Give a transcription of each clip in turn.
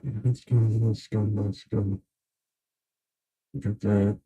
Let's go. Get that.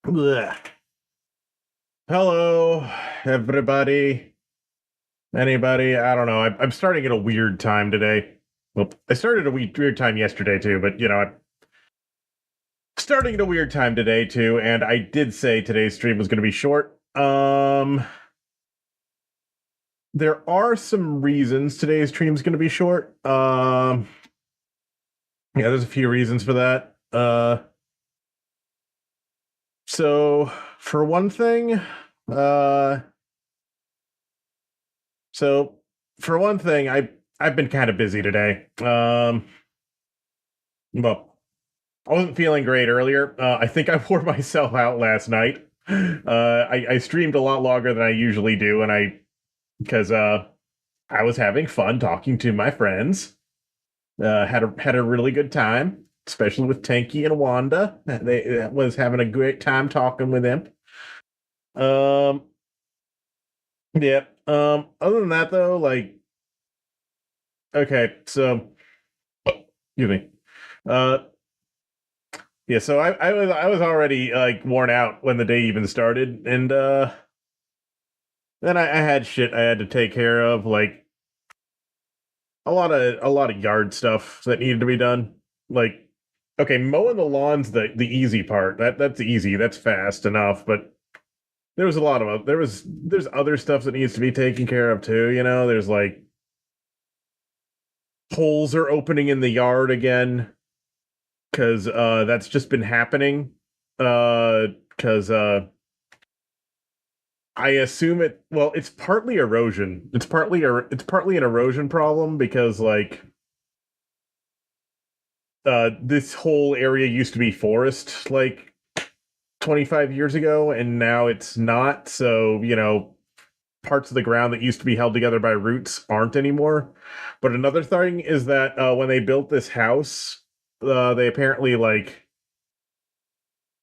Blech. Hello, everybody. Anybody? I don't know. I'm starting at a weird time today. Well, I started at a weird time yesterday too, but I'm starting at a weird time today too. And I did say today's stream was going to be short. There are some reasons today's stream is going to be short. Yeah, there's a few reasons for that. So for one thing, uh, so for one thing, I've been kind of busy today. Well, I wasn't feeling great earlier. I think I wore myself out last night. I streamed a lot longer than I usually do, and because I was having fun talking to my friends. Had a really good time. especially with Tanky and Wanda. They was having a great time talking with them. Um, yeah. Other than that, though, like, okay, so excuse me. Uh, yeah. So I was already like worn out when the day even started, and then I had shit I had to take care of, like a lot of yard stuff that needed to be done. Like, okay, mowing the lawn's the easy part. That's easy. That's fast enough. But there was a lot of there's other stuff that needs to be taken care of too. You know, there's like holes are opening in the yard again because that's just been happening. Because I assume it. Well, it's partly erosion. It's partly an erosion problem because like this whole area used to be forest like 25 years ago, and now it's not. So, parts of the ground that used to be held together by roots aren't anymore. But another thing is that when they built this house, they apparently like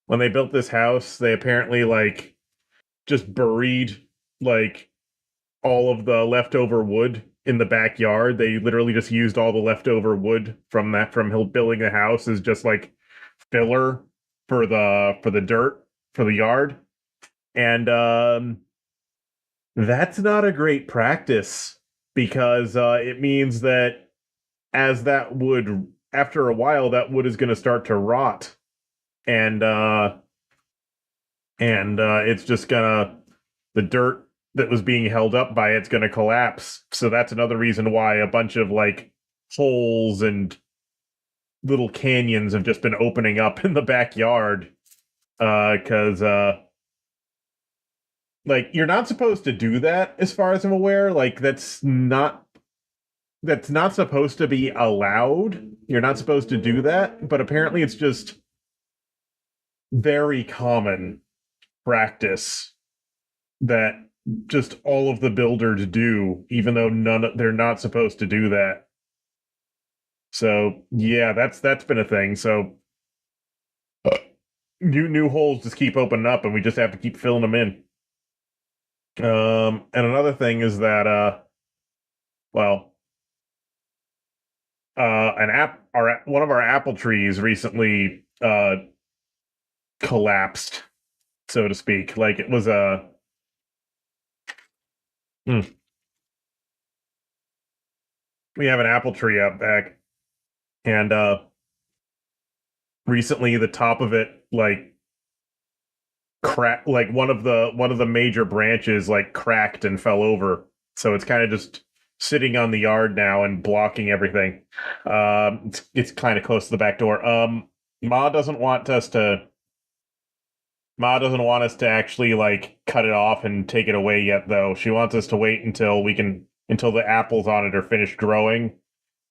when they built this house, they apparently like just buried like all of the leftover wood in the backyard. They literally just used all the leftover wood from building the house as just like filler for the dirt for the yard. And that's not a great practice because it means that as that wood after a while that wood is going to start to rot and it's just gonna the dirt that was being held up by it's gonna collapse. So that's another reason why a bunch of like holes and little canyons have just been opening up in the backyard. Because like you're not supposed to do that, as far as I'm aware. Like that's not supposed to be allowed. You're not supposed to do that, but apparently it's just very common practice that just all of the builders do, even though they're not supposed to do that. So yeah, that's been a thing. So new holes just keep opening up, and we just have to keep filling them in. And another thing is that well, an app our one of our apple trees recently collapsed, so to speak. Like it was a we have an apple tree out back, and recently the top of it like crack like one of the major branches like cracked and fell over. So it's kind of just sitting on the yard now and blocking everything. It's kind of close to the back door. Ma doesn't want us to Ma doesn't want us to actually like cut it off and take it away yet, though. She wants us to wait until the apples on it are finished growing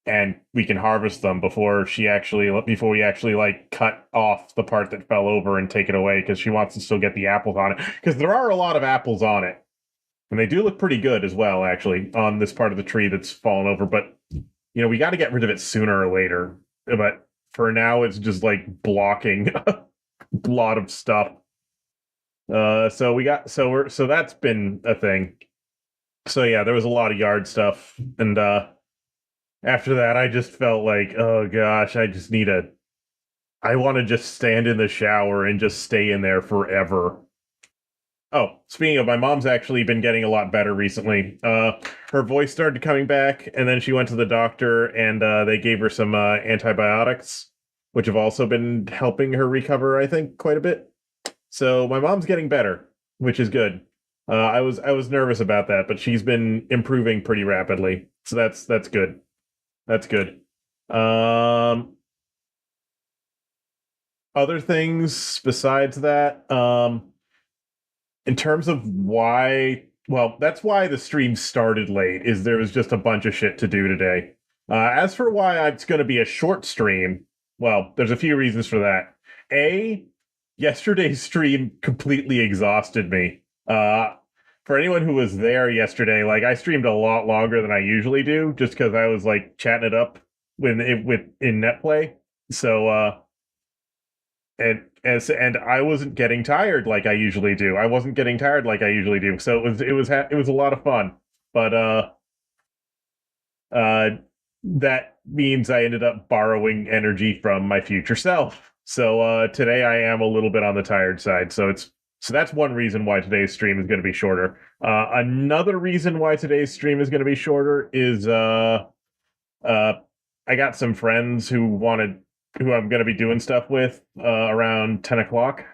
and we can harvest them before we actually like cut off the part that fell over and take it away, because she wants to still get the apples on it, because there are a lot of apples on it and they do look pretty good as well, actually, on this part of the tree that's fallen over. But we got to get rid of it sooner or later. But for now, it's just like blocking a lot of stuff. So that's been a thing. So yeah, there was a lot of yard stuff, and after that, I just felt like, oh gosh, I want to just stand in the shower and just stay in there forever. Oh, speaking of, my mom's actually been getting a lot better recently. Her voice started coming back, and then she went to the doctor, and they gave her some antibiotics, which have also been helping her recover, I think, quite a bit. So my mom's getting better, which is good. I was nervous about that, but she's been improving pretty rapidly, so that's good. That's good. Um, Other things besides that, in terms of why, well, that's why the stream started late, is there was just a bunch of shit to do today. As for why it's going to be a short stream, well, there's a few reasons for that. A, yesterday's stream completely exhausted me. For anyone who was there yesterday, like I streamed a lot longer than I usually do, just because I was like chatting it up with in NetPlay. So and I wasn't getting tired like I usually do. I wasn't getting tired like I usually do. So it was a lot of fun. But uh that means I ended up borrowing energy from my future self. So today I am a little bit on the tired side. So that's one reason why today's stream is going to be shorter. Another reason why today's stream is going to be shorter is uh I got some friends who I'm going to be doing stuff with around 10 o'clock,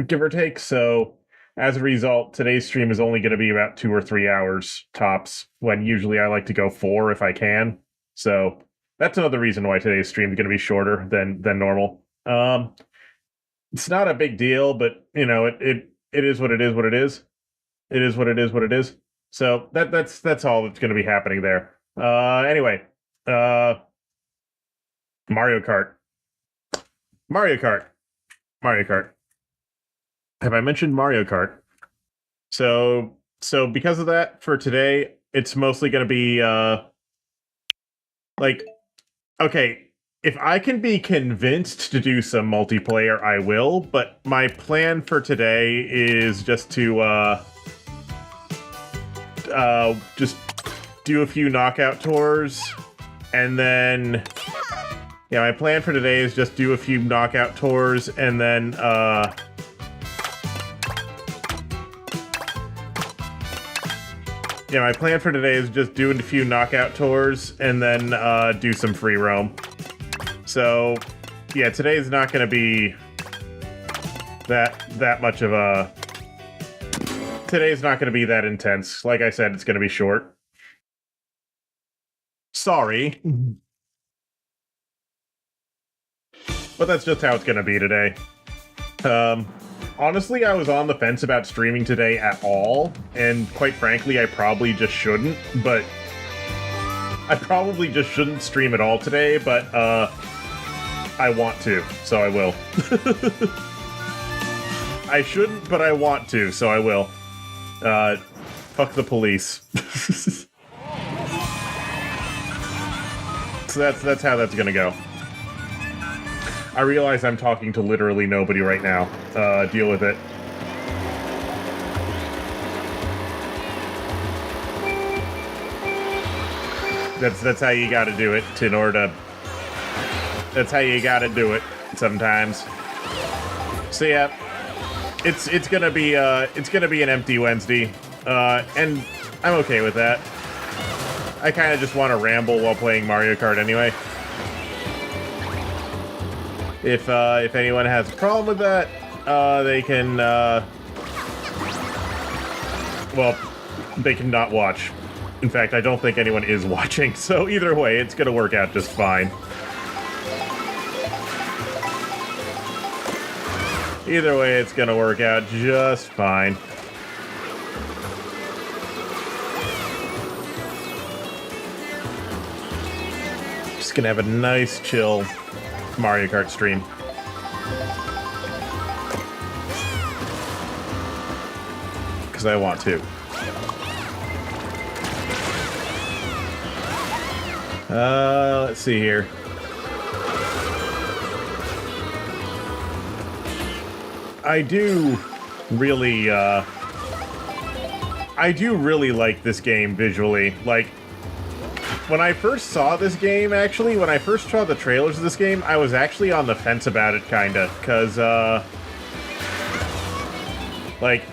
give or take. So as a result, today's stream is only going to be about 2 or 3 hours tops, when usually I like to go 4 if I can. So that's another reason why today's stream is going to be shorter than normal. It's not a big deal, but you know, it is what it is. What it is. It is what it is. What it is. So that's all that's going to be happening there. Anyway, Mario Kart. Mario Kart. Mario Kart. Have I mentioned Mario Kart? So because of that, for today, it's mostly going to be like, okay, if I can be convinced to do some multiplayer, I will, but my plan for today is just to just do a few knockout tours, and then yeah, my plan for today is just do a few knockout tours, and then yeah, my plan for today is just doing a few knockout tours, and then do some free roam. So yeah, today's not going to be that much of a. Today's not going to be that intense. Like I said, it's going to be short. Sorry. But that's just how it's going to be today. Honestly, I was on the fence about streaming today at all, and quite frankly, I probably just shouldn't, but I probably just shouldn't stream at all today, but I want to, so I will. I shouldn't, but I want to, so I will. Fuck the police. So that's how that's gonna go. I realize I'm talking to literally nobody right now. Deal with it. That's how you gotta do it in order to... That's how you gotta do it sometimes. So yeah, it's gonna be an empty Wednesday, and I'm okay with that. I kind of just want to ramble while playing Mario Kart anyway. If anyone has a problem with that, they can well, they can not watch. In fact, I don't think anyone is watching. So either way, it's gonna work out just fine. Either way, it's gonna work out just fine. Just gonna have a nice, chill Mario Kart stream. Because I want to. Let's see here. I do really like this game visually. Like, when I first saw this game, actually, when I first saw the trailers of this game, I was actually on the fence about it, kinda, because, like,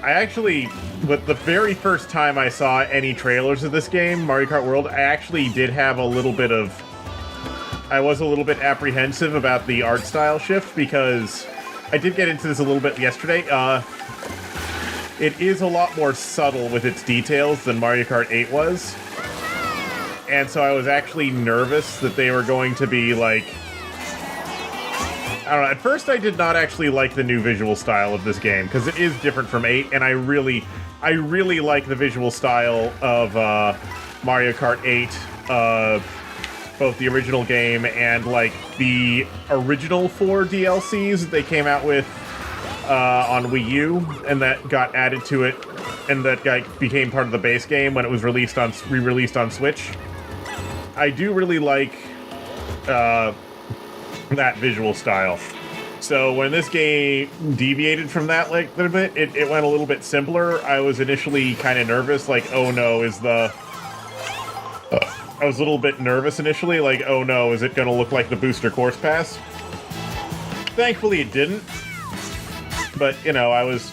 but the very first time I saw any trailers of this game, Mario Kart World, I actually did have a little bit of... I was a little bit apprehensive about the art style shift, because I did get into this a little bit yesterday. It is a lot more subtle with its details than Mario Kart 8 was. And so I was actually nervous that they were going to be, like... I don't know, at first I did not actually like the new visual style of this game, because it is different from 8, and I really like the visual style of Mario Kart 8, both the original game and, like, the original 4 DLCs that they came out with on Wii U, and that got added to it, and that became part of the base game when it was re-released on Switch. I do really like that visual style. So when this game deviated from that like a little bit, it went a little bit simpler. I was initially kind of nervous, like, oh no, I was a little bit nervous initially, like, oh no, is it going to look like the booster course pass? Thankfully it didn't. But, you know, I was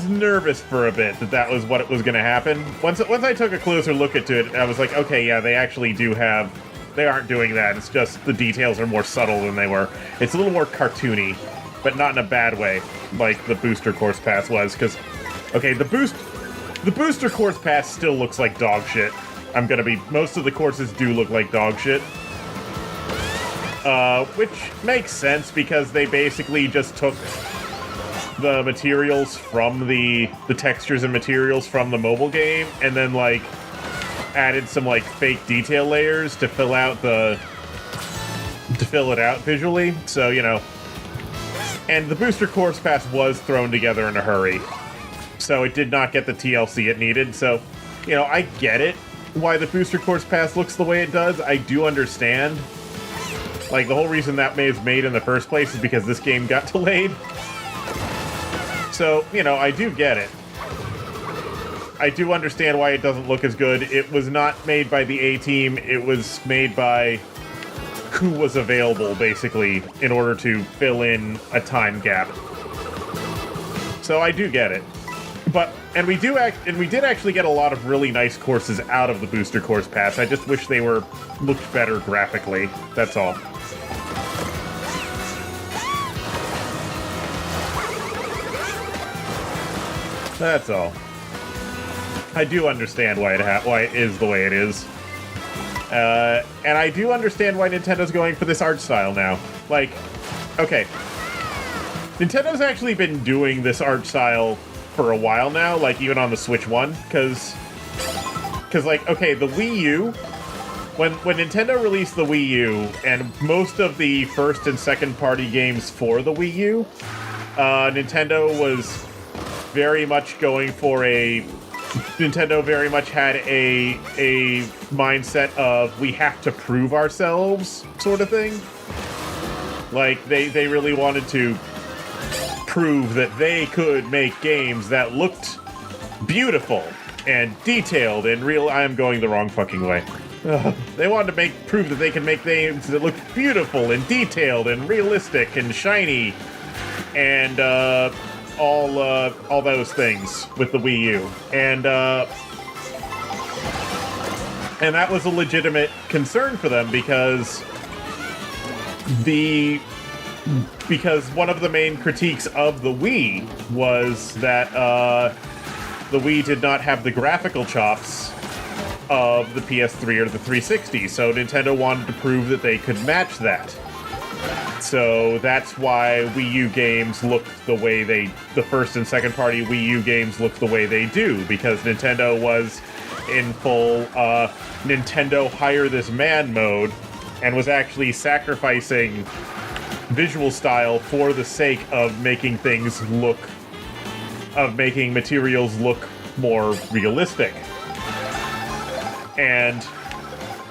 nervous for a bit that was what it was going to happen. Once I took a closer look at it, I was like, okay, yeah, they actually they aren't doing that. It's just the details are more subtle than they were. It's a little more cartoony, but not in a bad way, like the booster course pass was. Because, okay, the booster course pass still looks like dog shit. Most of the courses do look like dog shit. Which makes sense because they basically just took the materials from the textures and materials from the mobile game and then, like, added some, like, fake detail layers to fill it out visually. So, you know, and the booster course pass was thrown together in a hurry, so it did not get the TLC it needed. So, you know, I get it why the booster course pass looks the way it does. I do understand. Like, the whole reason that was made in the first place is because this game got delayed. So, you know, I do get it. I do understand why it doesn't look as good. It was not made by the A-Team. It was made by who was available, basically, in order to fill in a time gap. So I do get it. And we did actually get a lot of really nice courses out of the booster course pass. I just wish they looked better graphically. That's all. That's all. I do understand why it is the way it is. And I do understand why Nintendo's going for this art style now. Like, okay. Nintendo's actually been doing this art style for a while now, like, even on the Switch 1, because, like, okay, the Wii U, when Nintendo released the Wii U, and most of the first and second party games for the Wii U, Nintendo was very much going for Nintendo very much had a mindset of, we have to prove ourselves sort of thing. Like, they really wanted to prove that they could make games that looked beautiful and detailed and real. I am going the wrong fucking way. They wanted to prove that they can make games that look beautiful and detailed and realistic and shiny and all those things with the Wii U. And that was a legitimate concern for them because one of the main critiques of the Wii was that the Wii did not have the graphical chops of the PS3 or the 360, so Nintendo wanted to prove that they could match that. So that's why Wii U games look the way the first and second party Wii U games look the way they do, because Nintendo was in full Nintendo hire this man mode and was actually sacrificing visual style for the sake of making materials look more realistic. And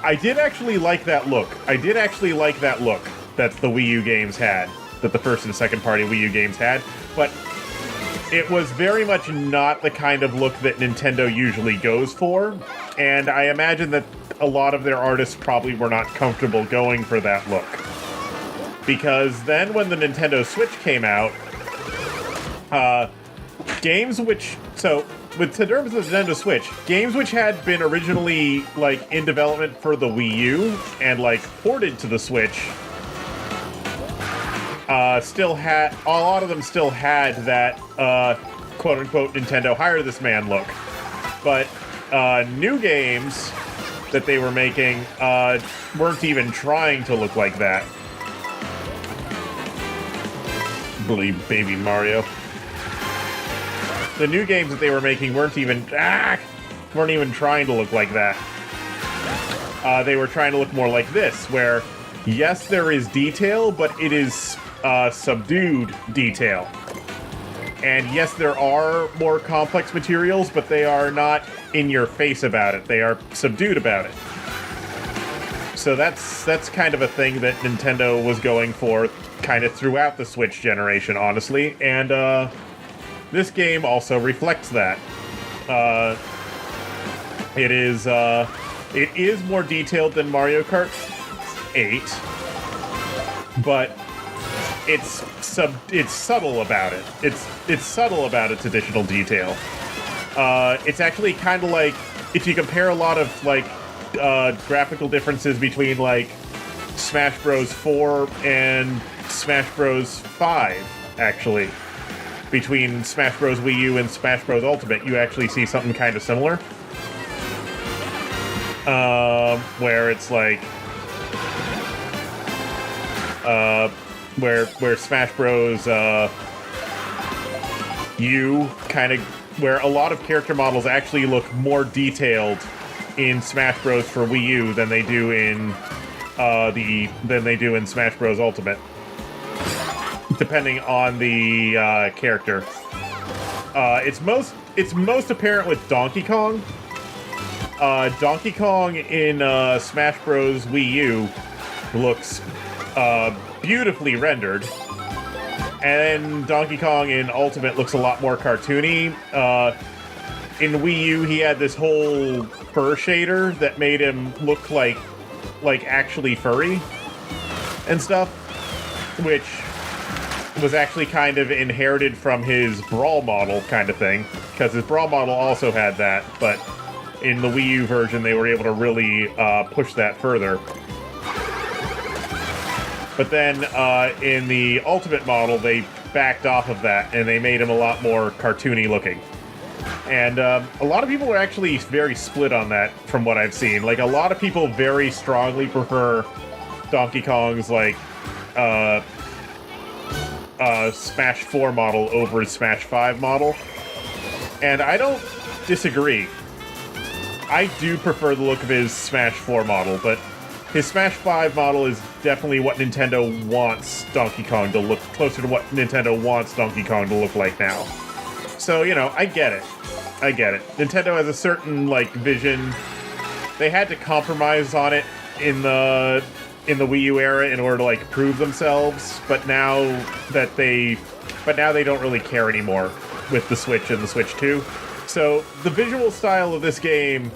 I did actually like that look. That the Wii U games had, that the first and second party Wii U games had, but it was very much not the kind of look that Nintendo usually goes for, and I imagine that a lot of their artists probably were not comfortable going for that look. Because then when the Nintendo Switch came out, with in terms of the Nintendo Switch, games which had been originally, like, in development for the Wii U and, like, ported to the Switch, a lot of them still had that, quote-unquote, Nintendo hire this man look. But new games that they were making weren't even trying to look like that. Believe Baby Mario. The new games that they were making weren't even trying to look like that. They were trying to look more like this, where, yes, there is detail, but it is subdued detail. And yes, there are more complex materials, but they are not in your face about it. They are subdued about it. So that's kind of a thing that Nintendo was going for kind of throughout the Switch generation, honestly. And this game also reflects that. It is more detailed than Mario Kart 8, but it's subtle about it. It's subtle about its additional detail. It's actually kind of like if you compare a lot of like graphical differences between like Smash Bros. 4 and Smash Bros. 5, actually. Between Smash Bros. Wii U and Smash Bros. Ultimate, you actually see something kind of similar. Where it's like where Smash Bros. U kind of where a lot of character models actually look more detailed in Smash Bros. For Wii U than they do in Smash Bros. Ultimate, depending on the character. It's most apparent with Donkey Kong. Donkey Kong in Smash Bros. Wii U looks beautifully rendered, and Donkey Kong in Ultimate looks a lot more cartoony. In Wii U, he had this whole fur shader that made him look like actually furry and stuff, which was actually kind of inherited from his Brawl model kind of thing, because his Brawl model also had that, but in the Wii U version, they were able to really push that further. But then in the Ultimate model, they backed off of that, and they made him a lot more cartoony looking. And a lot of people are actually very split on that, from what I've seen. Like, a lot of people very strongly prefer Donkey Kong's, like, Smash 4 model over his Smash 5 model. And I don't disagree. I do prefer the look of his Smash 4 model, but his Smash 5 model is definitely what Nintendo wants Donkey Kong to look, closer to what Nintendo wants Donkey Kong to look like now. So, you know, I get it. Nintendo has a certain, like, vision. They had to compromise on it in the Wii U era in order to, like, prove themselves, but now they don't really care anymore with the Switch and the Switch 2. So, the visual style of this game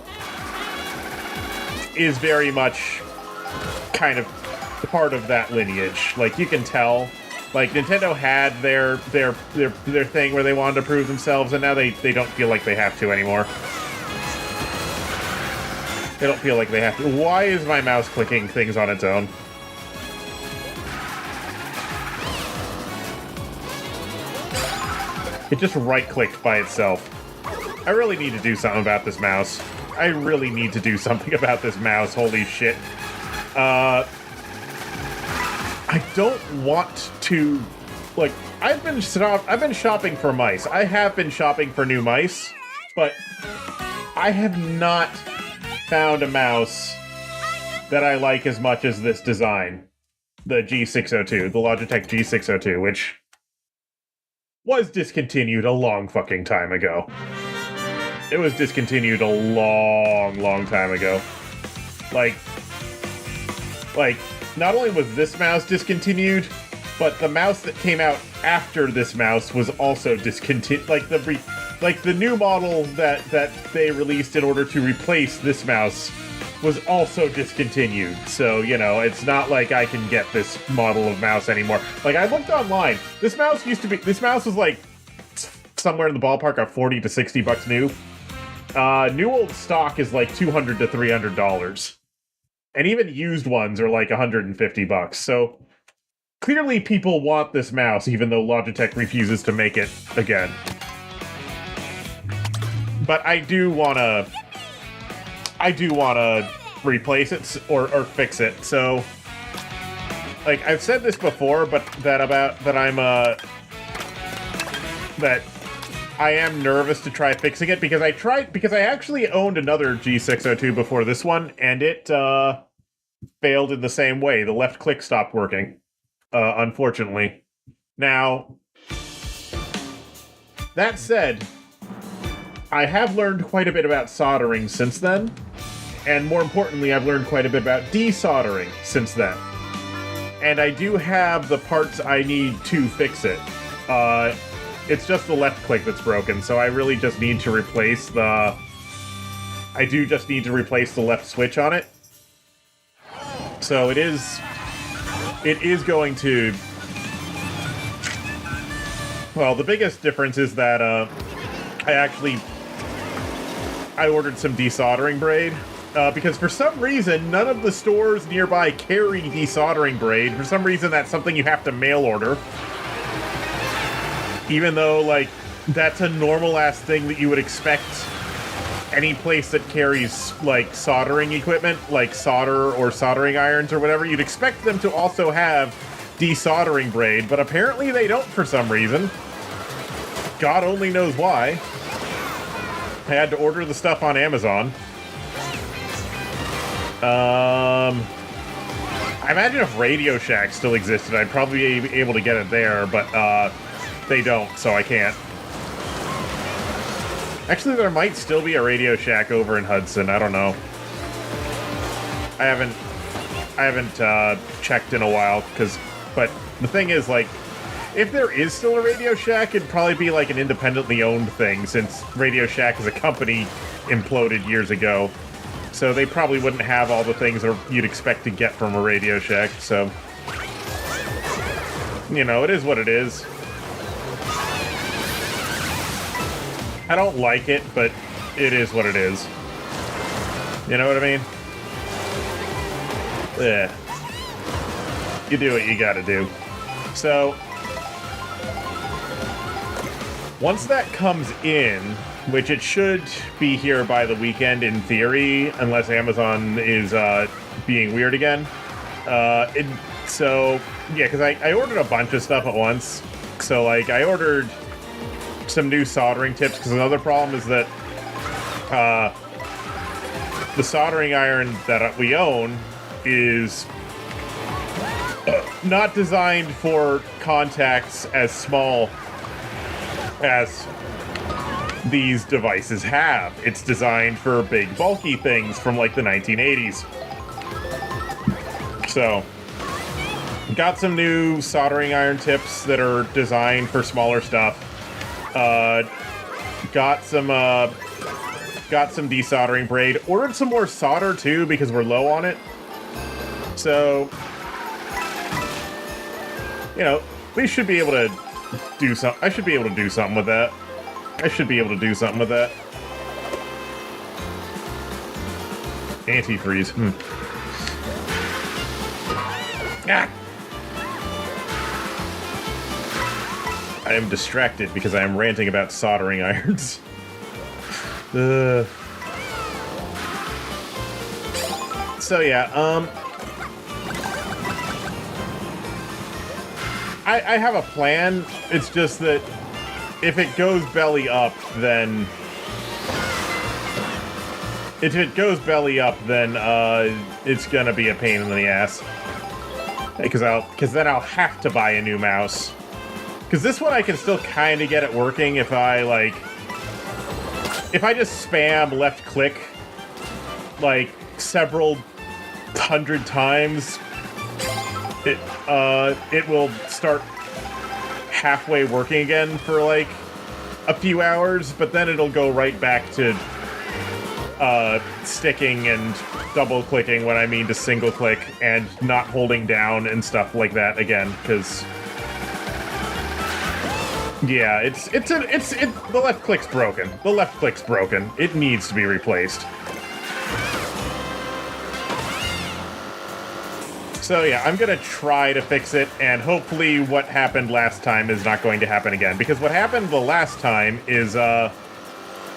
is very much kind of part of that lineage. Like, you can tell. Like, Nintendo had their thing where they wanted to prove themselves, and now they don't feel like they have to anymore. They don't feel like they have to. Why is my mouse clicking things on its own? It just right-clicked by itself. I really need to do something about this mouse. Holy shit. I don't want to... Like, I've been shopping for mice. I have been shopping for new mice, but I have not found a mouse that I like as much as this design. The G602, the Logitech G602, which was discontinued a long fucking time ago. It was discontinued a long time ago. Like, not only was this mouse discontinued, but the mouse that came out after this mouse was also discontinued. Like, the new model that they released in order to replace this mouse was also discontinued. So, you know, it's not like I can get this model of mouse anymore. Like, I looked online. This mouse was like somewhere in the ballpark of $40 to $60 new. New old stock is like $200 to $300. And even used ones are like $150. So clearly people want this mouse, even though Logitech refuses to make it again. But I do wanna replace it or fix it. So, like, I've said this before, but that I am nervous to try fixing it because I actually owned another G602 before this one, and it failed in the same way. The left click stopped working, unfortunately. Now, that said, I have learned quite a bit about soldering since then, And more importantly, I've learned quite a bit about desoldering since then. And I do have the parts I need to fix it. It's just the left click that's broken, so I really just need to replace the... I do just need to replace the left switch on it. So it is going to... Well, the biggest difference is that I ordered some desoldering braid. Because for some reason, none of the stores nearby carry desoldering braid. For some reason, that's something you have to mail order. Even though, like, that's a normal-ass thing that you would expect any place that carries, like, soldering equipment, like solder or soldering irons or whatever, you'd expect them to also have desoldering braid, but apparently they don't for some reason. God only knows why. I had to order the stuff on Amazon. I imagine if Radio Shack still existed, I'd probably be able to get it there, but they don't, so I can't. Actually, there might still be a Radio Shack over in Hudson. I don't know. I haven't checked in a while, but the thing is, like, if there is still a Radio Shack, it'd probably be like an independently owned thing, since Radio Shack as a company imploded years ago. So they probably wouldn't have all the things you'd expect to get from a Radio Shack, so... You know, it is what it is. I don't like it, but it is what it is. You know what I mean? Yeah. You do what you gotta do. So... Once that comes in, which it should be here by the weekend in theory, unless Amazon is being weird again. So, yeah, because I ordered a bunch of stuff at once. So, like, I ordered some new soldering tips, because another problem is that the soldering iron that we own is not designed for contacts as small as these devices have. It's designed for big, bulky things from, like, the 1980s. So, got some new soldering iron tips that are designed for smaller stuff. Got some desoldering braid. Ordered some more solder, too, because we're low on it. So, you know, we should be able to do something. I should be able to do something with that. Antifreeze. Ah! I am distracted because I am ranting about soldering irons. So yeah, I have a plan. It's just that if it goes belly up, then it's gonna be a pain in the ass. Because then I'll have to buy a new mouse. Because this one I can still kind of get it working if I just spam left click like several hundred times. It will start halfway working again for like a few hours, but then it'll go right back to sticking and double clicking when I mean to single click and not holding down and stuff like that again, because yeah, the left click's broken. The left click's broken. It needs to be replaced. So yeah, I'm gonna try to fix it, and hopefully what happened last time is not going to happen again. Because what happened the last time is,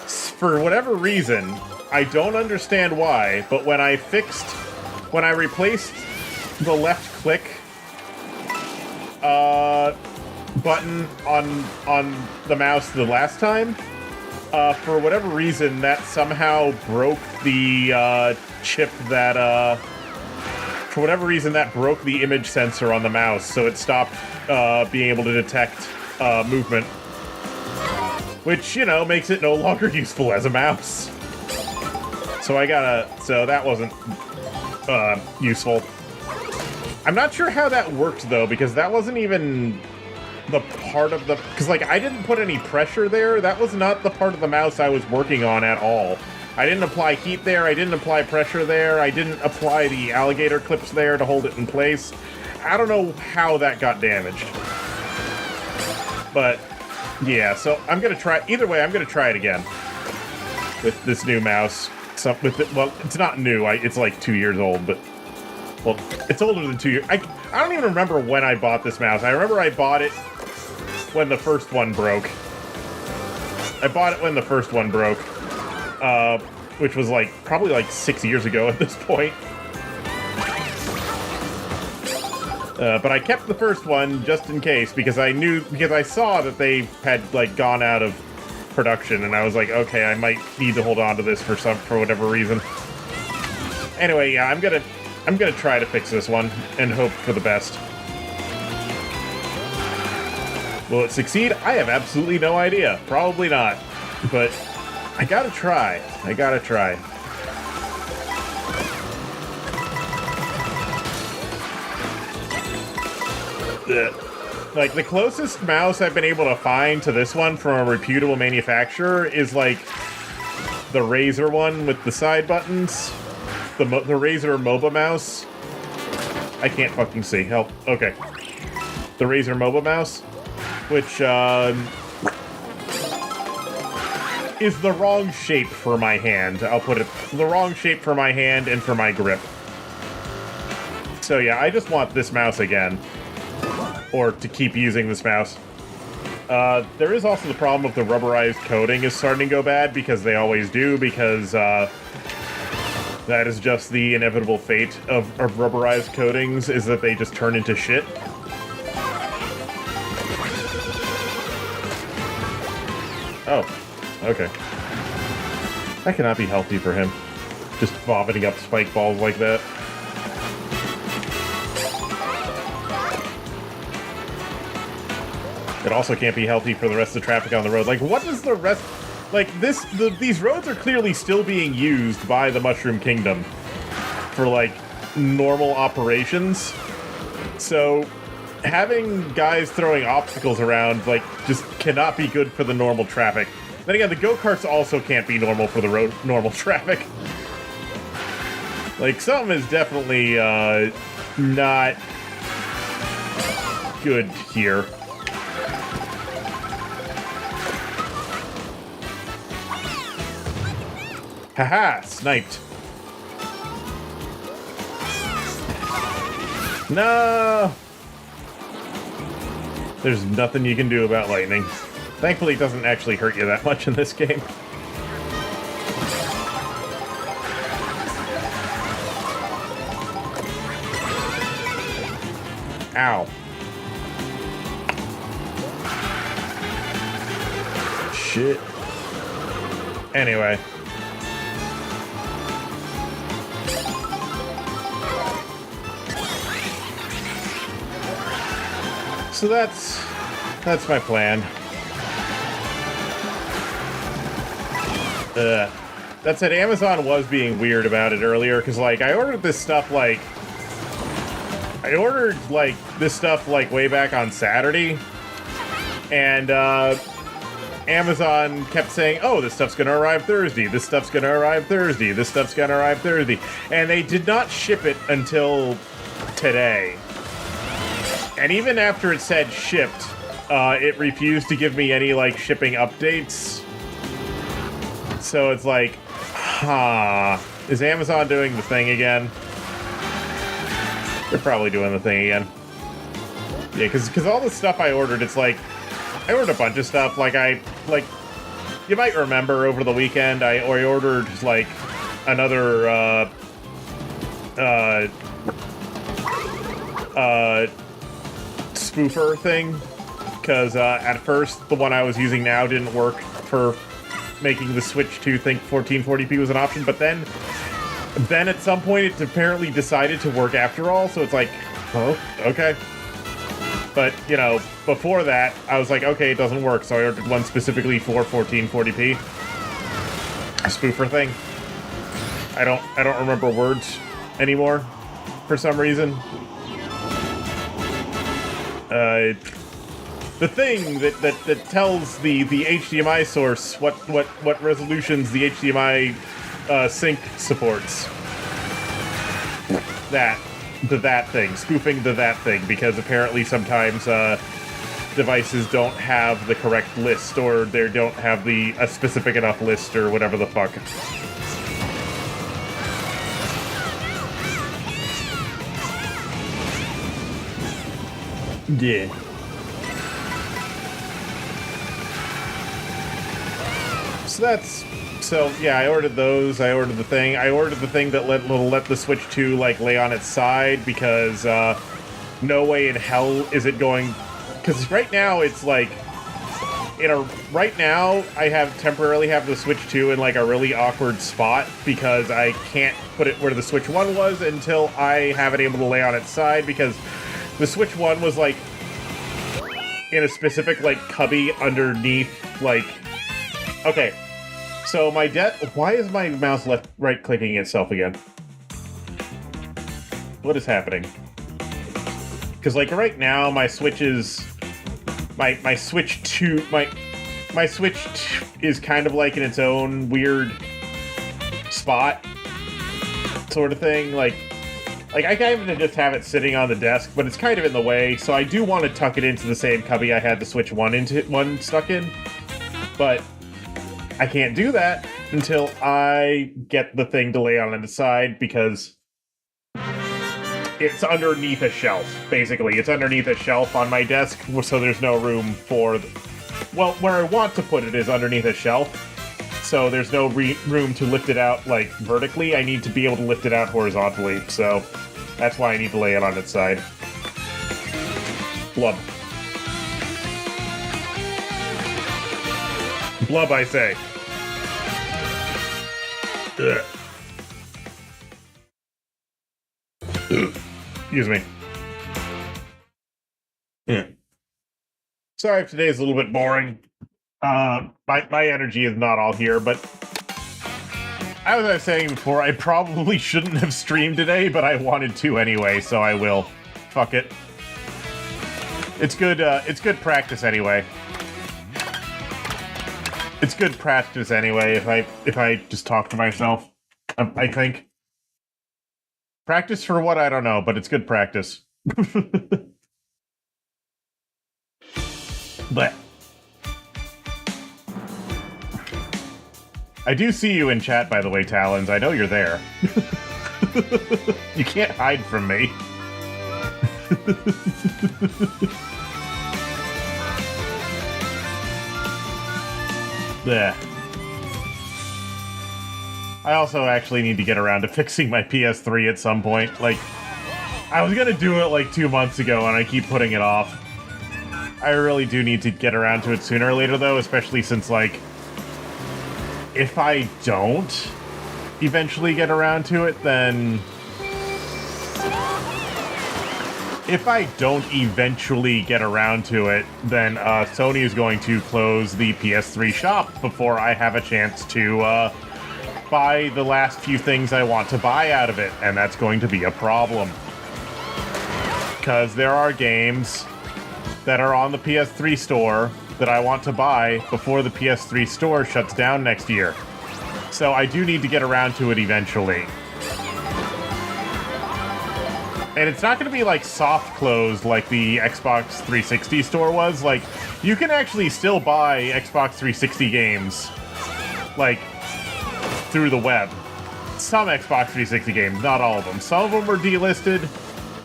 for whatever reason, I don't understand why, but when I replaced the left click button on the mouse the last time, for whatever reason, that somehow broke the chip that, for whatever reason, that broke the image sensor on the mouse, so it stopped being able to detect movement. Which, you know, makes it no longer useful as a mouse. So that wasn't useful. I'm not sure how that worked though, because that wasn't even the part of the, because like I didn't put any pressure there. That was not the part of the mouse I was working on at all. I didn't apply heat there, I didn't apply pressure there, I didn't apply the alligator clips there to hold it in place. I don't know how that got damaged. But yeah, so I'm gonna try, either way, I'm gonna try it again with this new mouse. Well, it's not new, it's like 2 years old, but, well, it's older than 2 years. I don't even remember when I bought this mouse. I remember I bought it when the first one broke. Which was like, probably like 6 years ago at this point. But I kept the first one just in case, because I saw that they had like gone out of production, and I was like, okay, I might need to hold on to this for whatever reason. Anyway, yeah, I'm gonna try to fix this one and hope for the best. Will it succeed? I have absolutely no idea. Probably not. But I gotta try. Like, the closest mouse I've been able to find to this one from a reputable manufacturer is, like, the Razer one with the side buttons. The Razer MOBA mouse. I can't fucking see. Help. Okay. The Razer MOBA mouse, which, is the wrong shape for my hand. I'll put it the wrong shape for my hand and for my grip. So yeah, I just want this mouse again. Or to keep using this mouse. There is also the problem of the rubberized coating is starting to go bad, because they always do, because that is just the inevitable fate of rubberized coatings, is that they just turn into shit. Oh, okay. That cannot be healthy for him. Just vomiting up spike balls like that. It also can't be healthy for the rest of the traffic on the road. Like, what does the rest... Like, these roads are clearly still being used by the Mushroom Kingdom for, like, normal operations. So, having guys throwing obstacles around, like, just cannot be good for the normal traffic. Then again, the go-karts also can't be normal for the normal traffic. Like, something is definitely, not good here. Haha, sniped. No! There's nothing you can do about lightning. Thankfully, it doesn't actually hurt you that much in this game. Ow. Shit. Anyway. So that's my plan. That said, Amazon was being weird about it earlier, because, like, I ordered this stuff, like, way back on Saturday, and, Amazon kept saying, oh, this stuff's gonna arrive Thursday, this stuff's gonna arrive Thursday, this stuff's gonna arrive Thursday, and they did not ship it until today. And even after it said shipped, it refused to give me any, like, shipping updates. So it's like, is Amazon doing the thing again? They're probably doing the thing again. Yeah, because all the stuff I ordered, it's like, I ordered a bunch of stuff. Like, you might remember over the weekend, I ordered, like, another, spoofer thing, because at first the one I was using now didn't work for making the switch to think 1440p was an option, but then at some point it apparently decided to work after all, so it's like, oh, okay. But, you know, before that, I was like, okay, it doesn't work, so I ordered one specifically for 1440p. A spoofer thing. I don't remember words anymore for some reason. The thing that tells the HDMI source what resolutions the HDMI sync supports. That thing, spoofing that thing, because apparently sometimes devices don't have the correct list, or they don't have a specific enough list, or whatever the fuck. Yeah. So yeah, I ordered those. I ordered the thing. I ordered the thing that will let the Switch 2 like lay on its side, because no way in hell is it going. Because right now it's like right now I temporarily have the Switch 2 in like a really awkward spot, because I can't put it where the Switch 1 was until I have it able to lay on its side, because the Switch 1 was like in a specific like cubby underneath, like, okay. So why is my mouse right clicking itself again? What is happening? Because like right now my Switch is my Switch 2 my Switch is kind of like in its own weird spot sort of thing. Like I kind of just have it sitting on the desk, but it's kind of in the way, so I do want to tuck it into the same cubby I had the Switch 1 stuck in. But I can't do that until I get the thing to lay on its side, because it's underneath a shelf, basically. It's underneath a shelf on my desk, so there's no room for... Well, where I want to put it is underneath a shelf, so there's no room to lift it out, like, vertically. I need to be able to lift it out horizontally, so that's why I need to lay it on its side. Blub. Blub, I say. Ugh. Excuse me. Yeah. Sorry if today's a little bit boring. My energy is not all here, but as I was saying before, I probably shouldn't have streamed today, but I wanted to anyway, so I will. Fuck it. It's good practice anyway. It's good practice anyway if I just talk to myself, I think. Practice for what? I don't know, but it's good practice. But I do see you in chat, by the way, Talons. I know you're there. You can't hide from me. Yeah. I also actually need to get around to fixing my PS3 at some point. Like, I was gonna do it like 2 months ago, and I keep putting it off. I really do need to get around to it sooner or later, though, especially since, like, if I don't eventually get around to it, then... If I don't eventually get around to it, then Sony is going to close the PS3 shop before I have a chance to buy the last few things I want to buy out of it, and that's going to be a problem. Because there are games that are on the PS3 store that I want to buy before the PS3 store shuts down next year. So I do need to get around to it eventually. And it's not going to be, like, soft closed like the Xbox 360 store was. Like, you can actually still buy Xbox 360 games, like, through the web. Some Xbox 360 games, not all of them. Some of them were delisted,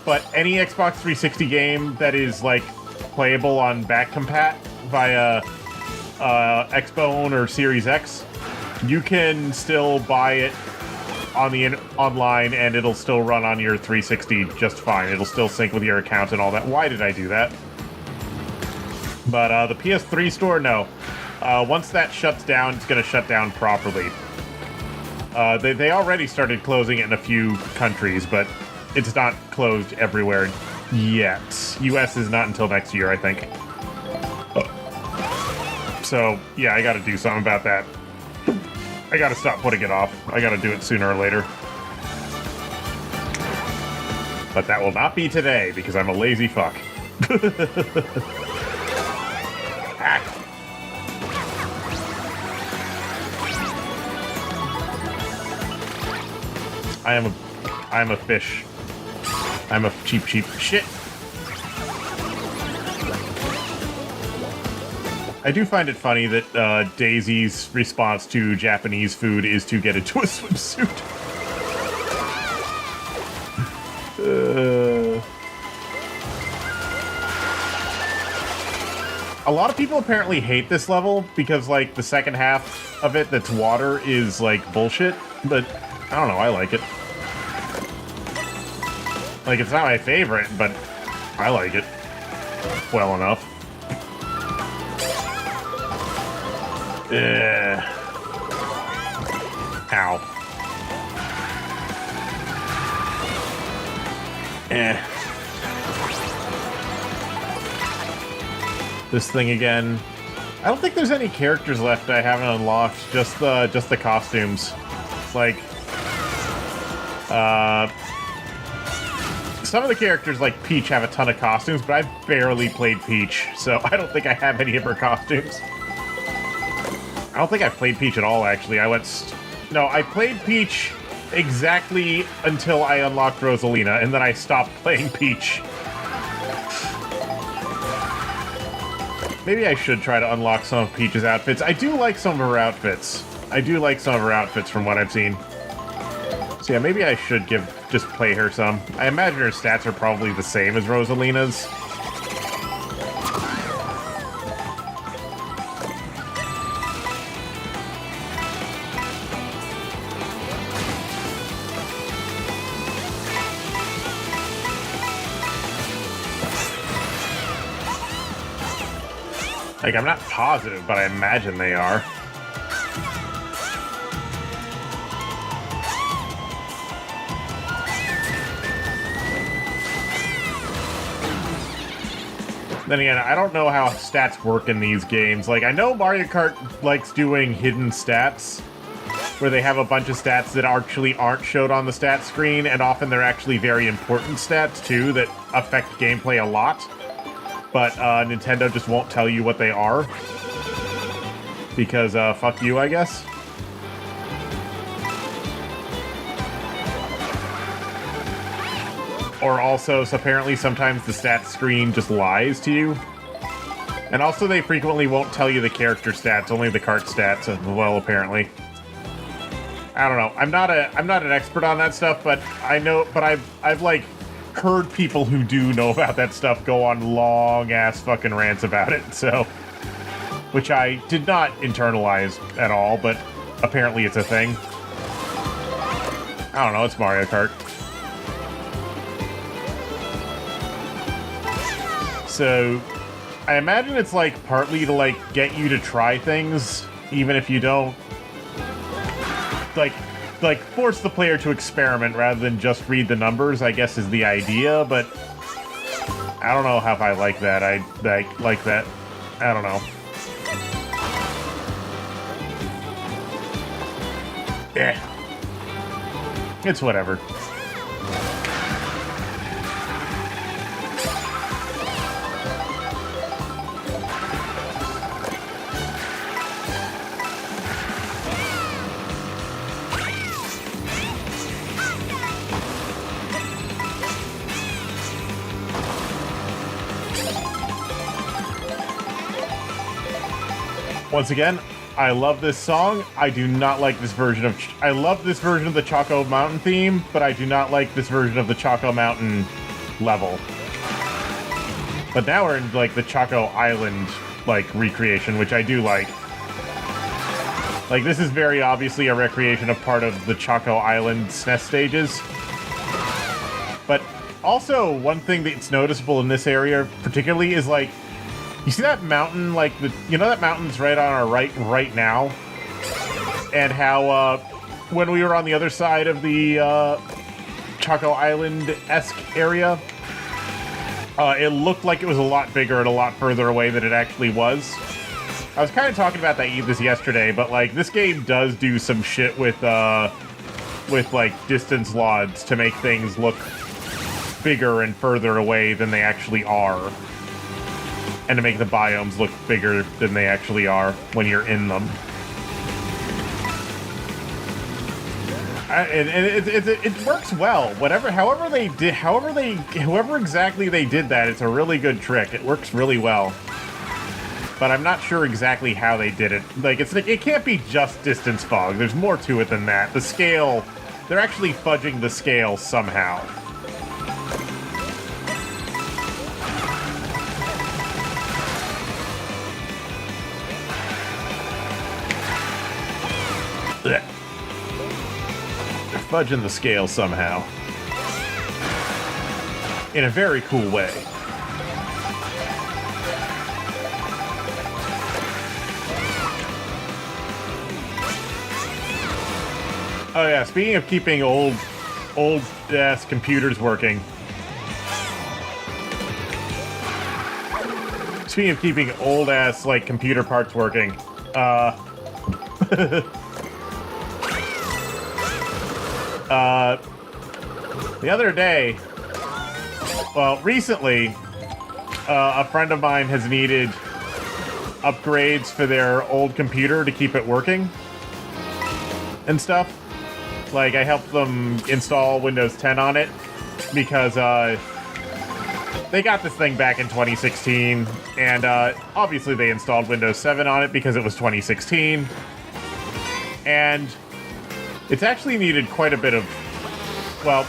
but any Xbox 360 game that is, like, playable on back compat via Xbone or Series X, you can still buy it on the online, and it'll still run on your 360 just fine. It'll still sync with your account and all that. Why did I do that? But the PS3 store, no. Once that shuts down, it's going to shut down properly. They already started closing it in a few countries, but it's not closed everywhere yet. US is not until next year, I think. So, yeah, I gotta do something about that. I gotta stop putting it off. I gotta do it sooner or later. But that will not be today, because I'm a lazy fuck. Ah. I am a fish. I'm a cheap shit. I do find it funny that Daisy's response to Japanese food is to get into a swimsuit. A lot of people apparently hate this level because, like, the second half of it that's water is, like, bullshit, but I don't know, I like it. Like, it's not my favorite, but I like it well enough. Ow. This thing again. I don't think there's any characters left I haven't unlocked. Just the costumes. It's like, some of the characters, like Peach, have a ton of costumes, but I've barely played Peach, so I don't think I have any of her costumes. I don't think I've played Peach at all, actually. No, I played Peach exactly until I unlocked Rosalina, and then I stopped playing Peach. Maybe I should try to unlock some of Peach's outfits. I do like some of her outfits. From what I've seen. So yeah, maybe I should just play her some. I imagine her stats are probably the same as Rosalina's. Like, I'm not positive, but I imagine they are. Then again, I don't know how stats work in these games. Like, I know Mario Kart likes doing hidden stats, where they have a bunch of stats that actually aren't showed on the stat screen, and often they're actually very important stats, too, that affect gameplay a lot. But Nintendo just won't tell you what they are. Because, fuck you, I guess. Or also, so apparently sometimes the stats screen just lies to you. And also they frequently won't tell you the character stats, only the kart stats as well, apparently. I don't know. I'm not an expert on that stuff, but I know, but I've like heard people who do know about that stuff go on long ass fucking rants about it, so, which I did not internalize at all, but apparently it's a thing. I don't know, it's Mario Kart. So, I imagine it's like partly to like get you to try things, even if you don't, like force the player to experiment rather than just read the numbers, I guess is the idea, but I don't know how if I like that. I like that. I don't know. It's whatever. Once again, I love this song. I do not like this version of... I love this version of the Choco Mountain theme, but I do not like this version of the Choco Mountain level. But now we're in, like, the Choco Island, like, recreation, which I do like. Like, this is very obviously a recreation of part of the Choco Island SNES stages. But also, one thing that's noticeable in this area particularly is, like, you see that mountain, like, you know that mountain's right on our right now? And how, when we were on the other side of the, Choco Island-esque area, it looked like it was a lot bigger and a lot further away than it actually was. I was kind of talking about this yesterday, but like this game does do some shit with like distance LODs to make things look bigger and further away than they actually are, and to make the biomes look bigger than they actually are when you're in them. And it works well. However exactly they did that, it's a really good trick. It works really well. But I'm not sure exactly how they did it. Like, it can't be just distance fog. There's more to it than that. The scale, they're actually fudging the scale somehow. They're fudging the scale somehow. In a very cool way. Oh yeah, speaking of keeping old-ass computers working. Speaking of keeping old-ass, like, computer parts working, the other day, well, recently, a friend of mine has needed upgrades for their old computer to keep it working and stuff. Like, I helped them install Windows 10 on it because they got this thing back in 2016, and obviously they installed Windows 7 on it because it was 2016. And it's actually needed quite a bit of, well,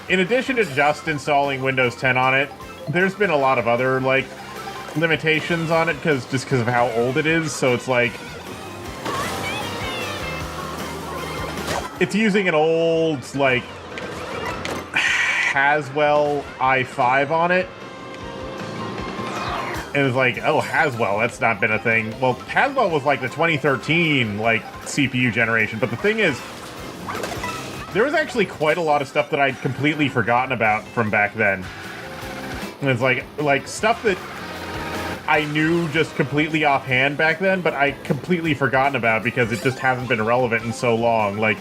in addition to just installing Windows 10 on it, there's been a lot of other, like, limitations on it just because of how old it is. So it's like, it's using an old, like, Haswell i5 on it. And it was like, oh, Haswell, that's not been a thing. Well, Haswell was like the 2013, like, CPU generation. But the thing is, there was actually quite a lot of stuff that I'd completely forgotten about from back then. And it's like stuff that I knew just completely offhand back then, but I completely forgotten about because it just hasn't been relevant in so long. Like,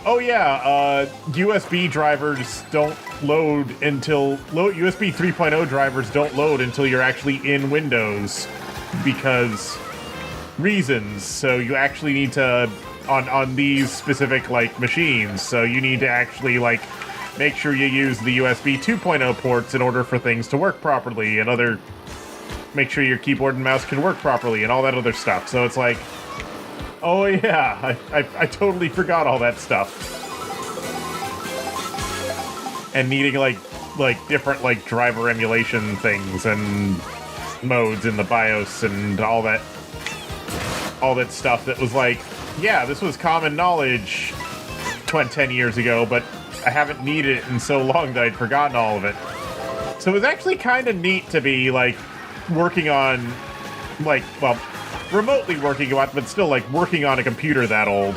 oh yeah, USB drivers don't load until USB 3.0 drivers don't load until you're actually in Windows because reasons. So you actually need to on these specific, like, machines. So you need to actually, like, make sure you use the USB 2.0 ports in order for things to work properly, and make sure your keyboard and mouse can work properly and all that other stuff. So it's like, oh yeah, I totally forgot all that stuff. And needing like different, like, driver emulation things and modes in the BIOS and all that stuff that was like, yeah, this was common knowledge 10 years ago, but I haven't needed it in so long that I'd forgotten all of it. So it was actually kind of neat to be, like, working on, like, well, remotely working on, but still, like, working on a computer that old.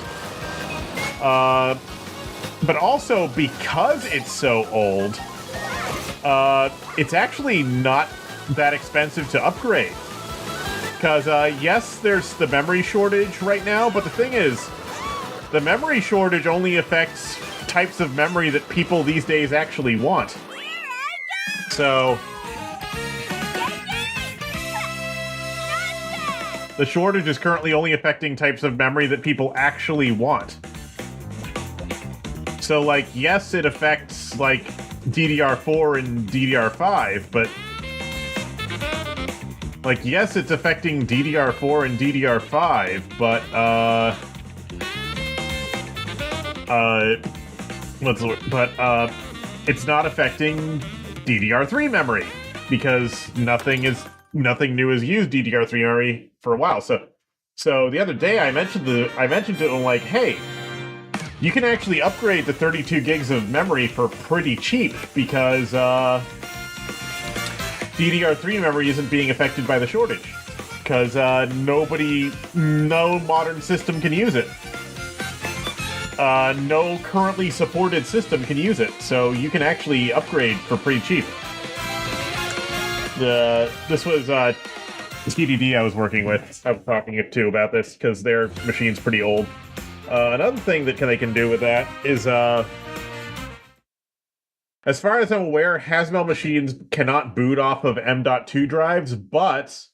But also, because it's so old, it's actually not that expensive to upgrade. Because, yes, there's the memory shortage right now, but the thing is, the memory shortage only affects types of memory that people these days actually want. So the shortage is currently only affecting types of memory that people actually want. So, like, yes, it affects, like, DDR4 and DDR5, but, like, yes, it's affecting DDR4 and DDR5, but, it's not affecting DDR3 memory, because nothing new has used DDR3 memory for a while. So the other day I mentioned to him, like, hey, you can actually upgrade to 32 gigs of memory for pretty cheap because DDR3 memory isn't being affected by the shortage because no modern system can use it. No currently supported system can use it, so you can actually upgrade for pretty cheap. This was TDD I was working with, I was talking to about this because their machine's pretty old. Another thing that they can do with that is, as far as I'm aware, Hasmel machines cannot boot off of M.2 drives, but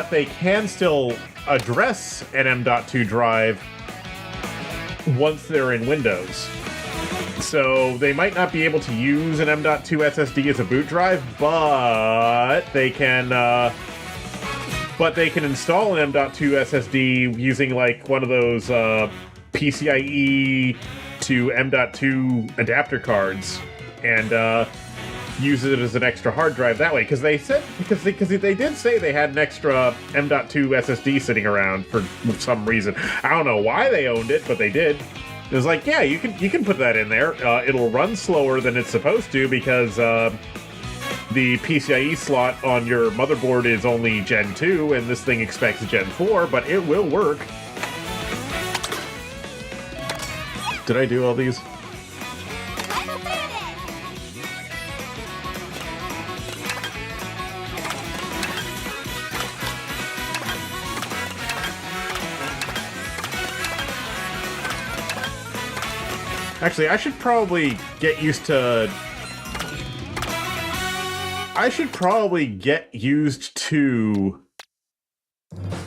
they can still address an M.2 drive once they're in Windows. So they might not be able to use an M.2 SSD as a boot drive, but they can install an M.2 SSD using like one of those PCIe to M.2 adapter cards and use it as an extra hard drive that way. Because they did say they had an extra M.2 SSD sitting around for some reason. I don't know why they owned it, but they did. It was like, yeah, you can put that in there. It'll run slower than it's supposed to because the PCIe slot on your motherboard is only Gen 2, and this thing expects Gen 4, but it will work. Did I do all these? Actually, I should probably get used to...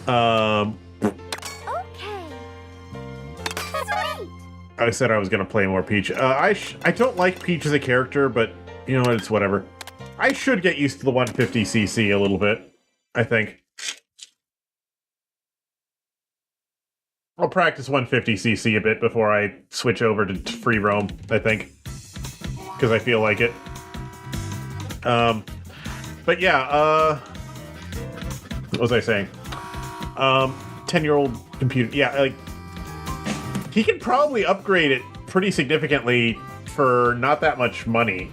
Okay. Sweet. I said I was going to play more Peach. I don't like Peach as a character, but you know what, it's whatever. I should get used to the 150cc a little bit, I think. I'll practice 150cc a bit before I switch over to free roam, I think. Because I feel like it. But yeah, what was I saying? 10-year-old computer, yeah, like, he can probably upgrade it pretty significantly for not that much money.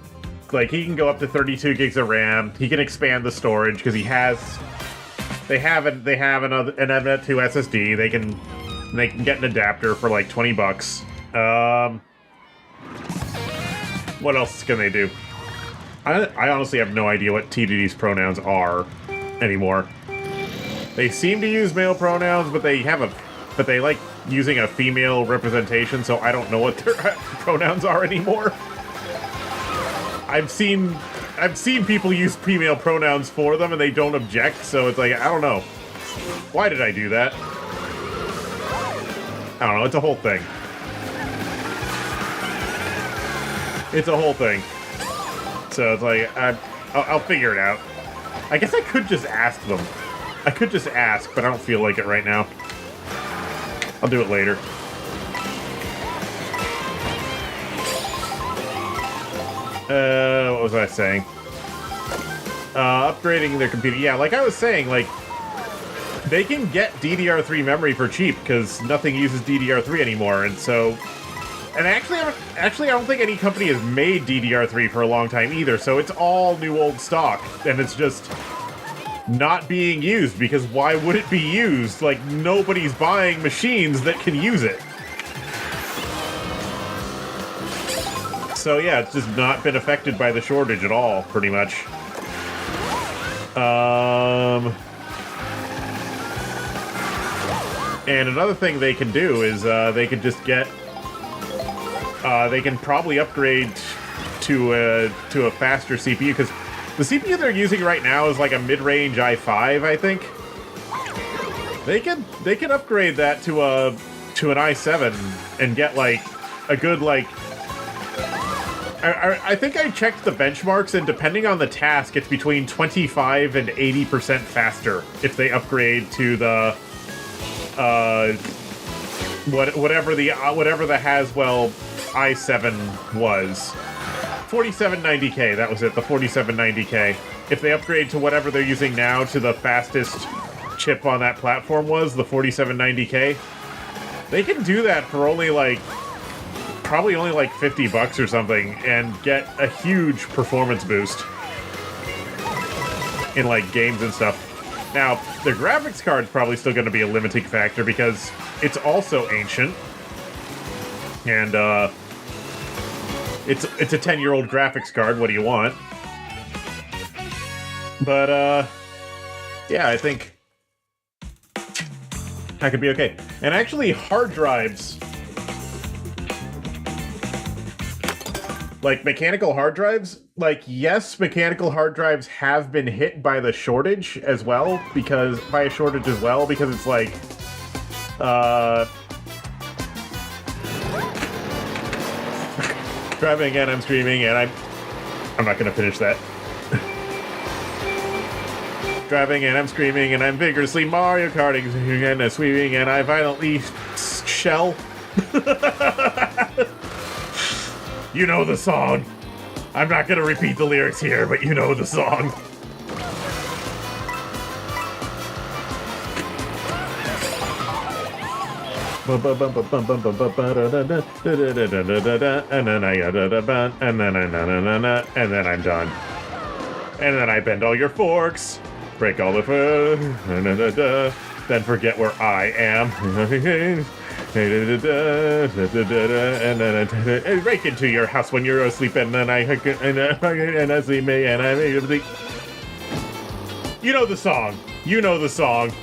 Like, he can go up to 32 gigs of RAM, he can expand the storage, because they have an M.2 SSD, they can get an adapter for like $20. What else can they do? I honestly have no idea what TDD's pronouns are anymore. They seem to use male pronouns, but they like using a female representation, so I don't know what their pronouns are anymore. I've seen people use female pronouns for them and they don't object, so it's like, I don't know. Why did I do that? I don't know, it's a whole thing. It's a whole thing. So it's like, I'll figure it out. I guess I could just ask them. I could just ask, but I don't feel like it right now. I'll do it later. What was I saying? Upgrading their computer. Yeah, like I was saying, like, they can get DDR3 memory for cheap because nothing uses DDR3 anymore, and so... And actually, I don't think any company has made DDR3 for a long time either, so it's all new old stock, and it's just not being used, because why would it be used? Like, nobody's buying machines that can use it. So yeah, it's just not been affected by the shortage at all, pretty much. And another thing they can do is they can just get... they can probably upgrade to a faster CPU, because the CPU they're using right now is like a mid-range i5, I think. They can upgrade that to an i7 and get like a good like. I think I checked the benchmarks, and depending on the task, it's between 25 and 80% faster if they upgrade to the whatever the Haswell i7 was. 4790K, that was it, the 4790K. If they upgrade to whatever they're using now to the fastest chip on that platform was, the 4790K, they can do that for only like, probably only like $50 or something, and get a huge performance boost in like games and stuff. Now, the graphics card's probably still going to be a limiting factor because it's also ancient, and it's a 10-year-old graphics card. What do you want? But, yeah, I think that could be okay. And actually, hard drives, like mechanical hard drives, like, yes, mechanical hard drives have been hit by the shortage as well, because it's like, driving again, I'm screaming, and I'm not gonna finish that. Driving and I'm screaming and I'm vigorously Mario Karting and sweeping and I violently shell. You know the song. I'm not gonna repeat the lyrics here, but you know the song. And then I'm done. And then I bend all your forks. Break all the food, then forget where I am, and then I break into your house when you're asleep, and then I see me, and I you know the song. You know the song.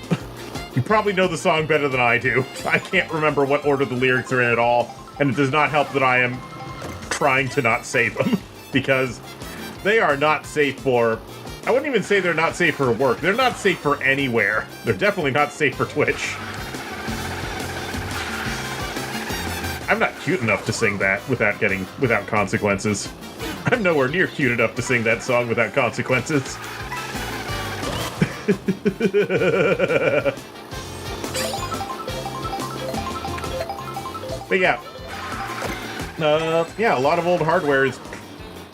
You probably know the song better than I do. I can't remember what order the lyrics are in at all, and it does not help that I am trying to not say them, because they are not safe for... I wouldn't even say they're not safe for work. They're not safe for anywhere. They're definitely not safe for Twitch. I'm not cute enough to sing that without consequences. I'm nowhere near cute enough to sing that song without consequences. But yeah. Yeah, a lot of old hardware is,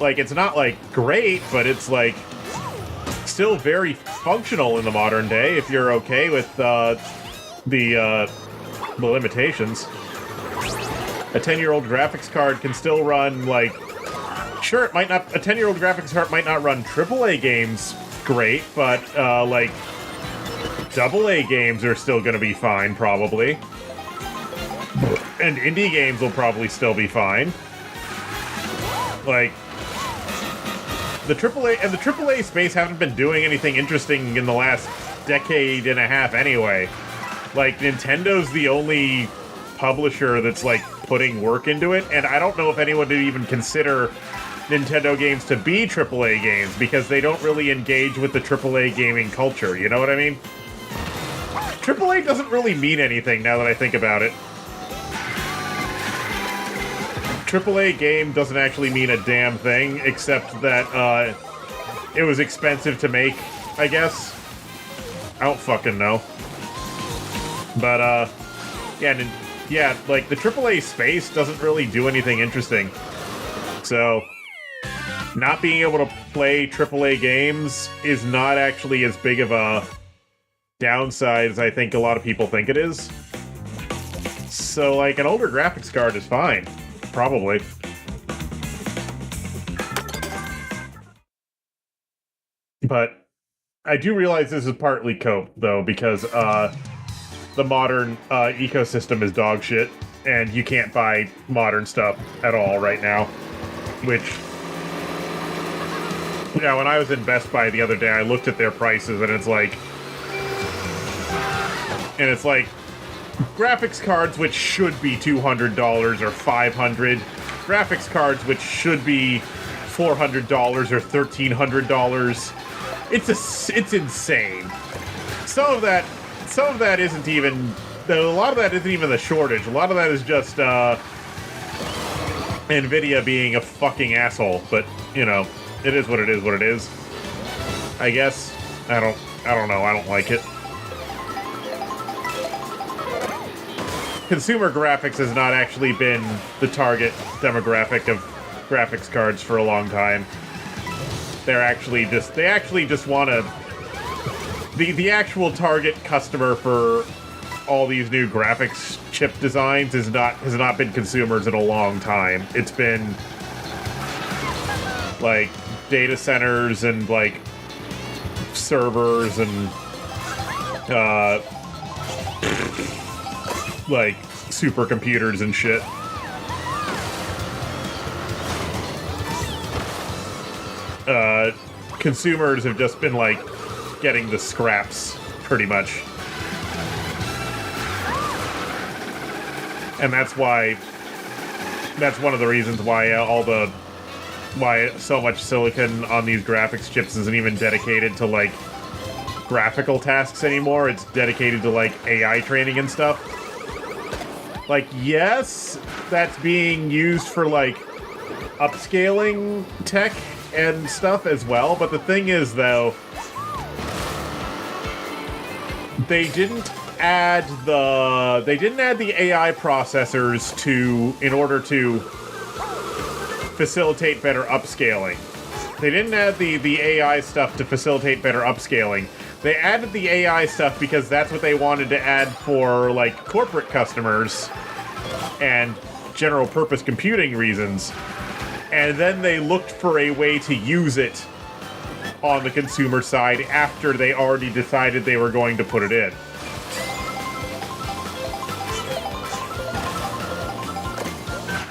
like, it's not, like, great, but it's, like, still very functional in the modern day if you're okay with the limitations. A 10-year-old graphics card can still run, like, sure, it might not, a 10-year-old graphics card might not run AAA games great, but like AA games are still gonna be fine, probably. And indie games will probably still be fine. Like, the AAA space haven't been doing anything interesting in the last decade and a half anyway. Like, Nintendo's the only publisher that's, like, putting work into it, and I don't know if anyone would even consider Nintendo games to be AAA games, because they don't really engage with the AAA gaming culture, you know what I mean? AAA doesn't really mean anything now that I think about it. AAA game doesn't actually mean a damn thing, except that, it was expensive to make, I guess. I don't fucking know. But, yeah, like, the AAA space doesn't really do anything interesting. So, not being able to play AAA games is not actually as big of a downside as I think a lot of people think it is. So, like, an older graphics card is fine. Probably. But I do realize this is partly cope, though, because the modern ecosystem is dog shit, and you can't buy modern stuff at all right now. Which, yeah, when I was in Best Buy the other day, I looked at their prices, and it's like, graphics cards which should be $200 or $500, graphics cards which should be $400 or $1,300. It's insane. Some of that isn't even, a lot of that isn't even the shortage. A lot of that is just Nvidia being a fucking asshole. But you know, it is what it is. What it is. I guess. I don't know. I don't like it. Consumer graphics has not actually been the target demographic of graphics cards for a long time. They actually just want to... The actual target customer for all these new graphics chip designs has not been consumers in a long time. It's been, like, data centers and, like, servers and, like, supercomputers and shit. consumers have just been like getting the scraps pretty much. And that's one of the reasons why why so much silicon on these graphics chips isn't even dedicated to like graphical tasks anymore. It's dedicated to like AI training and stuff. Like, yes, that's being used for like upscaling tech and stuff as well, but the thing is though, they didn't add the AI processors in order to facilitate better upscaling. They didn't add the AI stuff to facilitate better upscaling. They added the AI stuff because that's what they wanted to add for like corporate customers and general purpose computing reasons. And then they looked for a way to use it on the consumer side after they already decided they were going to put it in.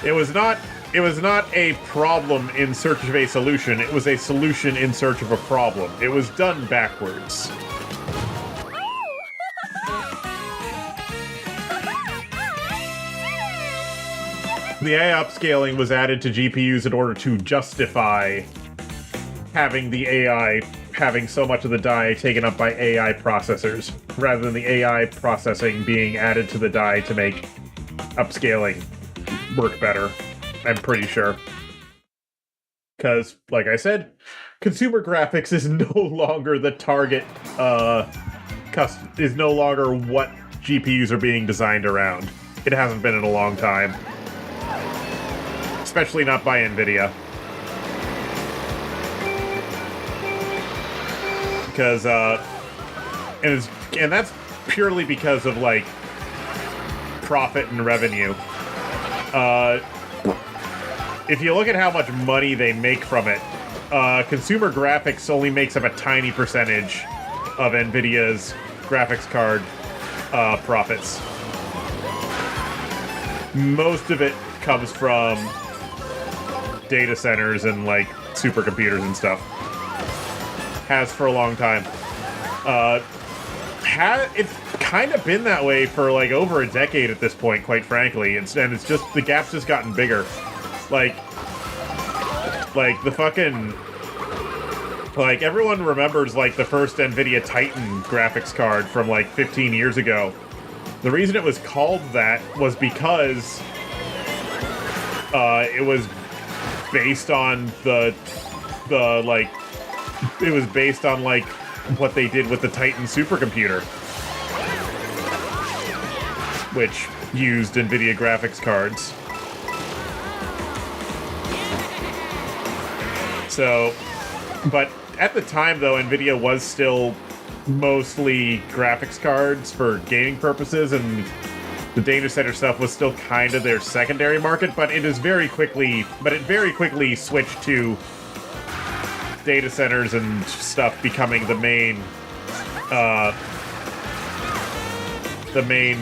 It was not a problem in search of a solution. It was a solution in search of a problem. It was done backwards. The AI upscaling was added to GPUs in order to justify having the AI having so much of the die taken up by AI processors, rather than the AI processing being added to the die to make upscaling work better, I'm pretty sure. Because, like I said, consumer graphics is no longer the target, is no longer what GPUs are being designed around. It hasn't been in a long time. Especially not by NVIDIA. Because, and that's purely because of, like, profit and revenue. If you look at how much money they make from it, consumer graphics only makes up a tiny percentage of NVIDIA's graphics card profits. Most of it comes from data centers and like supercomputers and stuff. Has for a long time. It's kind of been that way for like over a decade at this point, quite frankly. And it's just, the gap's just gotten bigger. Like the fucking, like everyone remembers like the first NVIDIA Titan graphics card from like 15 years ago. The reason it was called that was because it was based on it was based on like what they did with the Titan supercomputer, which used NVIDIA graphics cards. So, but at the time though, NVIDIA was still mostly graphics cards for gaming purposes, and the data center stuff was still kind of their secondary market, but it very quickly switched to data centers and stuff becoming the main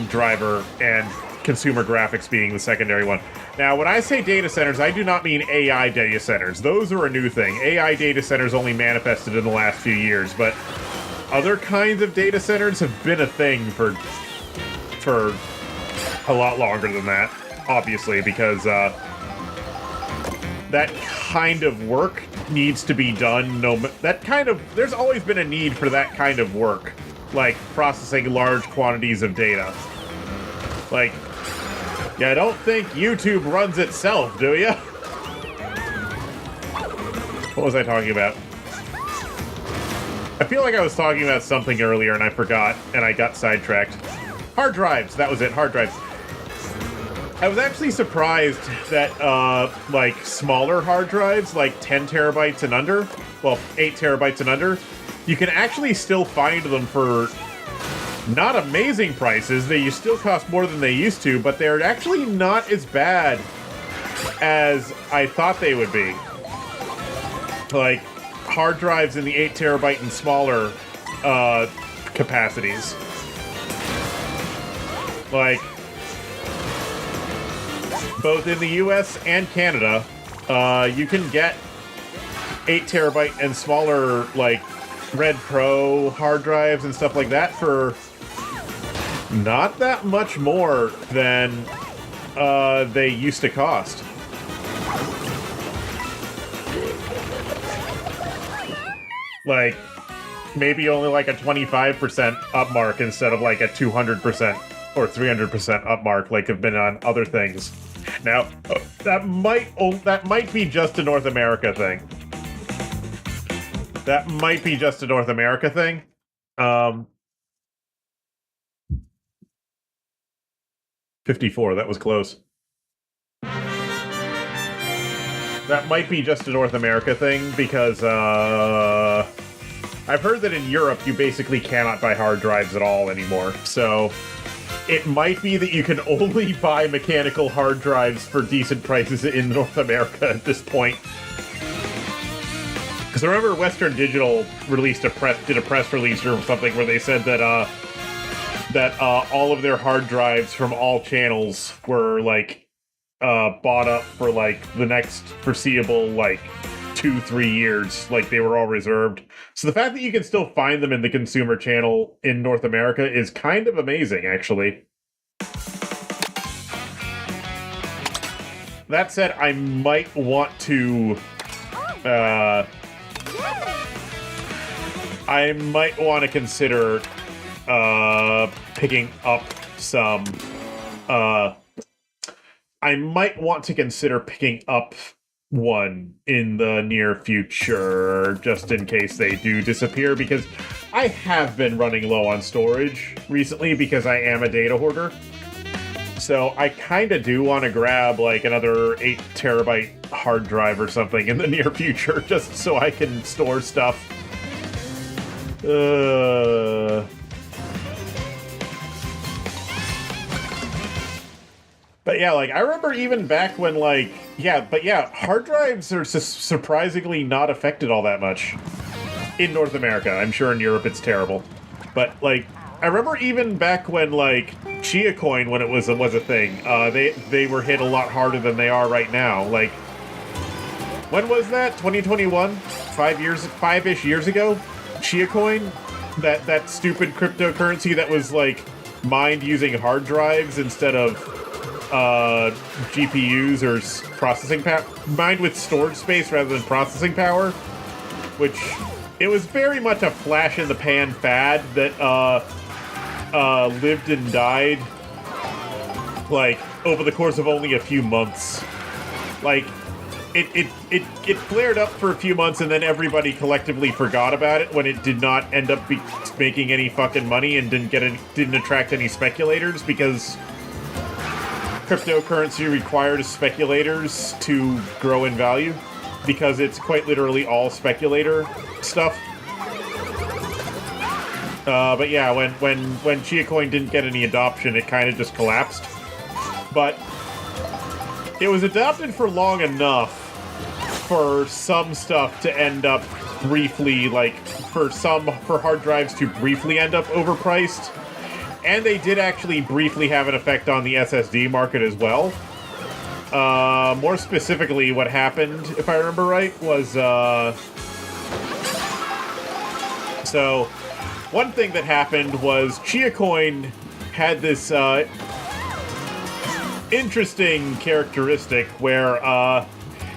driver, and consumer graphics being the secondary one. Now, when I say data centers, I do not mean AI data centers. Those are a new thing. AI data centers only manifested in the last few years, but other kinds of data centers have been a thing for a lot longer than that, obviously, because that kind of work needs to be done. There's always been a need for that kind of work, like processing large quantities of data. Like, you don't think YouTube runs itself, do you? What was I talking about? I feel like I was talking about something earlier and I forgot, and I got sidetracked. Hard drives, that was it, hard drives. I was actually surprised that, like, smaller hard drives, like 10 terabytes and under, well, 8 terabytes and under, you can actually still find them for not amazing prices. They still cost more than they used to, but they're actually not as bad as I thought they would be. Like, hard drives in the 8 terabyte and smaller, capacities. Like, both in the US and Canada, you can get 8 terabyte and smaller, like, Red Pro hard drives and stuff like that for not that much more than they used to cost. Like, maybe only like a 25% up mark instead of like a 200% or 300% up mark like have been on other things. Now, that might be just a North America thing. That might be just a North America thing. 54, that was close. That might be just a North America thing, because I've heard that in Europe you basically cannot buy hard drives at all anymore. So it might be that you can only buy mechanical hard drives for decent prices in North America at this point. Because I remember Western Digital did a press release or something where they said that all of their hard drives from all channels were like bought up for like the next foreseeable like 2-3 years, like they were all reserved. So the fact that you can still find them in the consumer channel in North America is kind of amazing, actually. That said, I might want to consider picking up some I might want to consider picking up one in the near future, just in case they do disappear, because I have been running low on storage recently because I am a data hoarder. So I kind of do want to grab like another 8 terabyte hard drive or something in the near future, just so I can store stuff. But yeah, like, I remember even back when, like, hard drives are surprisingly not affected all that much in North America. I'm sure in Europe it's terrible. But, like, I remember even back when, like, Chia Coin, when it was a thing, they were hit a lot harder than they are right now. Like, when was that? 2021? 5-ish years ago? Chia Coin? That stupid cryptocurrency that was, like, mined using hard drives instead of GPUs or processing power, mined with storage space rather than processing power, which it was very much a flash in the pan fad that lived and died like over the course of only a few months. Like it flared up for a few months and then everybody collectively forgot about it when it did not end up making any fucking money and didn't attract any speculators, because cryptocurrency required speculators to grow in value, because it's quite literally all speculator stuff. But yeah, when Chia Coin didn't get any adoption, it kind of just collapsed. But it was adopted for long enough for some stuff to end up briefly, like, for hard drives to briefly end up overpriced. And they did actually briefly have an effect on the SSD market as well. More specifically, what happened, if I remember right, was... So, one thing that happened was Chia Coin had this interesting characteristic where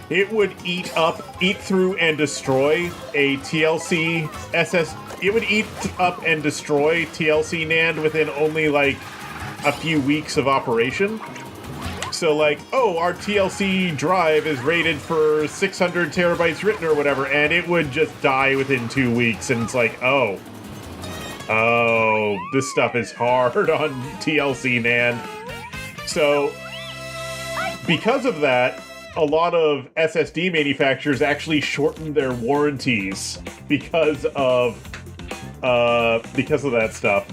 it would eat through and destroy a TLC SSD. It would eat up and destroy TLC NAND within only, like, a few weeks of operation. So, like, oh, our TLC drive is rated for 600 terabytes written or whatever, and it would just die within 2 weeks, and it's like, oh, this stuff is hard on TLC NAND. So, because of that, a lot of SSD manufacturers actually shortened their warranties because of that stuff,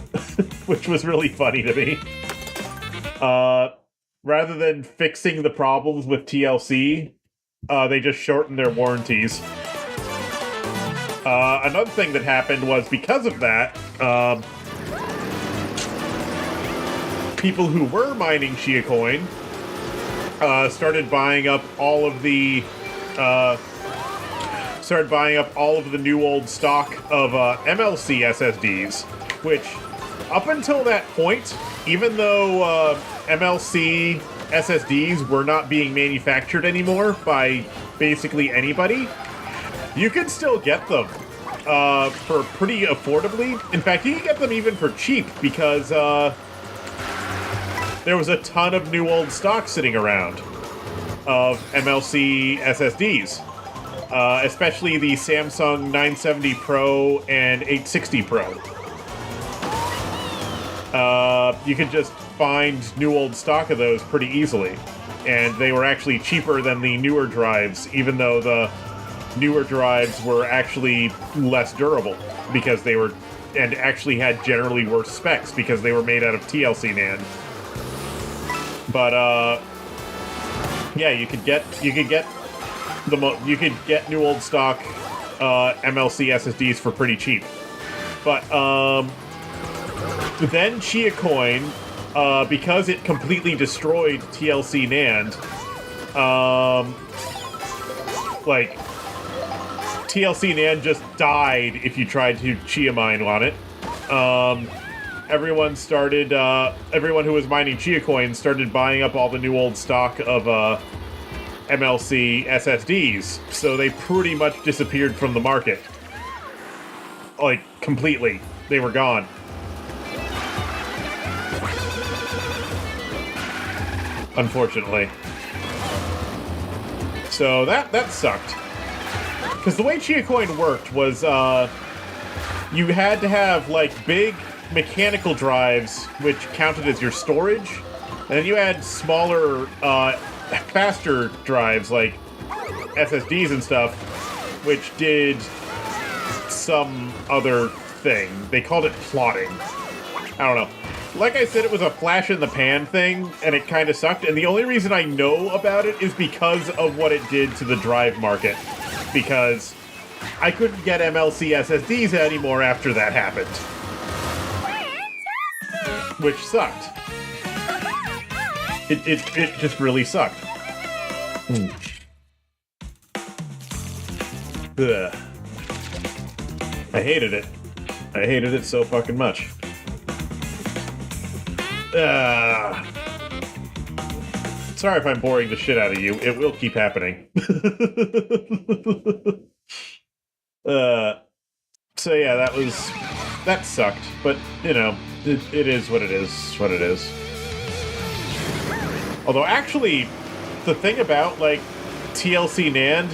which was really funny to me. Rather than fixing the problems with TLC, they just shortened their warranties. Another thing that happened was, because of that, people who were mining Chia Coin started buying up all of the started buying up all of the new old stock of MLC SSDs, which, up until that point, even though MLC SSDs were not being manufactured anymore by basically anybody, you could still get them for pretty affordably. In fact, you can get them even for cheap because there was a ton of new old stock sitting around of MLC SSDs, especially the Samsung 970 Pro and 860 Pro. You could just find new old stock of those pretty easily, and they were actually cheaper than the newer drives, even though the newer drives were actually less durable because they were, and actually had generally worse specs because they were made out of TLC NAND. But yeah, you could get new old stock MLC SSDs for pretty cheap. But then Chia Coin, because it completely destroyed TLC NAND, like, TLC NAND just died if you tried to Chia mine on it. Everyone who was mining Chia coins started buying up all the new old stock of MLC SSDs, so they pretty much disappeared from the market. Like, completely. They were gone. Unfortunately. So that sucked. Because the way Chia Coin worked was, you had to have, like, big mechanical drives, which counted as your storage, and then you had smaller, faster drives, like SSDs and stuff, which did some other thing. They called it plotting. I don't know. Like I said, it was a flash-in-the-pan thing, and it kind of sucked, and the only reason I know about it is because of what it did to the drive market. Because I couldn't get MLC SSDs anymore after that happened. Which sucked. It just really sucked. Ugh. I hated it. I hated it so fucking much. Sorry if I'm boring the shit out of you. It will keep happening. So yeah, that sucked. But, you know, it is what it is. Although, actually, the thing about, like, TLC NAND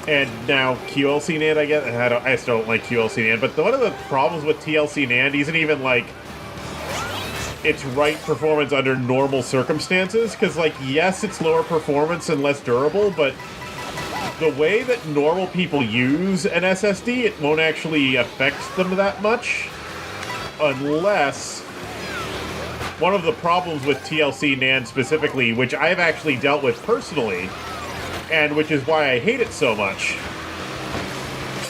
and now QLC NAND, I guess, I still don't like QLC NAND, but one of the problems with TLC NAND isn't even, like, its right performance under normal circumstances, because, like, yes, it's lower performance and less durable, but the way that normal people use an SSD, it won't actually affect them that much, unless one of the problems with TLC NAND specifically, which I've actually dealt with personally, and which is why I hate it so much,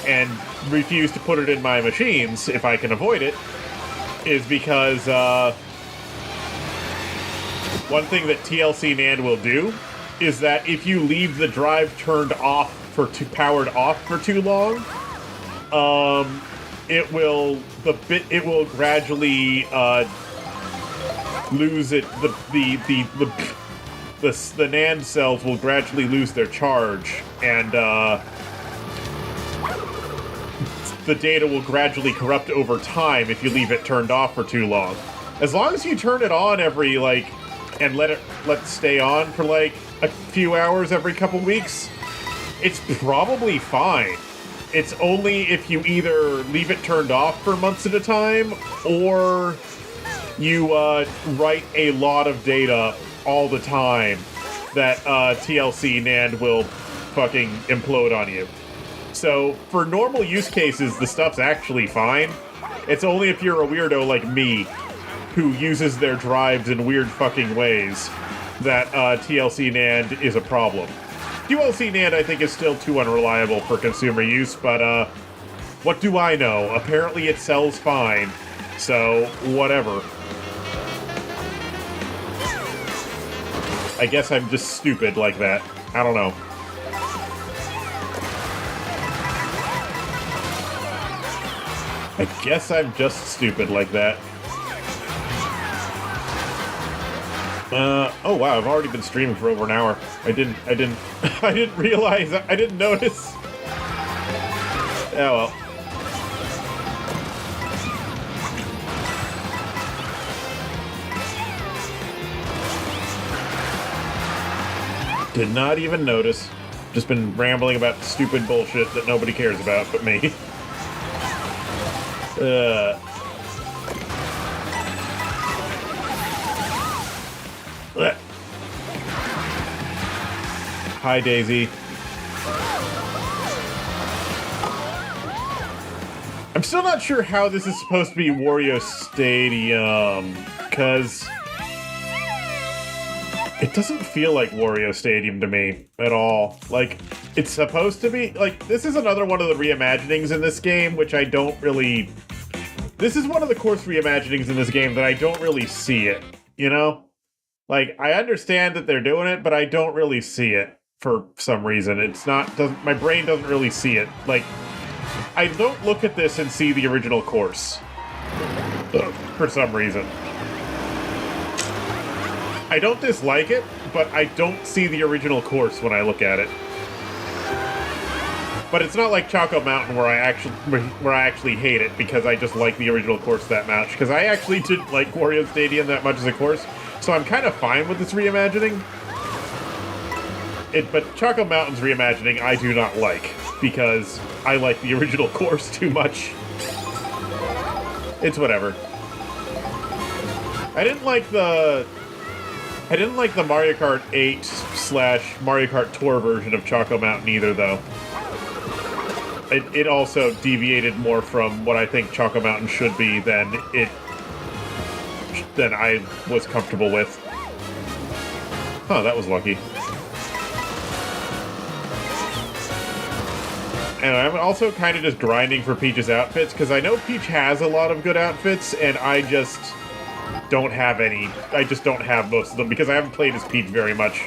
and refuse to put it in my machines if I can avoid it, is because, one thing that TLC NAND will do is that if you leave the drive powered off for too long, it will gradually lose it. The NAND cells will gradually lose their charge, and the data will gradually corrupt over time if you leave it turned off for too long. As long as you turn it on every, like, and let it stay on for, like, a few hours every couple weeks, it's probably fine. It's only if you either leave it turned off for months at a time, or you write a lot of data all the time, that TLC NAND will fucking implode on you. So, for normal use cases, the stuff's actually fine. It's only if you're a weirdo like me, who uses their drives in weird fucking ways, that TLC NAND is a problem. QLC NAND, I think, is still too unreliable for consumer use, but what do I know? Apparently it sells fine, so whatever. I guess I'm just stupid like that. I don't know. I guess I'm just stupid like that. Oh wow, I've already been streaming for over an hour. I didn't I didn't realize, I didn't notice. Oh well. Did not even notice. Just been rambling about stupid bullshit that nobody cares about but me. Hi, Daisy. I'm still not sure how this is supposed to be Wario Stadium, because it doesn't feel like Wario Stadium to me at all. Like, it's supposed to be, like, this is another one of the reimaginings in this game, which I don't really... This is one of the course reimaginings in this game that I don't really see it, you know? Like, I understand that they're doing it, but I don't really see it for some reason. It's not, my brain doesn't really see it. Like, I don't look at this and see the original course. For some reason. I don't dislike it, but I don't see the original course when I look at it. But it's not like Choco Mountain where I actually hate it because I just like the original course that much. Because I actually didn't like Wario Stadium that much as a course, so I'm kind of fine with this reimagining. But Choco Mountain's reimagining I do not like because I like the original course too much. It's whatever. I didn't like the Mario Kart 8 / Mario Kart Tour version of Choco Mountain either, though. It also deviated more from what I think Choco Mountain should be than I was comfortable with. Huh, that was lucky. And I'm also kind of just grinding for Peach's outfits, because I know Peach has a lot of good outfits, and I just don't have any. I just don't have most of them, because I haven't played as Peach very much.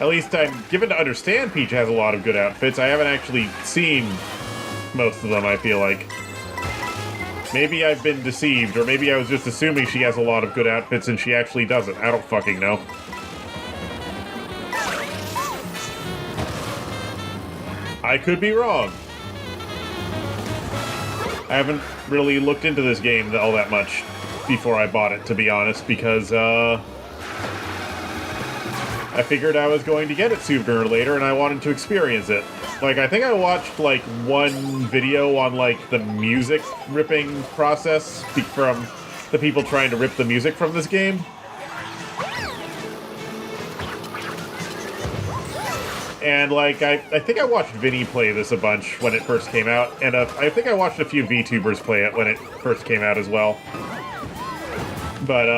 At least I'm given to understand Peach has a lot of good outfits. I haven't actually seen most of them, I feel like. Maybe I've been deceived, or maybe I was just assuming she has a lot of good outfits and she actually doesn't. I don't fucking know. I could be wrong. I haven't really looked into this game all that much before I bought it, to be honest, because, I figured I was going to get it sooner or later, and I wanted to experience it. Like, I think I watched, like, one video on, like, the music ripping process from the people trying to rip the music from this game. And, like, I think I watched Vinny play this a bunch when it first came out, and I think I watched a few VTubers play it when it first came out as well. But,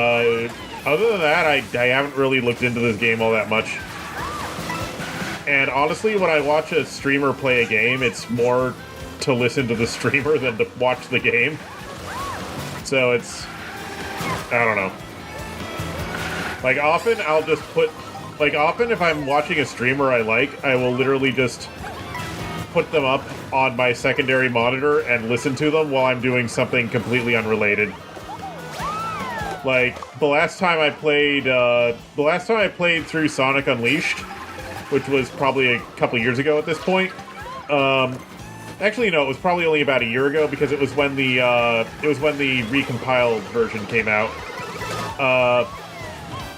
other than that, I haven't really looked into this game all that much. And honestly, when I watch a streamer play a game, it's more to listen to the streamer than to watch the game. So it's... I don't know. Like, often I'll just put... Like, often if I'm watching a streamer I like, I will literally just put them up on my secondary monitor and listen to them while I'm doing something completely unrelated. Like, the last time I played through Sonic Unleashed, which was probably a couple years ago at this point. Actually, no, it was probably only about a year ago because it was when the recompiled version came out.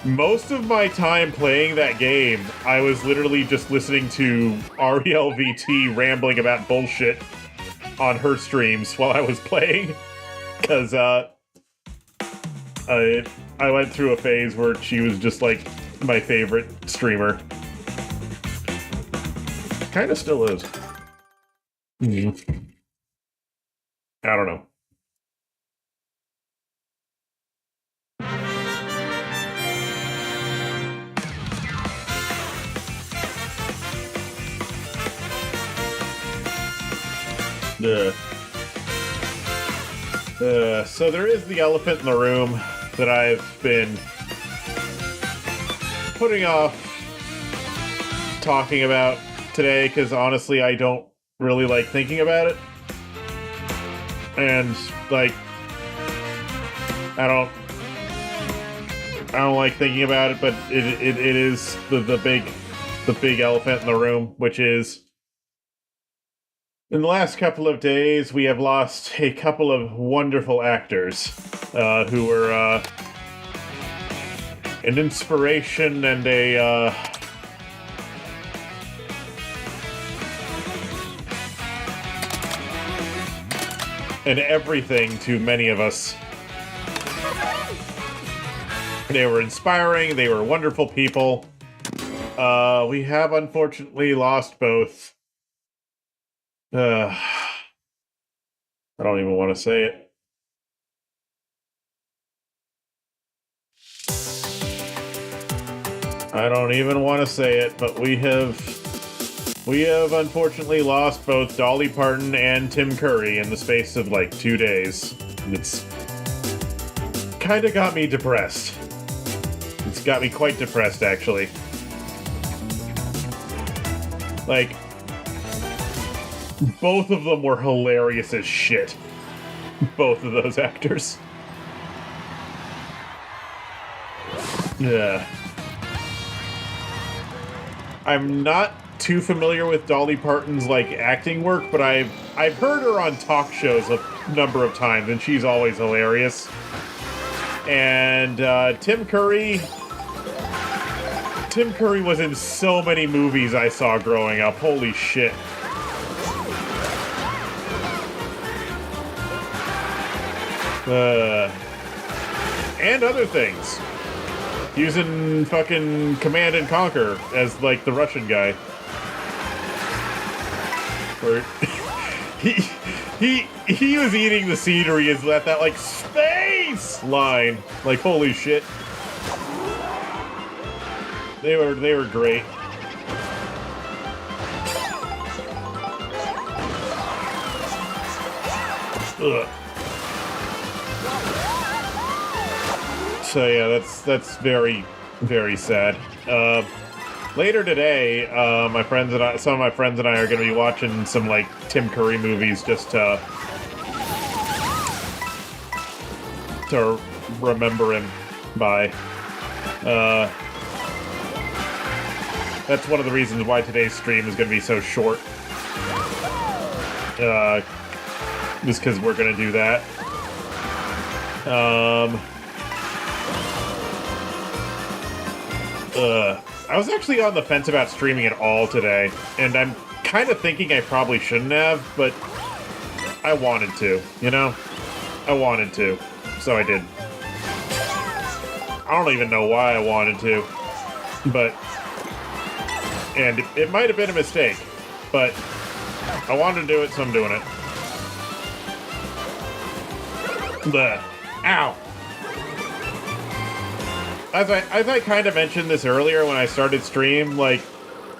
Most of my time playing that game, I was literally just listening to RELVT rambling about bullshit on her streams while I was playing, because I went through a phase where she was just, like, my favorite streamer. Kinda still is. I don't know. So there is the elephant in the room that I've been putting off talking about today, because honestly I don't really like thinking about it. And like I don't like thinking about it, but it is the big elephant in the room, which is in the last couple of days we have lost a couple of wonderful actors who were an inspiration and and everything to many of us. They were inspiring, they were wonderful people. We have unfortunately lost both. I don't even want to say it. I don't even want to say it, but we have unfortunately lost both Dolly Parton and Tim Curry in the space of like 2 days. It's kind of got me depressed. It's got me quite depressed, actually. Like, both of them were hilarious as shit. Both of those actors. Yeah. I'm not too familiar with Dolly Parton's like acting work, but I've heard her on talk shows a number of times, and she's always hilarious. And Tim Curry was in so many movies I saw growing up. Holy shit. And other things. Using fucking Command and Conquer as, like, the Russian guy. Where he was eating the scenery as that like, space line. Like, holy shit. They were great. Ugh. So yeah, that's very, very sad. Later today, some of my friends and I are going to be watching some like Tim Curry movies just to remember him by. That's one of the reasons why today's stream is going to be so short. Just because we're going to do that. I was actually on the fence about streaming at all today, and I'm kind of thinking I probably shouldn't have, but I wanted to, you know? I wanted to, so I did. I don't even know why I wanted to, but... And it might have been a mistake, but I wanted to do it, so I'm doing it. Ow! As I kind of mentioned this earlier when I started stream, like,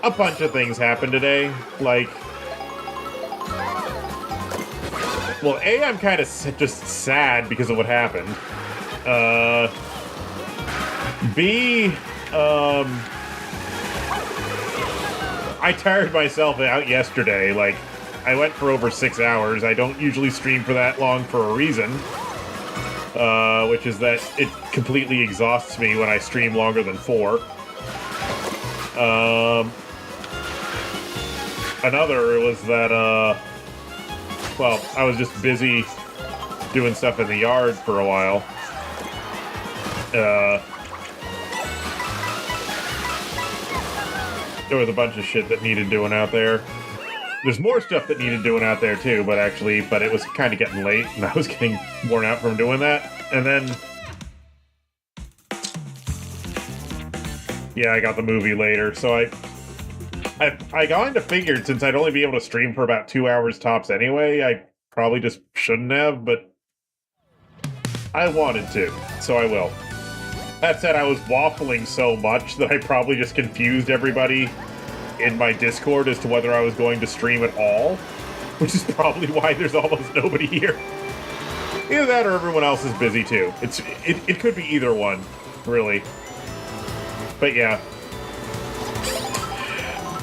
a bunch of things happened today. Like, well, A, I'm kind of just sad because of what happened. B, I tired myself out yesterday. Like, I went for over 6 hours. I don't usually stream for that long for a reason. Which is that it completely exhausts me when I stream longer than 4. Another was that, well, I was just busy doing stuff in the yard for a while. There was a bunch of shit that needed doing out there. There's more stuff that needed doing out there too, but it was kind of getting late, and I was getting worn out from doing that. And then, yeah, I got the movie later, so I kind of figured since I'd only be able to stream for about 2 hours tops anyway, I probably just shouldn't have, but I wanted to, so I will. That said, I was waffling so much that I probably just confused everybody in my Discord as to whether I was going to stream at all, which is probably why there's almost nobody here. Either that or everyone else is busy too. It could be either one, really. But yeah.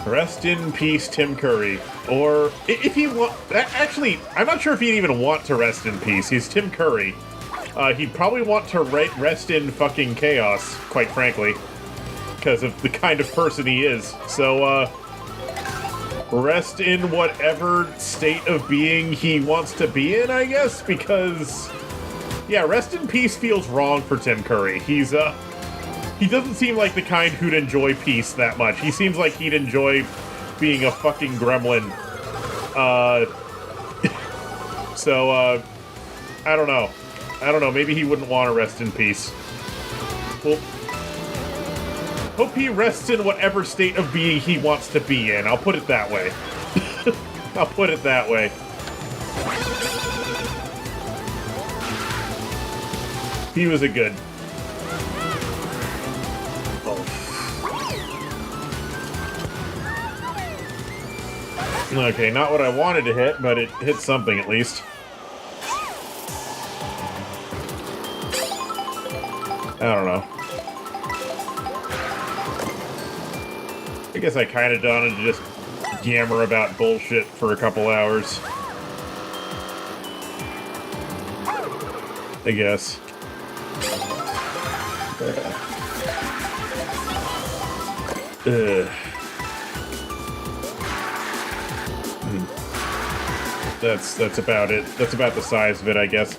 Rest in peace, Tim Curry. Or if he want, actually, I'm not sure if he'd even want to rest in peace. He's Tim Curry. He'd probably want to rest in fucking chaos, quite frankly, because of the kind of person he is. So, rest in whatever state of being he wants to be in, I guess, because, yeah, rest in peace feels wrong for Tim Curry. He doesn't seem like the kind who'd enjoy peace that much. He seems like he'd enjoy being a fucking gremlin. So, I don't know. Maybe he wouldn't want to rest in peace. Well, hope he rests in whatever state of being he wants to be in. I'll put it that way. I'll put it that way. He was a good... Okay, not what I wanted to hit, but it hit something at least. I don't know. I guess I kind of wanted to just yammer about bullshit for a couple hours. I guess. That's about it. That's about the size of it, I guess.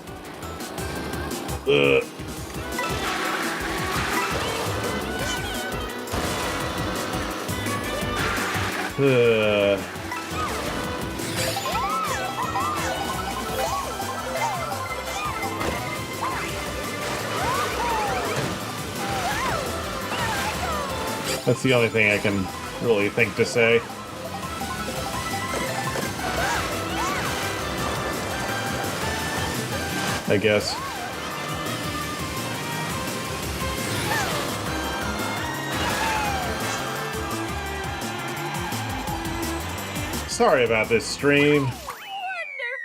That's the only thing I can really think to say. I guess. Sorry about this stream.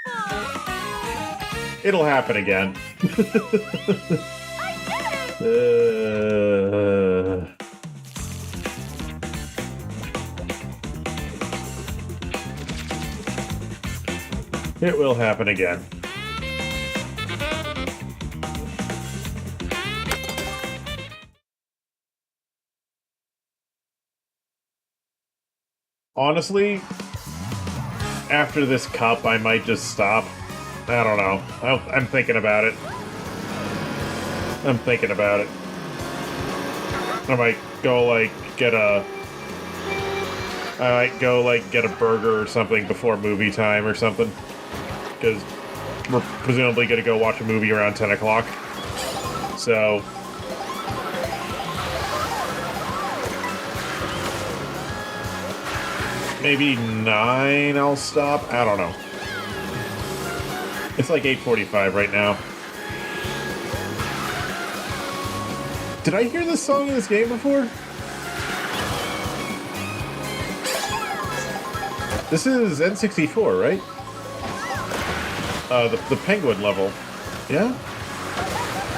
Wonderful! It'll happen again. It will happen again. Honestly, after this cup, I might just stop. I don't know. I'm thinking about it. I'm thinking about it. I might go, like, get a burger or something before movie time or something. Because we're presumably going to go watch a movie around 10 o'clock. So... maybe 9 I'll stop? I don't know. It's like 8:45 right now. Did I hear this song in this game before? This is N64, right? The penguin level. Yeah?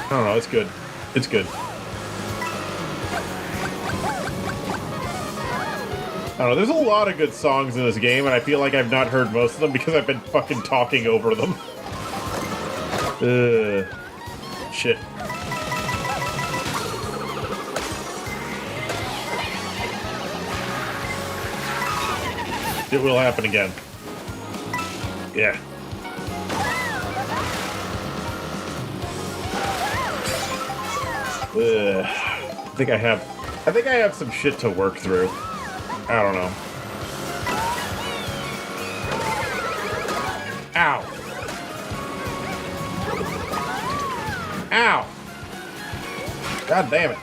I don't know, it's good. It's good. I don't know, there's a lot of good songs in this game, and I feel like I've not heard most of them because I've been fucking talking over them. Shit. It will happen again. Yeah. I think I have some shit to work through. I don't know. Ow. Ow. God damn it.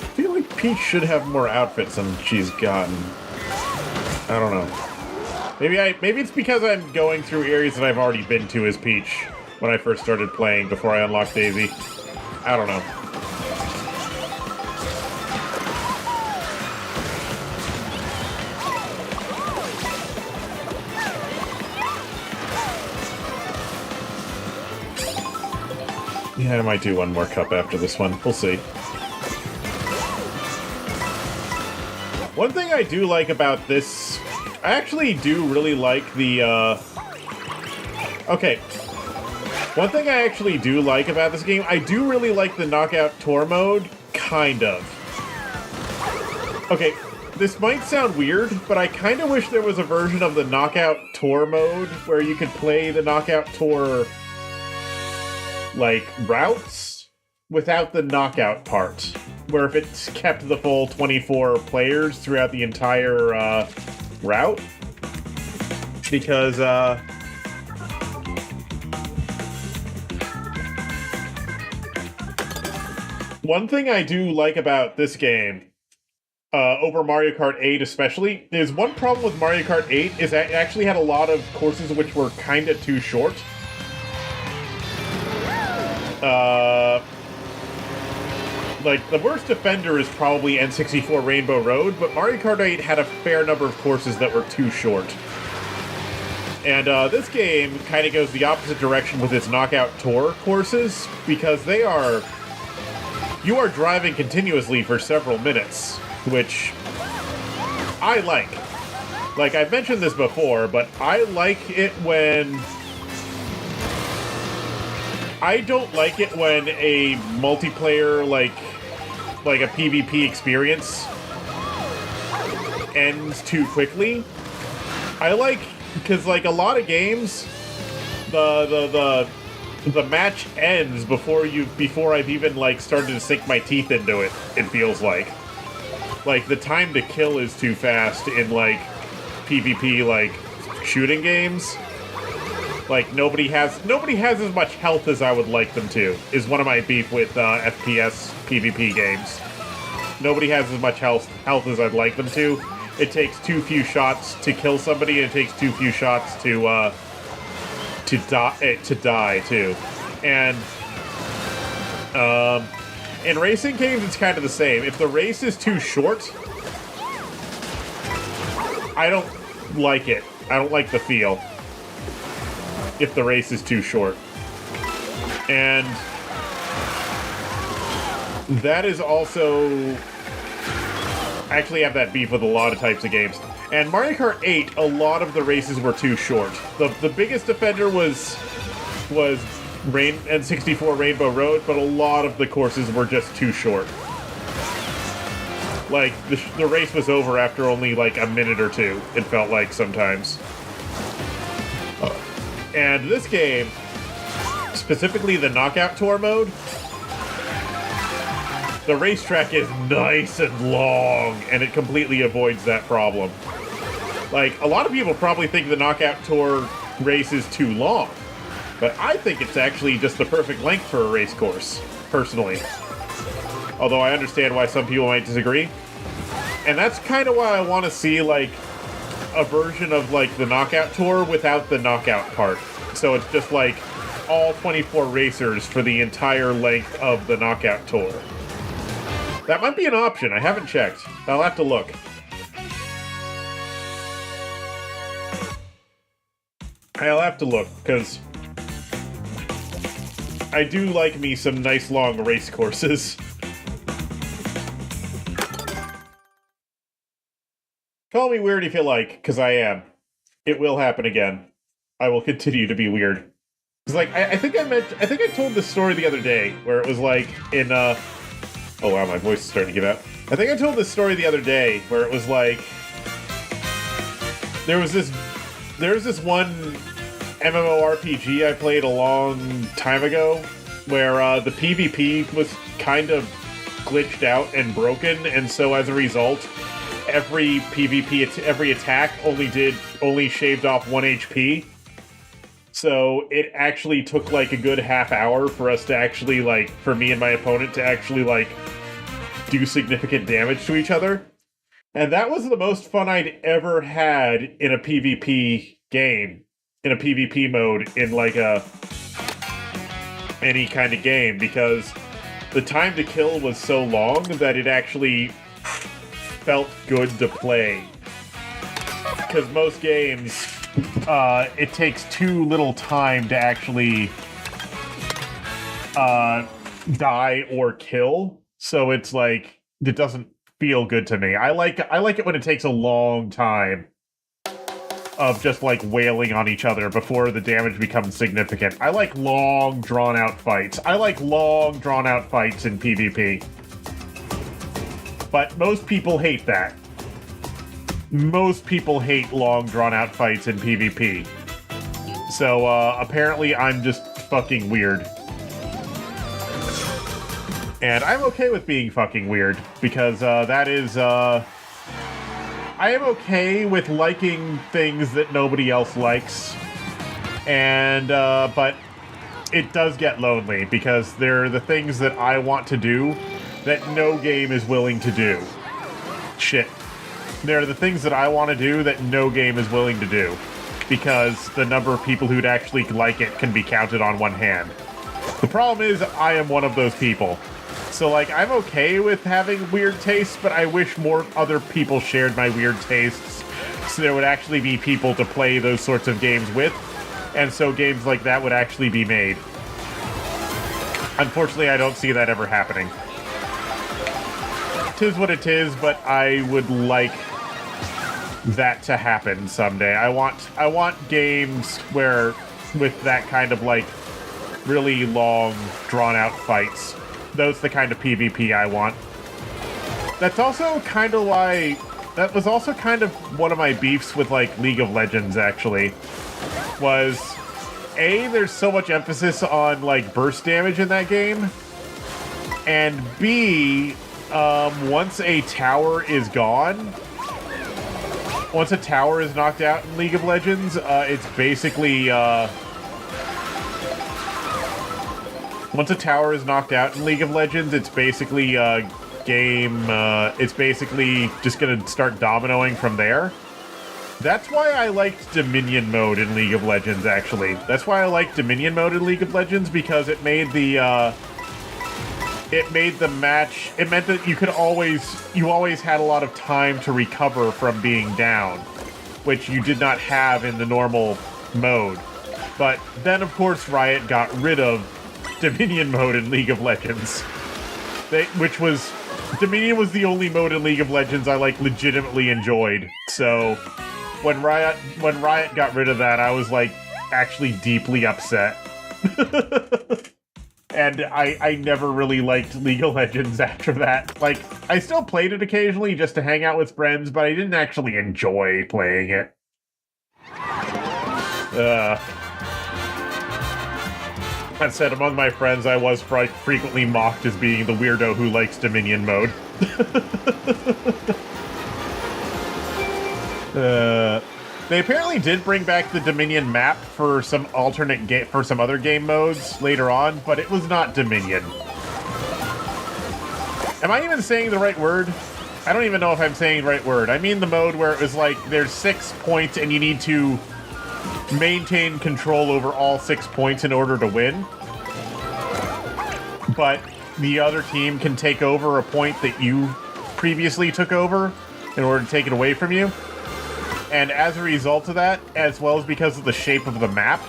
I feel like Peach should have more outfits than she's gotten. I don't know. Maybe it's because I'm going through areas that I've already been to as Peach when I first started playing before I unlocked Daisy. I don't know. Yeah, I might do one more cup after this one. We'll see. One thing I do like about this... I actually do really like the, Okay. One thing I actually do like about this game, I do really like the Knockout Tour mode. Kind of. Okay, this might sound weird, but I kind of wish there was a version of the Knockout Tour mode where you could play the Knockout Tour, like, routes without the knockout part. Where if it kept the full 24 players throughout the entire, route. Because, one thing I do like about this game, over Mario Kart 8 especially, is one problem with Mario Kart 8 is that it actually had a lot of courses which were kinda too short. Like, the worst offender is probably N64 Rainbow Road, but Mario Kart 8 had a fair number of courses that were too short. And this game kind of goes the opposite direction with its Knockout Tour courses, because they are... You are driving continuously for several minutes, which I like. Like, I've mentioned this before, but I like it when... I don't like it when a multiplayer, like a PvP experience ends too quickly. I like, because like a lot of games, the match ends before I've even like started to sink my teeth into it. It feels like the time to kill is too fast in like PvP like shooting games. Like nobody has as much health as I would like them to. Is one of my beef with FPS PvP games. Nobody has as much health as I'd like them to. It takes too few shots to kill somebody, and it takes too few shots to die too. And in racing games, it's kind of the same. If the race is too short, I don't like it. I don't like the feel. If the race is too short. And that is also... I actually have that beef with a lot of types of games. And Mario Kart 8, a lot of the races were too short. The biggest offender was N64 Rainbow Road, but a lot of the courses were just too short. Like, the race was over after only like a minute or two, it felt like sometimes. And this game, specifically the Knockout Tour mode, the racetrack is nice and long, and it completely avoids that problem. Like, a lot of people probably think the Knockout Tour race is too long, but I think it's actually just the perfect length for a race course, personally. Although I understand why some people might disagree. And that's kind of why I want to see, like, a version of, like, the Knockout Tour without the knockout part. So it's just, like, all 24 racers for the entire length of the Knockout Tour. That might be an option. I haven't checked. I'll have to look. I'll have to look, because I do like me some nice long race courses. Call me weird if you like, because I am. It will happen again. I will continue to be weird. It's like, I think I told this story the other day, where it was like, in, oh wow, my voice is starting to give out. I think I told this story the other day, where it was like, there was this one MMORPG I played a long time ago, where the PvP was kind of glitched out and broken, and so as a result, every attack only shaved off 1 HP. So it actually took like a good half hour for us to actually, like, for me and my opponent to actually, like, do significant damage to each other. And that was the most fun I'd ever had in a PvP game, in a PvP mode, in like any kind of game, because the time to kill was so long that it actually felt good to play. Because most games, it takes too little time to actually die or kill. So it's like it doesn't feel good to me. I like it when it takes a long time of just like wailing on each other before the damage becomes significant. I like long drawn out fights. I like long drawn out fights in PvP. But most people hate that. Most people hate long drawn out fights in PvP. So apparently I'm just fucking weird. And I'm okay with being fucking weird, because that is, I am okay with liking things that nobody else likes. And, but it does get lonely, because they're the things that I want to do that no game is willing to do. Shit. They're the things that I want to do that no game is willing to do, because the number of people who'd actually like it can be counted on one hand. The problem is, I am one of those people. So, like, I'm okay with having weird tastes, but I wish more other people shared my weird tastes, so there would actually be people to play those sorts of games with, and so games like that would actually be made. Unfortunately, I don't see that ever happening. 'Tis what it is, but I would like that to happen someday. I want games where, with that kind of, like, really long, drawn-out fights. Those the kind of PvP I want. That's also kind of why... That was also kind of one of my beefs with, like, League of Legends, actually. Was, A, there's so much emphasis on, like, burst damage in that game. And B, once a tower is gone... Once a tower is knocked out in League of Legends, it's basically, once a tower is knocked out in League of Legends, it's basically it's basically just gonna start dominoing from there. That's why I liked Dominion mode in League of Legends, actually. That's why I liked Dominion mode in League of Legends, because it made the match, it meant that you always had a lot of time to recover from being down, which you did not have in the normal mode. But then, of course, Riot got rid of Dominion mode in League of Legends. Dominion was the only mode in League of Legends I, like, legitimately enjoyed. So, when Riot got rid of that, I was, like, actually deeply upset. And I never really liked League of Legends after that. Like, I still played it occasionally just to hang out with friends, but I didn't actually enjoy playing it. That said, among my friends, I was frequently mocked as being the weirdo who likes Dominion mode. They apparently did bring back the Dominion map for some for some other game modes later on, but it was not Dominion. Am I even saying the right word? I don't even know if I'm saying the right word. I mean the mode where it was like, there's 6 points and you need to maintain control over all 6 points in order to win. But the other team can take over a point that you previously took over in order to take it away from you. And as a result of that, as well as because of the shape of the map,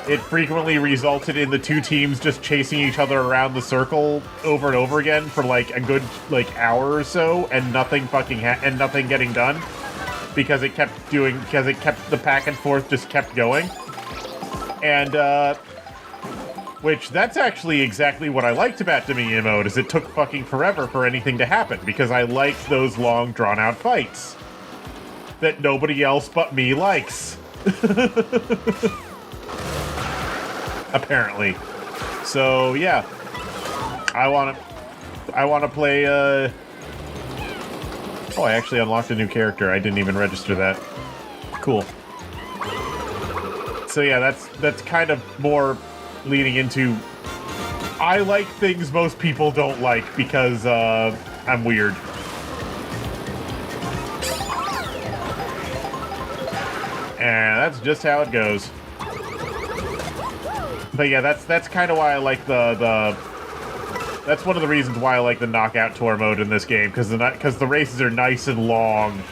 it frequently resulted in the two teams just chasing each other around the circle over and over again for like a good hour or so, and nothing getting done, because the back and forth just kept going. And which that's actually exactly what I liked about Dominion mode, is it took fucking forever for anything to happen, because I liked those long drawn out fights that nobody else but me likes. Apparently. So yeah, I want to play. Oh, I actually unlocked a new character. I didn't even register that. Cool. So yeah, that's kind of more leading into, I like things most people don't like because I'm weird. And that's just how it goes. But yeah, that's kind of why I like that's one of the reasons why I like the knockout tour mode in this game, because the races are nice and long,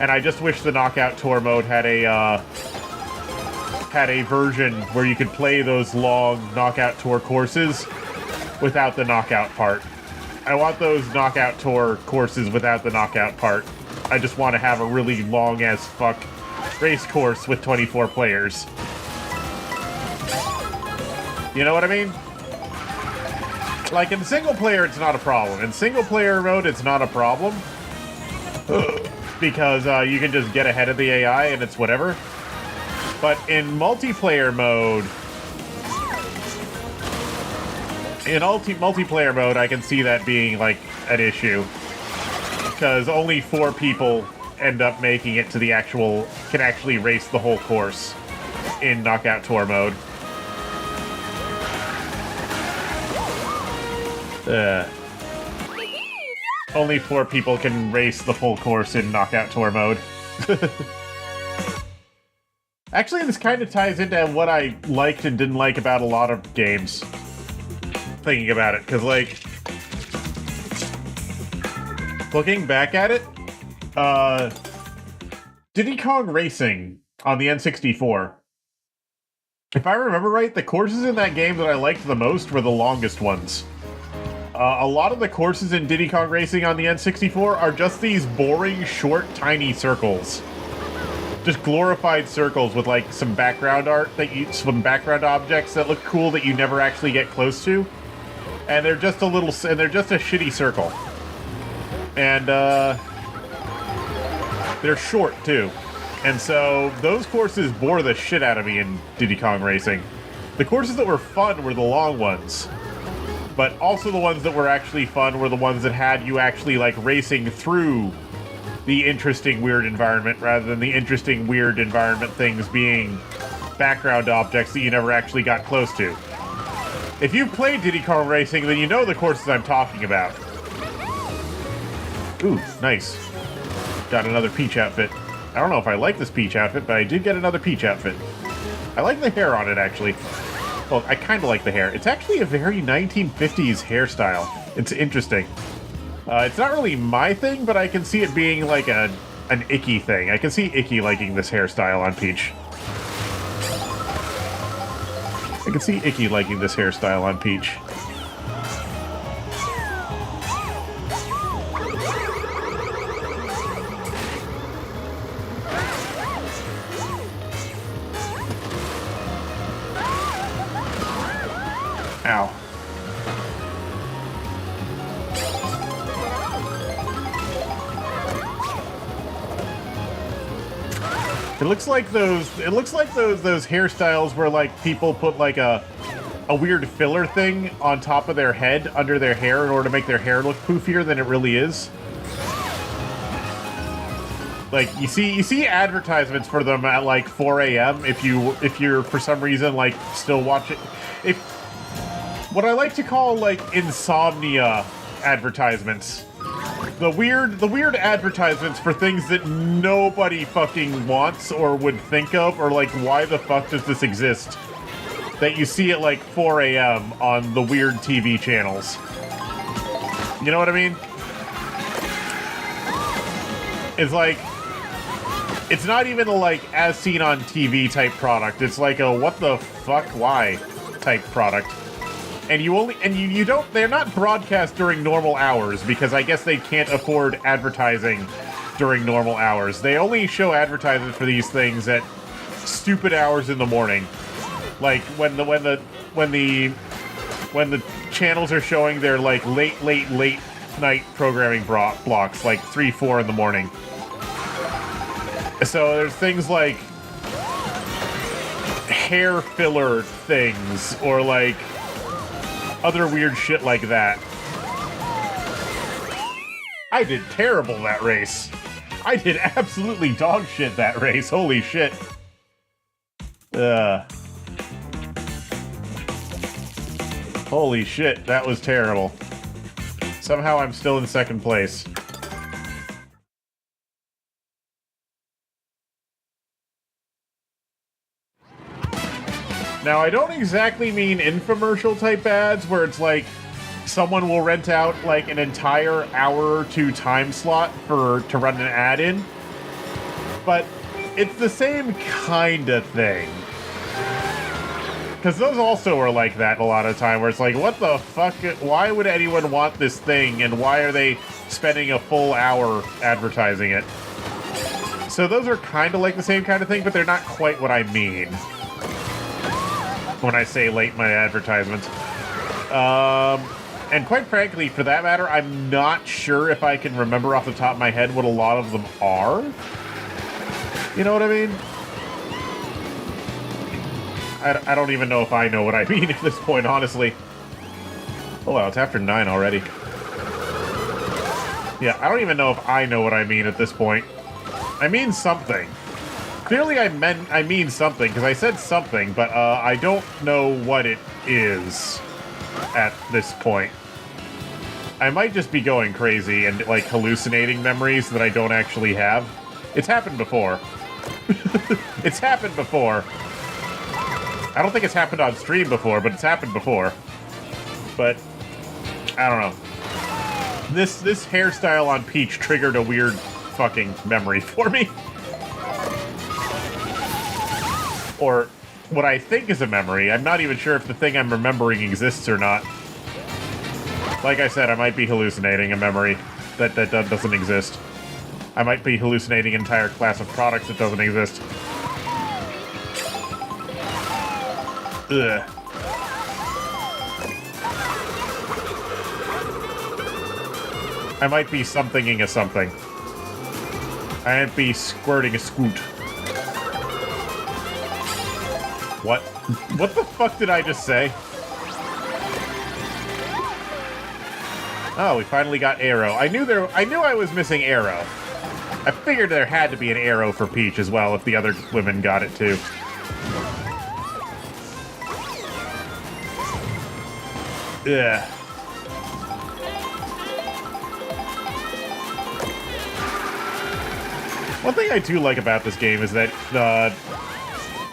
and I just wish the knockout tour mode had had a version where you could play those long Knockout Tour courses without the knockout part. I want those Knockout Tour courses without the knockout part. I just want to have a really long as fuck race course with 24 players. You know what I mean? Like, in single player, it's not a problem. In single player mode, it's not a problem. Because you can just get ahead of the AI and it's whatever. But in multiplayer mode... multiplayer mode, I can see that being, like, an issue. Because only 4 people end up making it to the actual... can actually race the whole course in Knockout Tour mode. Only 4 people can race the full course in Knockout Tour mode. Actually, this kind of ties into what I liked and didn't like about a lot of games. Thinking about it, because, like, looking back at it, Diddy Kong Racing on the N64. If I remember right, the courses in that game that I liked the most were the longest ones. A lot of the courses in Diddy Kong Racing on the N64 are just these boring, short, tiny circles. Just glorified circles with, like, some background art some background objects that look cool that you never actually get close to. And they're just a shitty circle. And, they're short, too. And so, those courses bore the shit out of me in Diddy Kong Racing. The courses that were fun were the long ones. But also the ones that were actually fun were the ones that had you actually, like, racing through the interesting, weird environment, rather than the interesting, weird environment things being background objects that you never actually got close to. If you've played Diddy Kong Racing, then you know the courses I'm talking about. Ooh, nice. Got another Peach outfit. I don't know if I like this Peach outfit, but I did get another Peach outfit. I like the hair on it, actually. Well, I kind of like the hair. It's actually a very 1950s hairstyle. It's interesting. It's not really my thing, but I can see it being like an Icky thing. I can see Icky liking this hairstyle on Peach. I can see Icky liking this hairstyle on Peach. Ow. It looks like those hairstyles where, like, people put, like, a weird filler thing on top of their head under their hair in order to make their hair look poofier than it really is. Like, you see advertisements for them at, like, 4 a.m. if you're for some reason, like, still watching. What I like to call, like, insomnia advertisements. The weird advertisements for things that nobody fucking wants or would think of, or, like, why the fuck does this exist? That you see at, like, 4 a.m. on the weird TV channels. You know what I mean? It's like, it's not even a, like, as seen on TV type product. It's like a what the fuck, why type product. And you don't, they're not broadcast during normal hours because I guess they can't afford advertising during normal hours. They only show advertisements for these things at stupid hours in the morning. Like when the channels are showing their, like, late night programming blocks, like 3-4 in the morning. So there's things like hair filler things or, like, other weird shit like that. I did terrible that race. I did absolutely dog shit that race. Holy shit. Holy shit, that was terrible. Somehow I'm still in second place. Now, I don't exactly mean infomercial type ads where it's like someone will rent out, like, an entire hour or two time slot to run an ad in. But it's the same kind of thing. Because those also are like that a lot of time, where it's like, what the fuck? Why would anyone want this thing, and why are they spending a full hour advertising it? So those are kind of like the same kind of thing, but they're not quite what I mean when I say late night advertisements. And quite frankly, for that matter, I'm not sure if I can remember off the top of my head what a lot of them are. You know what I mean? I don't even know if I know what I mean at this point, honestly. Oh, wow, it's after 9 already. Yeah, I don't even know if I know what I mean at this point. I mean something. Clearly I mean something, because I said something, but I don't know what it is at this point. I might just be going crazy and, like, hallucinating memories that I don't actually have. It's happened before. It's happened before. I don't think it's happened on stream before, but it's happened before. But, I don't know. This hairstyle on Peach triggered a weird fucking memory for me. Or what I think is a memory. I'm not even sure if the thing I'm remembering exists or not. Like I said, I might be hallucinating a memory that doesn't exist. I might be hallucinating an entire class of products that doesn't exist. Ugh. I might be somethinging a something. I might be squirting a scoot. What? What the fuck did I just say? Oh, we finally got Arrow. I knew I was missing Arrow. I figured there had to be an Arrow for Peach as well if the other women got it too. Ugh. One thing I do like about this game is that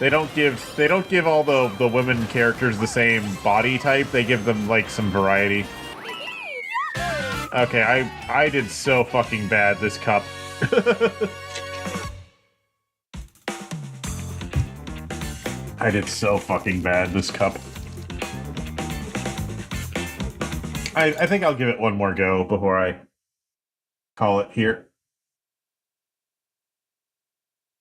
they don't give all the women characters the same body type. They give them like some variety. Okay, I did so fucking bad this cup. I did so fucking bad this cup. I think I'll give it one more go before I call it here.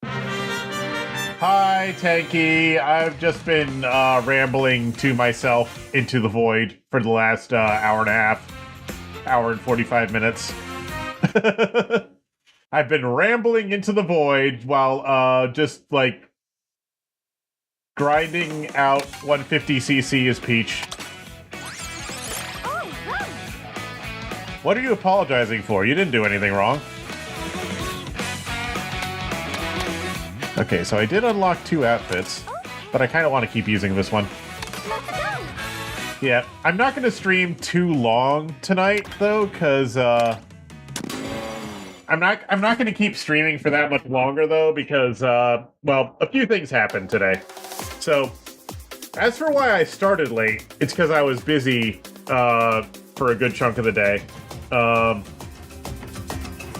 Hi, Tanky. I've just been rambling to myself into the void for the last hour and a half. Hour and 45 minutes. I've been rambling into the void while just, like, grinding out 150cc as Peach. What are you apologizing for? You didn't do anything wrong. Okay, so I did unlock 2 outfits, but I kind of want to keep using this one. Yeah, I'm not going to stream too long tonight, though, because I'm not going to keep streaming for that much longer, though, because well, a few things happened today. So, as for why I started late, it's because I was busy for a good chunk of the day,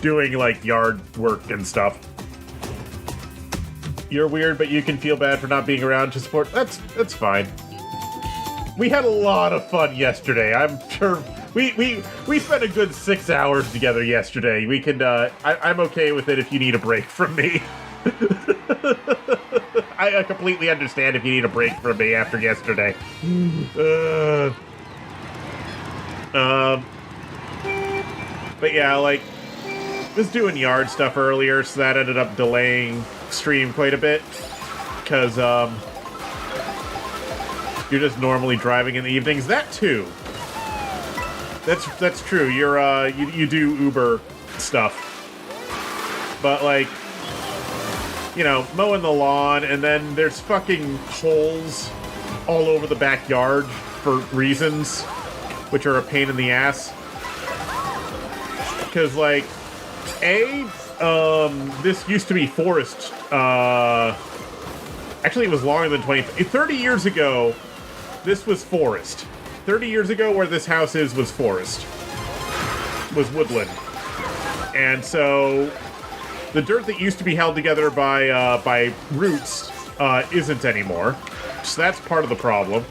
doing like yard work and stuff. You're weird, but you can feel bad for not being around to support. That's fine. We had a lot of fun yesterday. I'm sure we spent a good 6 hours together yesterday. We can. I'm okay with it if you need a break from me. I completely understand if you need a break from me after yesterday. But yeah, like, was doing yard stuff earlier, so that ended up delaying stream quite a bit. Because, you're just normally driving in the evenings. That too. That's true. You're, you do Uber stuff. But, like, you know, mowing the lawn, and then there's fucking holes all over the backyard for reasons, which are a pain in the ass. Because, like, this used to be forest. Actually, it was longer than 30 years ago, this was forest. 30 years ago, where this house was forest. Was woodland. And so, the dirt that used to be held together by roots isn't anymore. So that's part of the problem.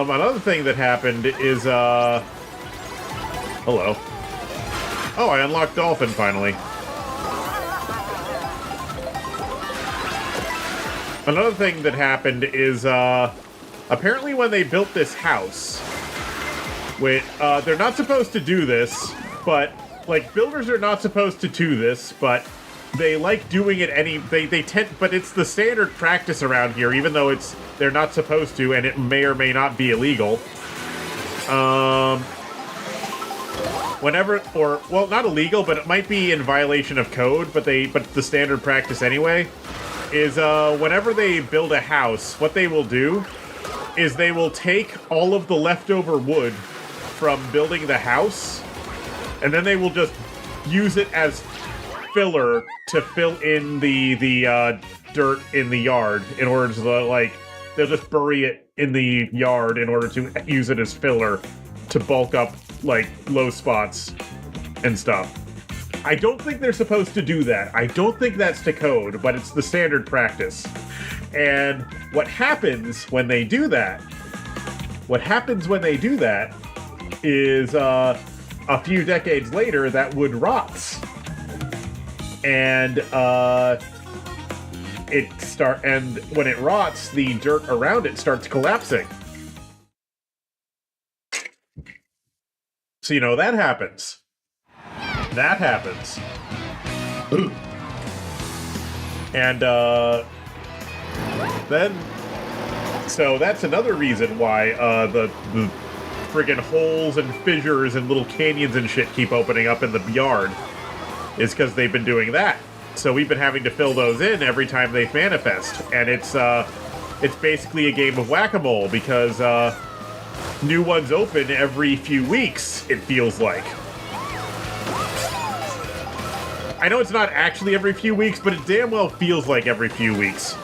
Another thing that happened is, hello. Oh, I unlocked Dolphin finally. Another thing that happened is, apparently when they built this house, they're not supposed to do this, but, like, builders are not supposed to do this, but they like doing it they tend, but it's the standard practice around here, even though they're not supposed to, and it may or may not be illegal. Well, not illegal, but it might be in violation of code, but the standard practice anyway, is, whenever they build a house, what they will do is they will take all of the leftover wood from building the house, and then they will just use it as filler to fill in the dirt in the yard in order to, like, they'll just bury it in the yard in order to use it as filler to bulk up, like, low spots and stuff. I don't think they're supposed to do that. I don't think that's to code, but it's the standard practice. And what happens when they do that is, a few decades later, that wood rots. And, and when it rots, the dirt around it starts collapsing. So, you know, that happens. That happens. And, so that's another reason why, the friggin' holes and fissures and little canyons and shit keep opening up in the yard. Is because they've been doing that. So we've been having to fill those in every time they manifest. And it's basically a game of whack-a-mole, because, new ones open every few weeks, it feels like. I know it's not actually every few weeks, but it damn well feels like every few weeks.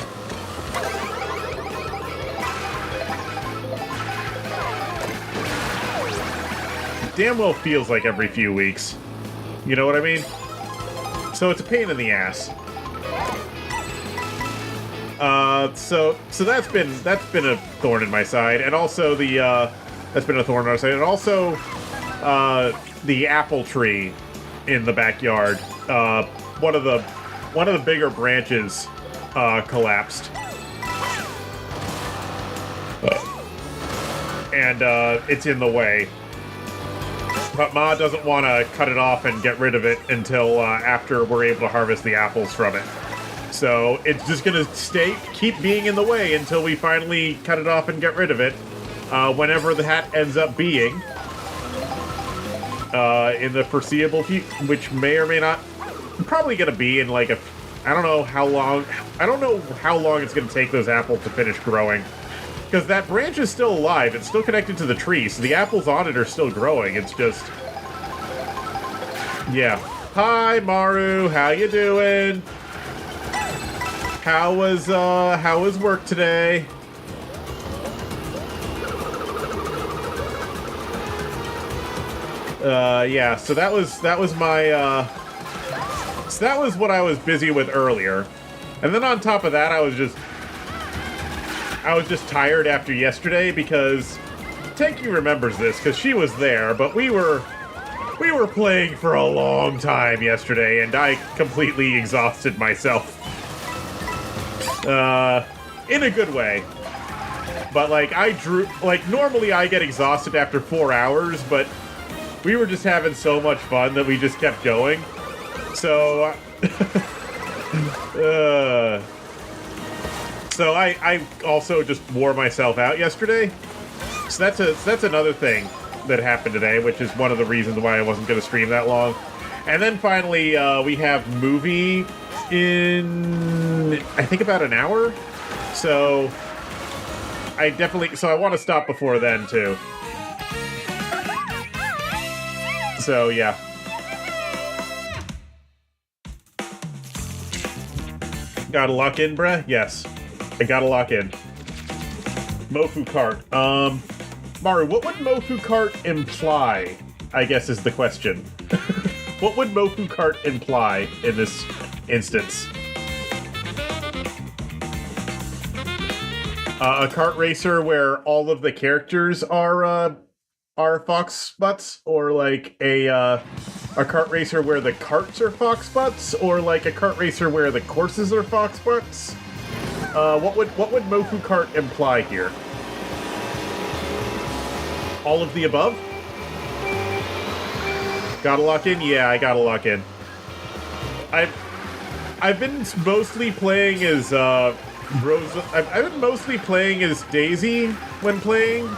It damn well feels like every few weeks. You know what I mean? So it's a pain in the ass. So that's been a thorn in my side, and also that's been a thorn in our side, and also the apple tree in the backyard. One of the bigger branches collapsed, and it's in the way. But Ma doesn't want to cut it off and get rid of it until after we're able to harvest the apples from it. So it's just gonna keep being in the way until we finally cut it off and get rid of it. Whenever the hat ends up being in the foreseeable future, which may or may not, probably gonna be in like I don't know how long it's gonna take those apples to finish growing. Because that branch is still alive, it's still connected to the tree, so the apples on it are still growing, it's just... Yeah. Hi, Maru, how you doing? How was work today? Yeah, so that was my, so that was what I was busy with earlier. And then on top of that, I was just tired after yesterday because Tenki remembers this because she was there, but we were playing for a long time yesterday, and I completely exhausted myself. In a good way. But normally I get exhausted after 4 hours, but we were just having so much fun that we just kept going. So, So I also just wore myself out yesterday. So that's another thing that happened today, which is one of the reasons why I wasn't going to stream that long. And then finally, we have movie in, I think, about an hour. So I want to stop before then, too. So, yeah. Gotta lock in, bruh? Yes. I gotta lock in. Mofu Kart. Maru, what would Mofu Kart imply? I guess is the question. What would Mofu Kart imply in this instance? A kart racer where all of the characters are fox butts, or like a kart racer where the carts are fox butts, or like a kart racer where the courses are fox butts. What would Mofu Kart imply here? All of the above? Gotta lock in? Yeah, I gotta lock in. I've been mostly playing as Rosa. I've been mostly playing as Daisy when playing,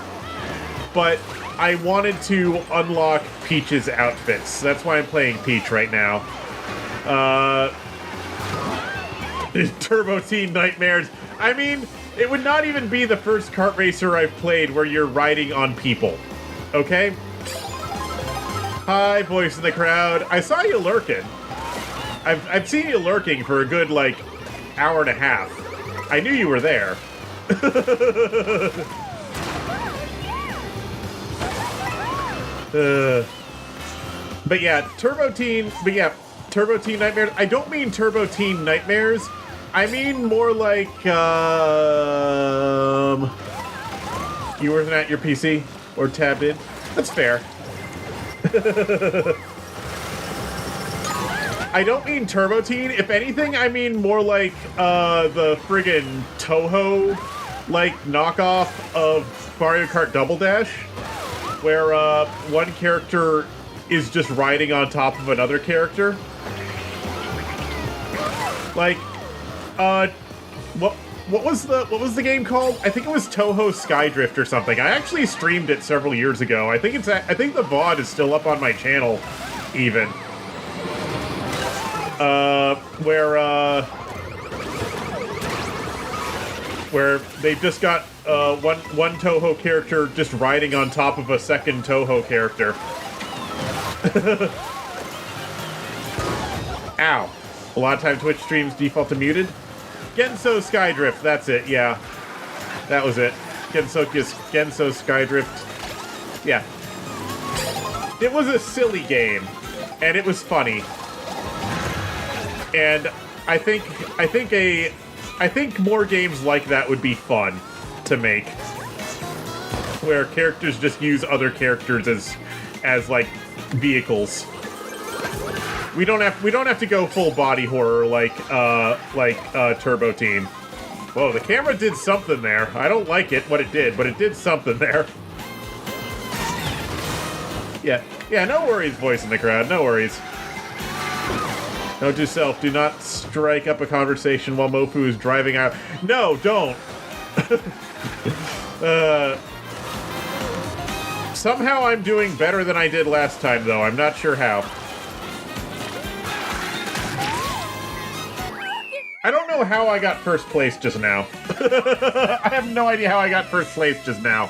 but I wanted to unlock Peach's outfits. That's why I'm playing Peach right now. Turbo Teen Nightmares. I mean, it would not even be the first kart racer I've played where you're riding on people. Okay? Hi, voice in the crowd. I saw you lurking. I've seen you lurking for a good, like, hour and a half. I knew you were there. But yeah, Turbo Teen Nightmares. I don't mean Turbo Teen Nightmares. I mean more like, you weren't at your PC or tabbed in. That's fair. I don't mean Turbo Teen. If anything, I mean more like the friggin' Toho like knockoff of Mario Kart Double Dash, where one character is just riding on top of another character. Like, what was the game called? I think it was Toho Skydrift or something. I actually streamed it several years ago. I think the VOD is still up on my channel, even. Where they've just got one Toho character just riding on top of a second Toho character. Ow. A lot of time Twitch streams default to muted. Genso Skydrift, that's it, yeah. That was it. Genso Skydrift. Yeah. It was a silly game, and it was funny. And I think more games like that would be fun to make, where characters just use other characters as like vehicles. We don't have to go full body horror like Turbo Teen. Whoa, the camera did something there. I don't like it what it did, but it did something there. Yeah, no worries, voice in the crowd, no worries. Note to self, do not strike up a conversation while Mofu is driving out. No, don't. Somehow I'm doing better than I did last time, though. I'm not sure how. I don't know how I got first place just now. I have no idea how I got first place just now.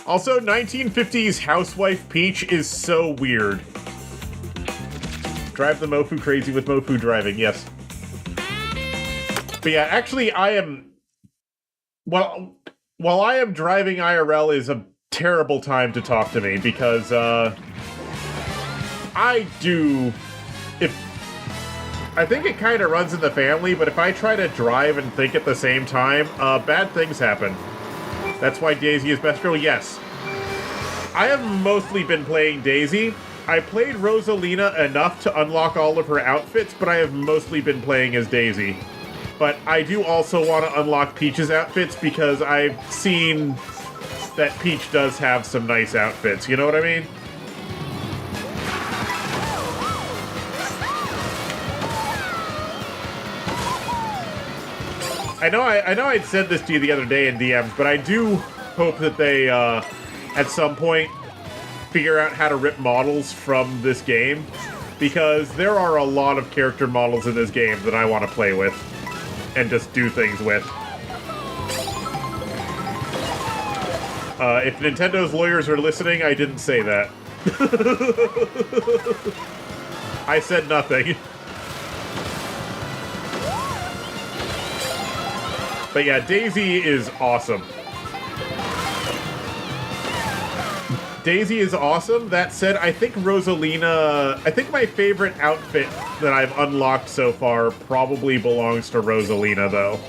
Also, 1950s housewife Peach is so weird. Drive the Mofu crazy with Mofu driving, yes. But yeah, actually, while I am driving IRL is a terrible time to talk to me, because, I think it kind of runs in the family, but if I try to drive and think at the same time, bad things happen. That's why Daisy is best girl, yes. I have mostly been playing Daisy. I played Rosalina enough to unlock all of her outfits, but I have mostly been playing as Daisy. But I do also want to unlock Peach's outfits, because I've seen that Peach does have some nice outfits, you know what I mean? I know I'd said this to you the other day in DMs, but I do hope that they, at some point, figure out how to rip models from this game, because there are a lot of character models in this game that I want to play with and just do things with. If Nintendo's lawyers are listening, I didn't say that. I said nothing. But yeah, Daisy is awesome. Daisy is awesome. That said, I think my favorite outfit that I've unlocked so far probably belongs to Rosalina, though.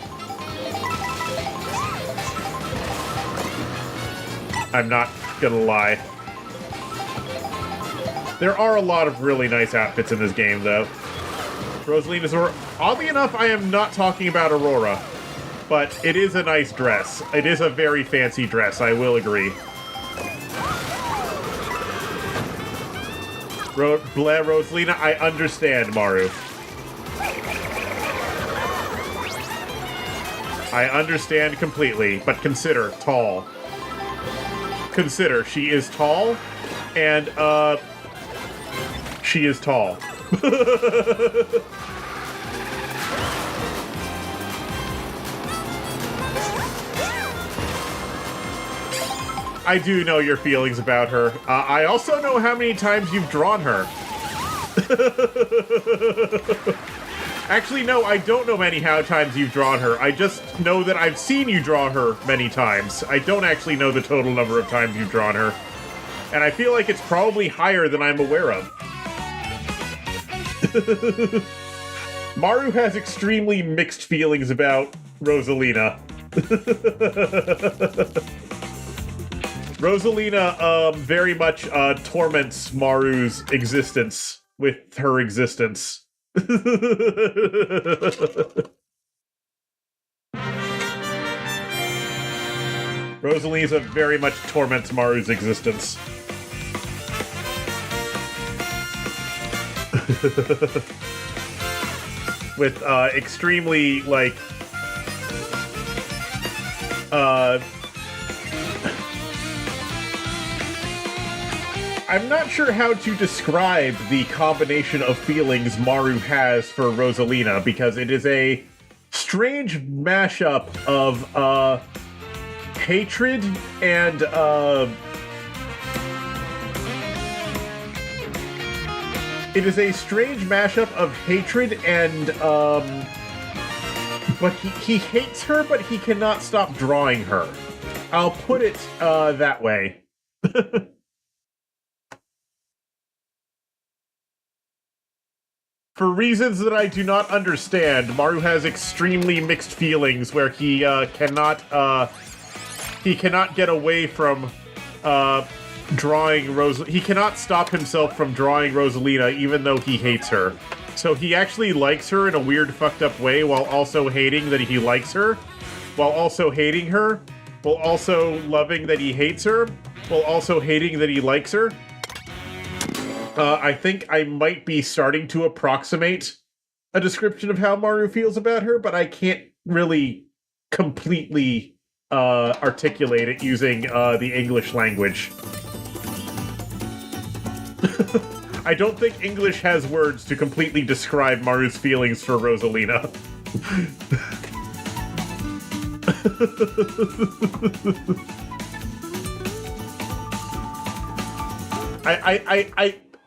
I'm not gonna lie. There are a lot of really nice outfits in this game, though. Rosalina's Aurora. Oddly enough, I am not talking about Aurora, but it is a nice dress. It is a very fancy dress, I will agree. Rosalina, I understand, Maru. I understand completely, but consider tall. Consider she is tall, and she is tall. I do know your feelings about her. I also know how many times you've drawn her. Actually, no, I don't know how times you've drawn her. I just know that I've seen you draw her many times. I don't actually know the total number of times you've drawn her. And I feel like it's probably higher than I'm aware of. Maru has extremely mixed feelings about Rosalina. Rosalina very much torments Maru's existence with her existence. Rosalina very much torments Maru's existence. With extremely, like, I'm not sure how to describe the combination of feelings Maru has for Rosalina, because it is a strange mashup of hatred and it is a strange mashup of hatred and but he hates her, but he cannot stop drawing her. I'll put it that way. For reasons that I do not understand, Maru has extremely mixed feelings where he cannot get away from drawing he cannot stop himself from drawing Rosalina even though he hates her. So he actually likes her in a weird fucked up way while also hating that he likes her, while also hating her, while also loving that he hates her, while also hating that he likes her. I think I might be starting to approximate a description of how Maru feels about her, but I can't really completely articulate it using the English language. I don't think English has words to completely describe Maru's feelings for Rosalina.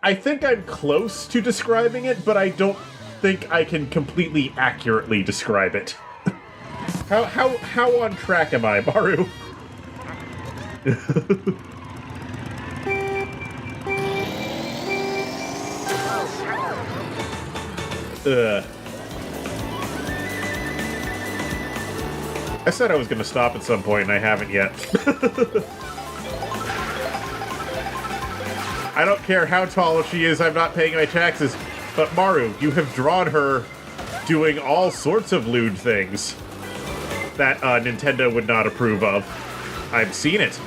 I think I'm close to describing it, but I don't think I can completely accurately describe it. How on track am I, Maru? I said I was going to stop at some point, and I haven't yet. I don't care how tall she is, I'm not paying my taxes. But Maru, you have drawn her doing all sorts of lewd things that Nintendo would not approve of. I've seen it.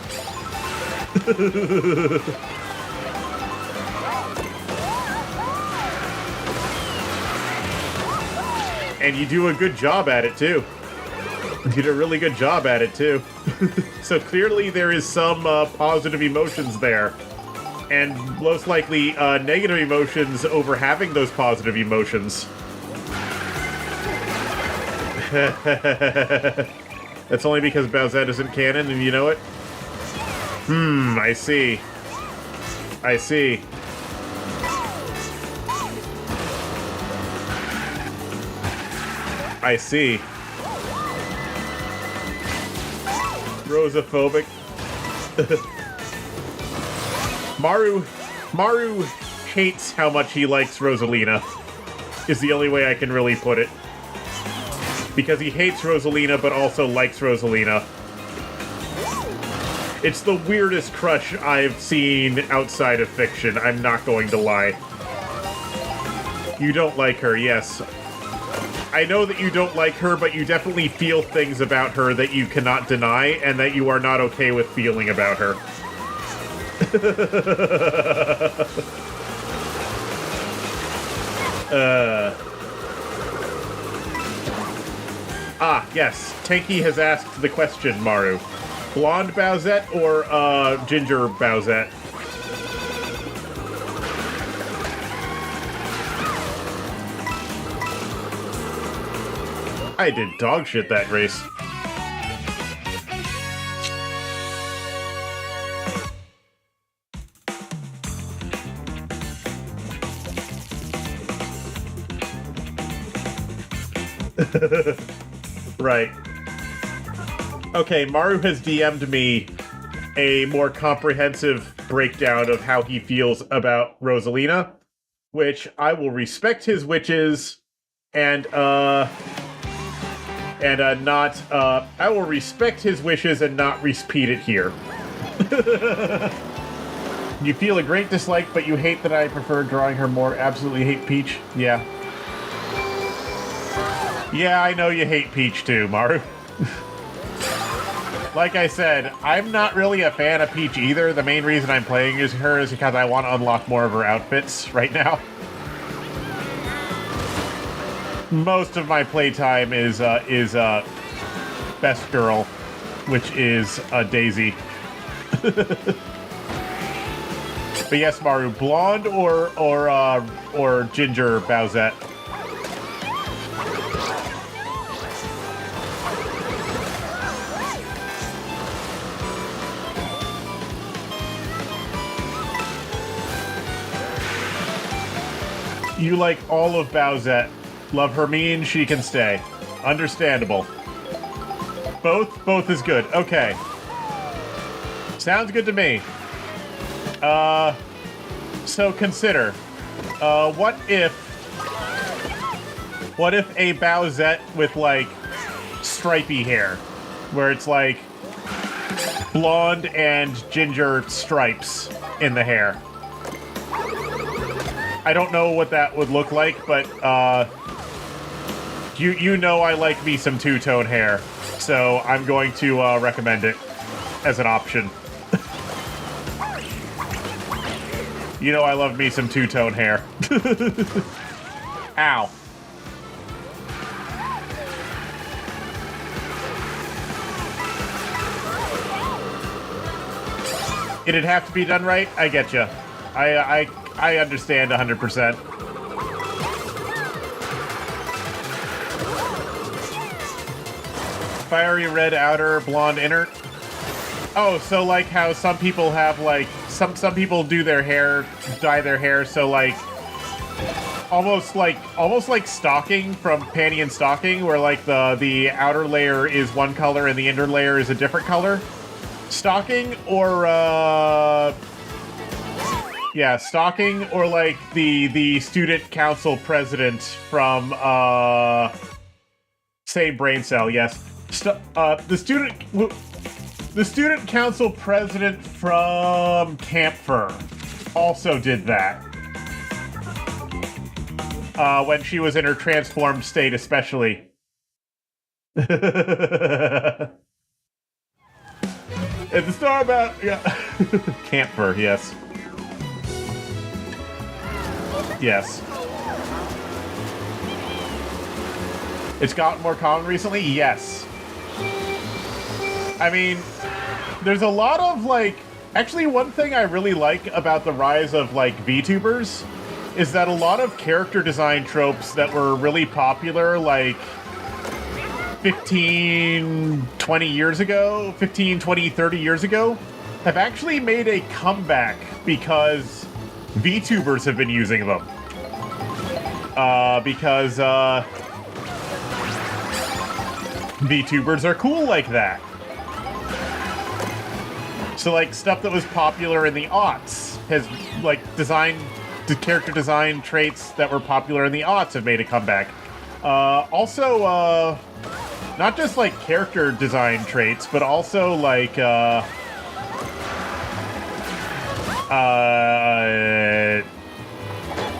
And you do a good job at it, too. You did a really good job at it, too. So clearly there is some positive emotions there. And most likely negative emotions over having those positive emotions. That's only because Bowsette isn't canon and you know it? I see. I see. I see. Rosophobic. Maru hates how much he likes Rosalina, is the only way I can really put it. Because he hates Rosalina, but also likes Rosalina. It's the weirdest crush I've seen outside of fiction, I'm not going to lie. You don't like her, yes. I know that you don't like her, but you definitely feel things about her that you cannot deny, and that you are not okay with feeling about her. Yes. Tanky has asked the question, Maru. Blonde Bowsette or, ginger Bowsette? I did dog shit that race. Right. Okay, Maru has DM'd me a more comprehensive breakdown of how he feels about Rosalina, which I will respect his wishes and I will respect his wishes and not repeat it here. You feel a great dislike, but you hate that I prefer drawing her more. Absolutely hate Peach. Yeah. Yeah, I know you hate Peach too, Maru. Like I said, I'm not really a fan of Peach either. The main reason I'm playing her is because I want to unlock more of her outfits right now. Most of my playtime is Best Girl, which is Daisy. But yes, Maru, blonde or ginger Bowsette? You like all of Bowsette. Love her mean, she can stay. Understandable. Both is good. Okay. Sounds good to me. So consider, what if a Bowsette with, like, stripy hair? Where it's, like, blonde and ginger stripes in the hair. I don't know what that would look like, but, you know I like me some two-tone hair, so I'm going to, recommend it as an option. You know I love me some two-tone hair. Ow. It'd have to be done right? I get you. I understand 100%. Fiery red outer, blonde inner. Oh, so like how some people have like some people do their hair, dye their hair, so like almost like stocking from Panty and Stocking, where like the outer layer is one color and the inner layer is a different color. Stocking or yeah, Stocking or like the student council president from same brain cell, yes. The student council president from Camp Fur also did that. When she was in her transformed state, especially. It's a star about... Yeah. Camp Fur, yes. Yes. It's gotten more common recently? Yes. I mean, there's a lot of, like... Actually, one thing I really like about the rise of, like, VTubers is that a lot of character design tropes that were really popular, like, 15, 20 years ago, 15, 20, 30 years ago, have actually made a comeback because VTubers have been using them. Because VTubers are cool like that. So, like, stuff that was popular in the aughts has, like, the character design traits that were popular in the aughts have made a comeback. Also, not just, like, character design traits, but also, like,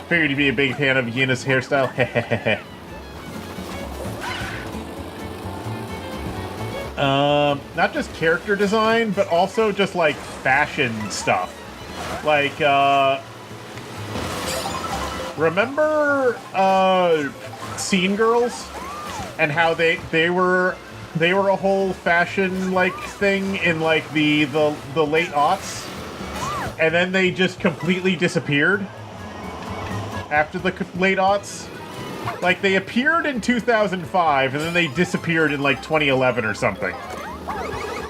Figured you'd be a big fan of Yuna's hairstyle. Not just character design, but also just like fashion stuff. Like, remember Scene Girls and how they were a whole fashion like thing in like the late aughts, and then they just completely disappeared after the late aughts. Like, they appeared in 2005, and then they disappeared in, like, 2011 or something.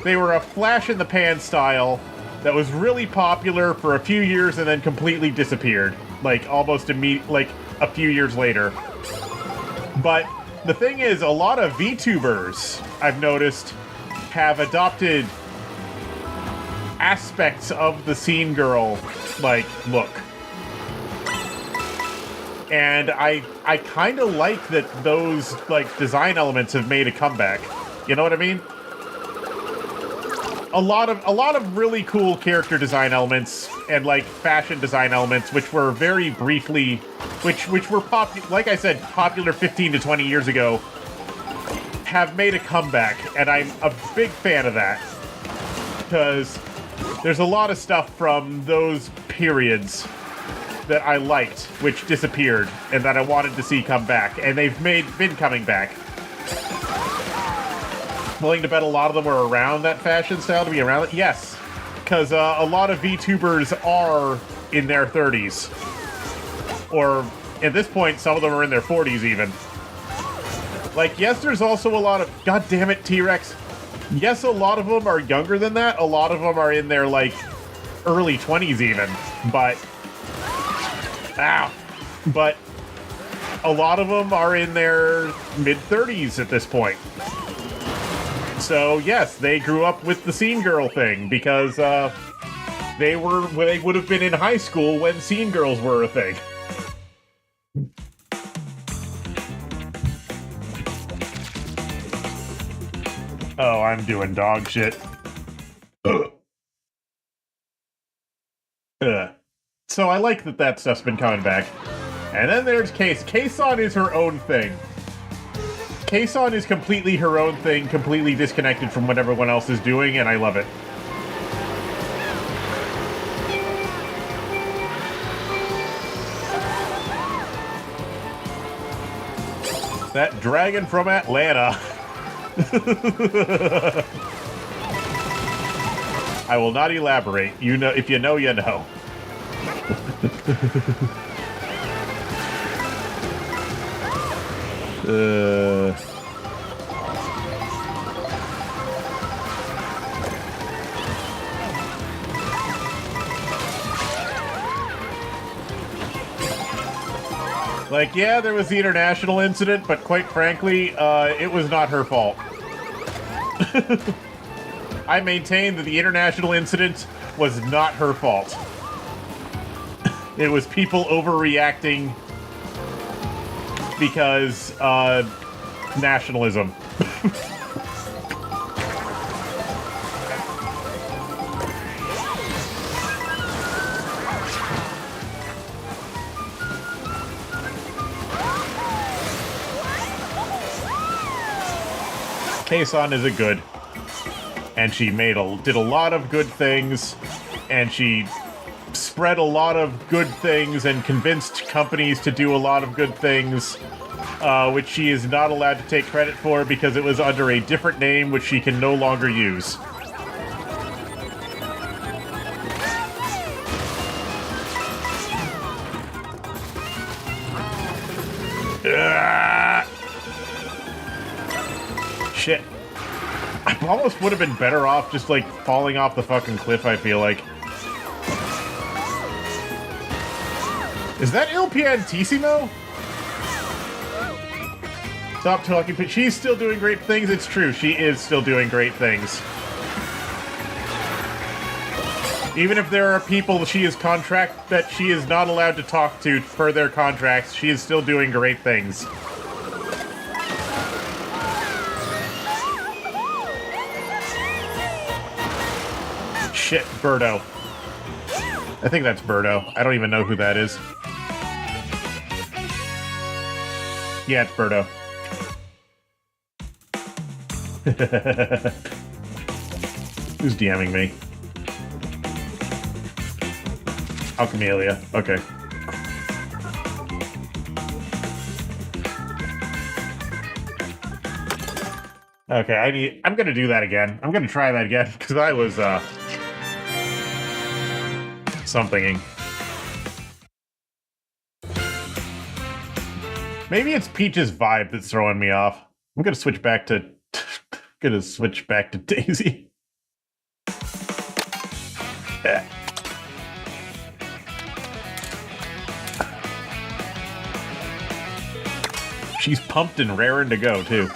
They were a flash-in-the-pan style that was really popular for a few years and then completely disappeared. Like, almost like, a few years later. But the thing is, a lot of VTubers, I've noticed, have adopted aspects of the Scene Girl, like, look. And I kind of like that those, like, design elements have made a comeback. You know what I mean? A lot of really cool character design elements and, like, fashion design elements, which were very briefly, which were like I said, popular 15 to 20 years ago, have made a comeback, and I'm a big fan of that. Because there's a lot of stuff from those periods that I liked, which disappeared, and that I wanted to see come back, and they've been coming back. Willing to bet a lot of them were around that fashion style to be around it? Yes, because a lot of VTubers are in their 30s. Or, at this point, some of them are in their 40s even. Like, yes, there's also a lot of... God damn it, T-Rex. Yes, a lot of them are younger than that. A lot of them are in their, like, early 20s even. But... Ow. But a lot of them are in their mid-30s at this point. So, yes, they grew up with the Scene Girl thing, because they would have been in high school when Scene Girls were a thing. Oh, I'm doing dog shit. So I like that stuff's been coming back. And then there's Case. Kason is her own thing. Kason is completely her own thing, completely disconnected from what everyone else is doing, and I love it. That dragon from Atlanta. I will not elaborate. You know, if you know, you know. Like, yeah, there was the international incident, but quite frankly, it was not her fault. I maintain that the international incident was not her fault. It was people overreacting because, nationalism. Kason is a good, and she did a lot of good things, and she spread a lot of good things and convinced companies to do a lot of good things, which she is not allowed to take credit for because it was under a different name which she can no longer use. Shit. I almost would have been better off just, like, falling off the fucking cliff, I feel like. Is that Il Piantissimo? Stop talking, but she's still doing great things. It's true, she is still doing great things. Even if there are people that she is not allowed to talk to per their contracts, she is still doing great things. Shit, Birdo. I think that's Birdo. I don't even know who that is. Yeah, it's Birdo. Who's DMing me? Alchemelia. Okay. Okay, I'm gonna do that again. I'm gonna try that again, because I was, somethinging. Maybe it's Peach's vibe that's throwing me off. I'm gonna switch back to... Daisy. She's pumped and raring to go, too.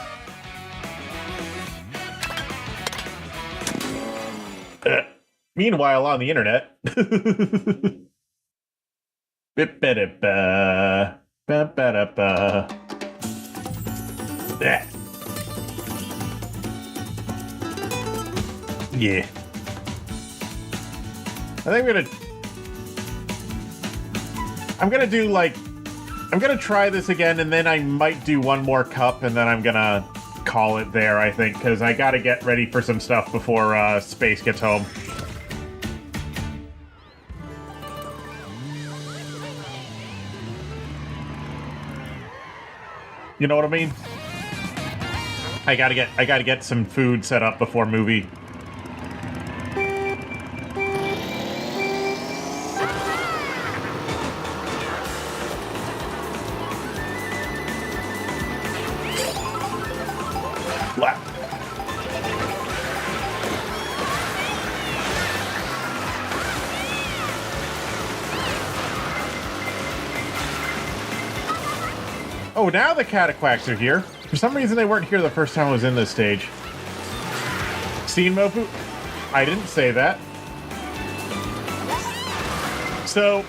Meanwhile, on the internet... Yeah. I'm gonna try this again, and then I might do one more cup, and then I'm gonna call it there, I think, because I gotta get ready for some stuff before Space gets home. You know what I mean? I gotta get some food set up before movie. Oh, now the Cataquacks are here. For some reason, they weren't here the first time I was in this stage. Scene Mofu? I didn't say that. So,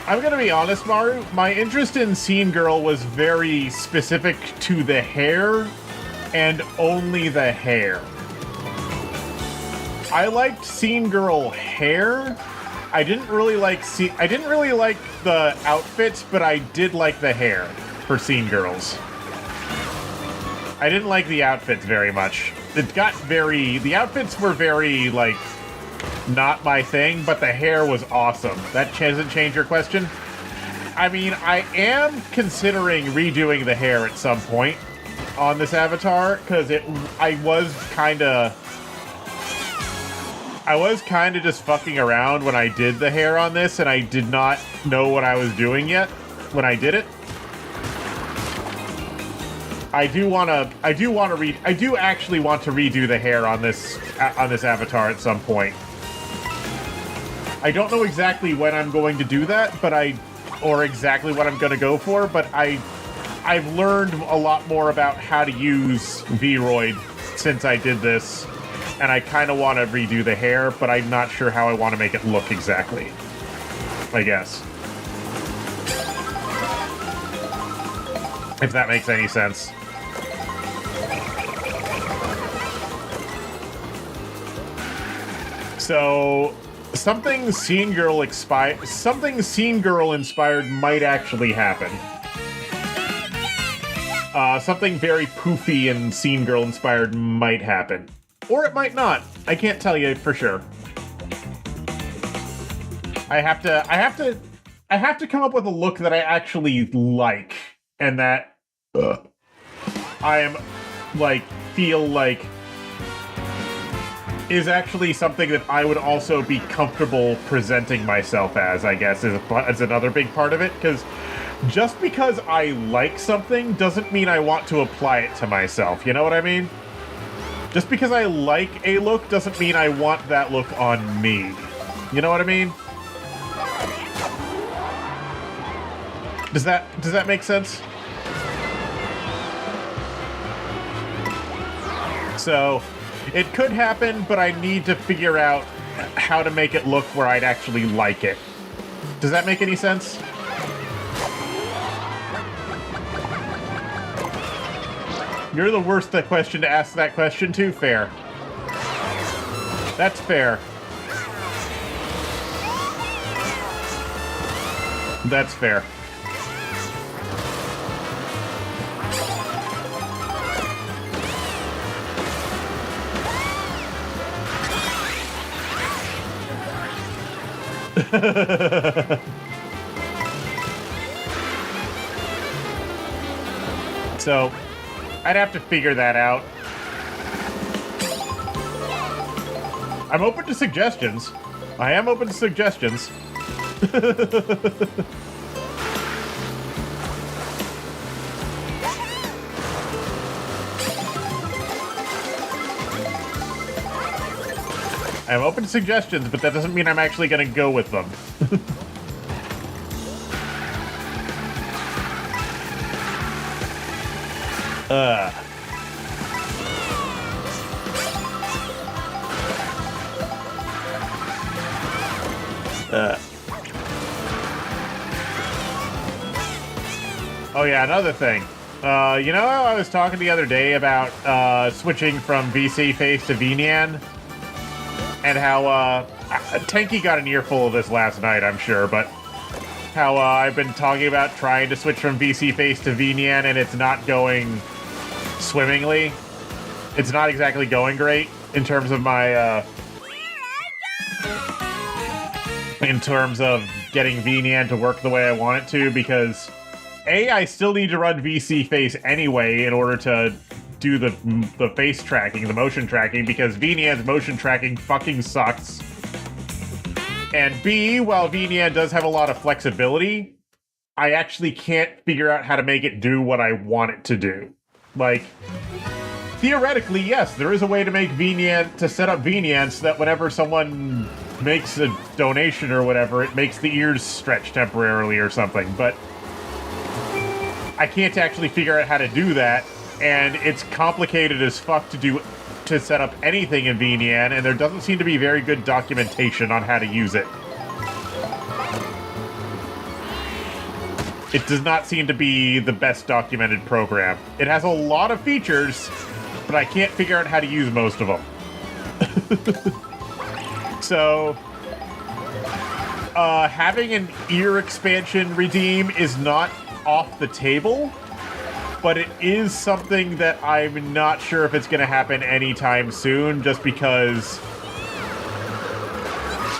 I'm gonna be honest, Maru. My interest in Scene Girl was very specific to the hair, and only the hair. I liked Scene Girl hair. I didn't really like the outfits, but I did like the hair for Scene Girls. I didn't like the outfits very much. The outfits were very, like, not my thing, but the hair was awesome. That doesn't change your question? I mean, I am considering redoing the hair at some point on this avatar, because I was kind of just fucking around when I did the hair on this, and I did not know what I was doing yet when I did it. I do actually want to redo the hair on this avatar at some point. I don't know exactly when I'm going to do that, or exactly what I'm going to go for, but I've learned a lot more about how to use V-Roid since I did this, and I kind of want to redo the hair, but I'm not sure how I want to make it look exactly, I guess. If that makes any sense. So, something Scene Girl inspired might actually happen. Something very poofy and Scene Girl inspired might happen. Or it might not. I can't tell you for sure. I have to come up with a look that I actually like, and that I am feel like is actually something that I would also be comfortable presenting myself as, I guess, is another big part of it, because just because I like something doesn't mean I want to apply it to myself, you know what I mean? Just because I like a look doesn't mean I want that look on me. You know what I mean? Does that make sense? So, it could happen, but I need to figure out how to make it look where I'd actually like it. Does that make any sense? You're the worst question to ask that question to. Fair. That's fair. So, I'd have to figure that out. I'm open to suggestions. I am open to suggestions. I'm open to suggestions, but that doesn't mean I'm actually going to go with them. Oh yeah, another thing. You know how I was talking the other day about switching from VC face to VNian? And how Tanky got an earful of this last night, I'm sure, but how I've been talking about trying to switch from VC face to VNian and it's not going swimmingly. It's not exactly going great in terms of my in terms of getting VNian to work the way I want it to, because A, I still need to run VC face anyway in order to do the face tracking, the motion tracking, because VNian's motion tracking fucking sucks. And B, while VNian does have a lot of flexibility, I actually can't figure out how to make it do what I want it to do. Like, theoretically, yes, there is a way to make VNian, to set up VNian so that whenever someone makes a donation or whatever, it makes the ears stretch temporarily or something, but I can't actually figure out how to do that. And it's complicated as fuck to set up anything in VNian, and there doesn't seem to be very good documentation on how to use it. It does not seem to be the best documented program. It has a lot of features, but I can't figure out how to use most of them. So, having an ear expansion redeem is not off the table, but it is something that I'm not sure if it's going to happen anytime soon, just because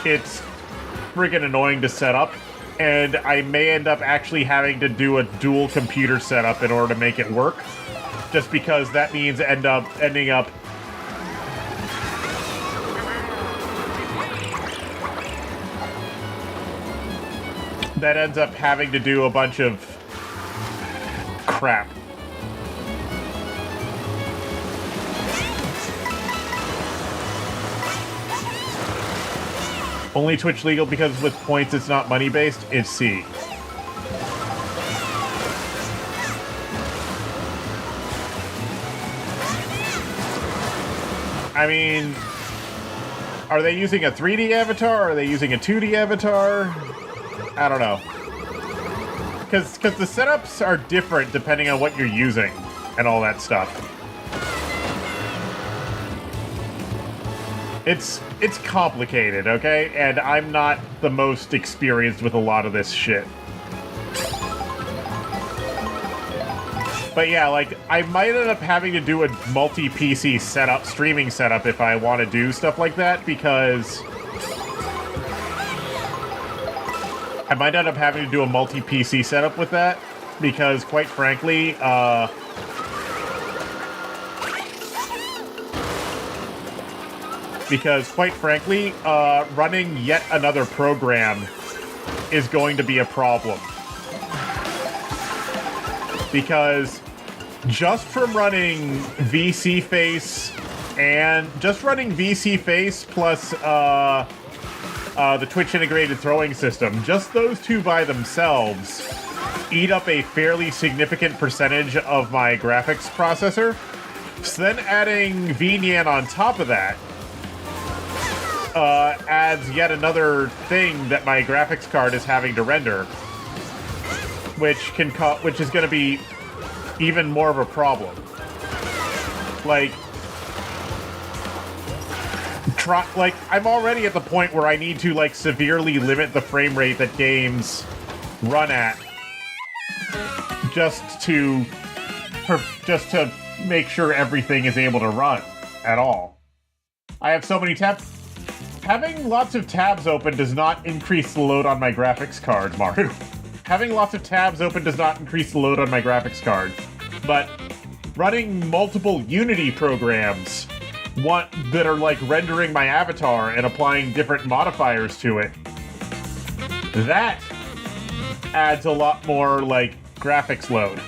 it's friggin' annoying to set up, and I may end up actually having to do a dual computer setup in order to make it work, just because that means ending up that ends up having to do a bunch of crap. Only Twitch legal because with points it's not money based? It's C. I mean, are they using a 3D avatar? Are they using a 2D avatar? I don't know. Because the setups are different depending on what you're using and all that stuff. It's complicated, okay? And I'm not the most experienced with a lot of this shit. But yeah, like, I might end up having to do a multi-PC setup, streaming setup, if I want to do stuff like that, because I might end up having to do a multi-PC setup with that, because quite frankly, running yet another program is going to be a problem. Because just from running VC Face plus the Twitch integrated throwing system, just those two by themselves eat up a fairly significant percentage of my graphics processor. So then adding VNian on top of that adds yet another thing that my graphics card is having to render, which is going to be even more of a problem. Like, I'm already at the point where I need to, like, severely limit the frame rate that games run at just to make sure everything is able to run at all. I have so many tabs. Having lots of tabs open does not increase the load on my graphics card, Mario. Having lots of tabs open does not increase the load on my graphics card. But running multiple Unity programs that are like rendering my avatar and applying different modifiers to it, that adds a lot more like graphics load.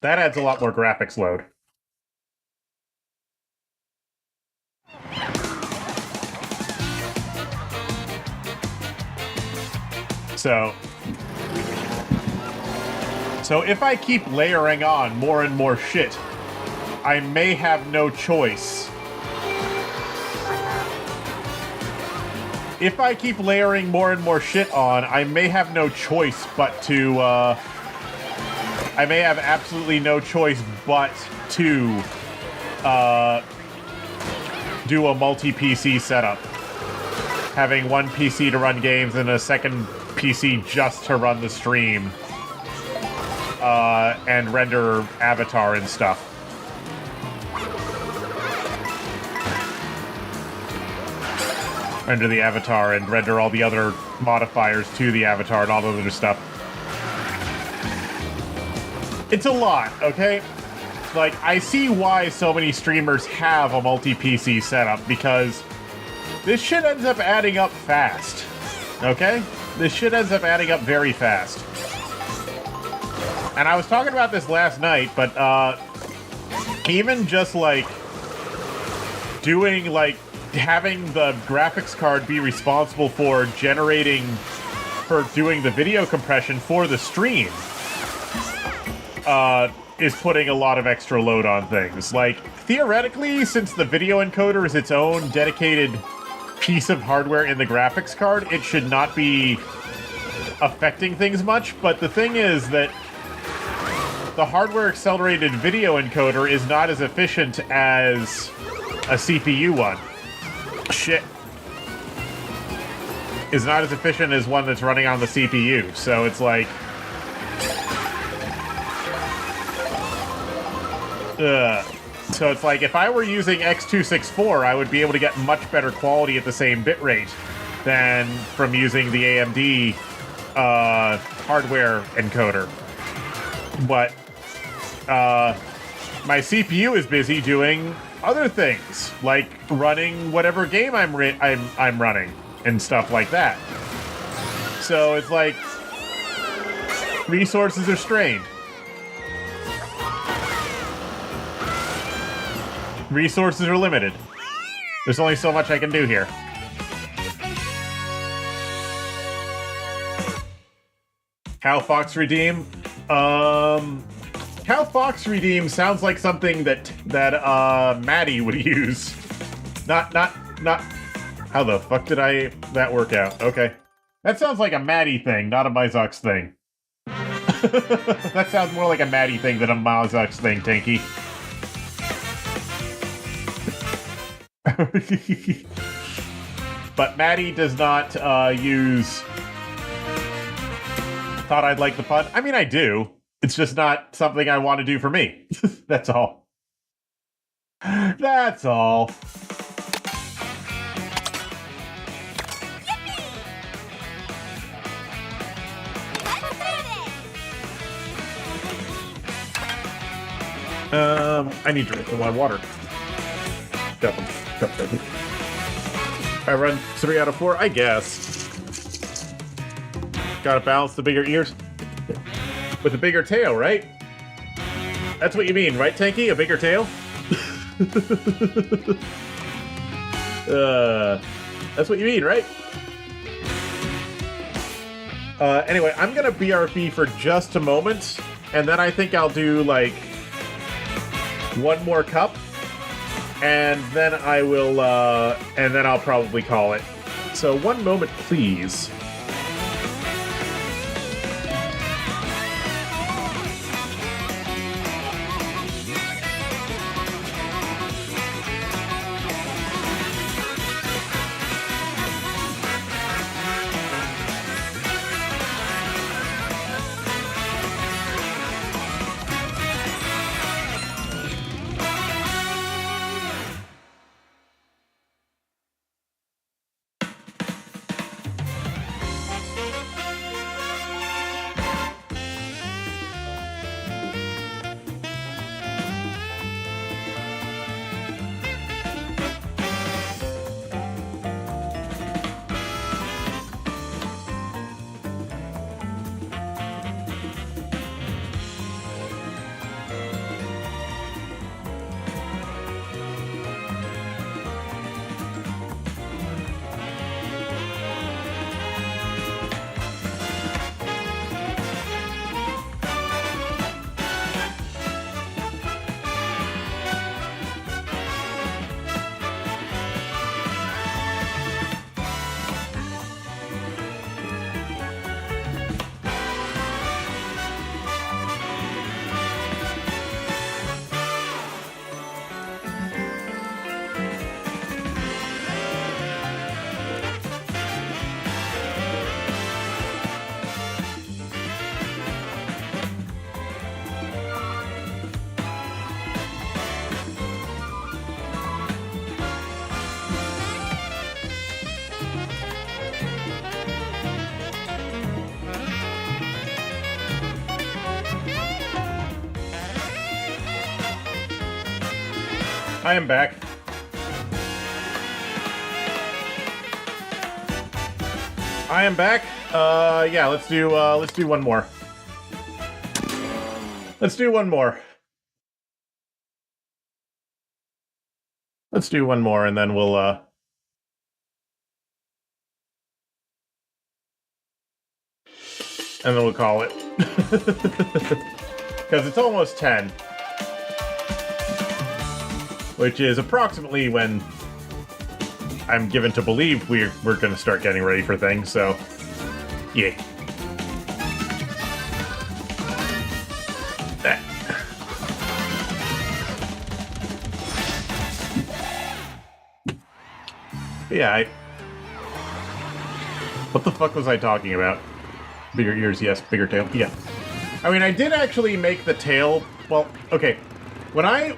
That adds a lot more graphics load. So if I keep layering on more and more shit, I may have no choice. If I keep layering more and more shit on, I may have no choice but to, I may have absolutely no choice but to, do a multi-PC setup. Having one PC to run games and a second PC just to run the stream. And render avatar and stuff. Render the avatar and render all the other modifiers to the avatar and all the other stuff. It's a lot, okay? Like, I see why so many streamers have a multi-PC setup, because this shit ends up adding up fast, okay? This shit ends up adding up very fast. And I was talking about this last night, but even just like doing like having the graphics card be responsible for doing the video compression for the stream is putting a lot of extra load on things. Like, theoretically, since the video encoder is its own dedicated piece of hardware in the graphics card, it should not be affecting things much, but the thing is that the hardware-accelerated video encoder is not as efficient as a CPU one. Shit. Is not as efficient as one that's running on the CPU, so it's like... So it's like, if I were using X264, I would be able to get much better quality at the same bitrate than from using the AMD hardware encoder. But my CPU is busy doing other things, like running whatever game I'm running and stuff like that. So it's like resources are strained. Resources are limited. There's only so much I can do here. How Fox Redeem? How Fox Redeem sounds like something that Maddie would use. Not. How the fuck did that work out? Okay. That sounds like a Maddie thing, not a Mizux thing. That sounds more like a Maddie thing than a Mizux thing, Tanky. But Maddie does not use... Thought I'd like the pun? I mean, I do. It's just not something I want to do for me. That's all. That's all. I need to drink my water. Cup. I run 3 out of 4, I guess. Gotta balance the bigger ears with a bigger tail, right? That's what you mean, right, Tanky? A bigger tail? That's what you mean, right? Anyway, I'm gonna BRB for just a moment, and then I think I'll do, like, one more cup, and then I will, and then I'll probably call it. So, one moment, please. I am back. I am back. Yeah, let's do one more. Let's do one more. Let's do one more, and then we'll and then we'll call it. Because it's almost 10. Which is approximately when I'm given to believe we're going to start getting ready for things, so yeah. Yeah, what the fuck was I talking about? Bigger ears, yes. Bigger tail, yeah. I mean, I did actually make the tail... Well, okay. When I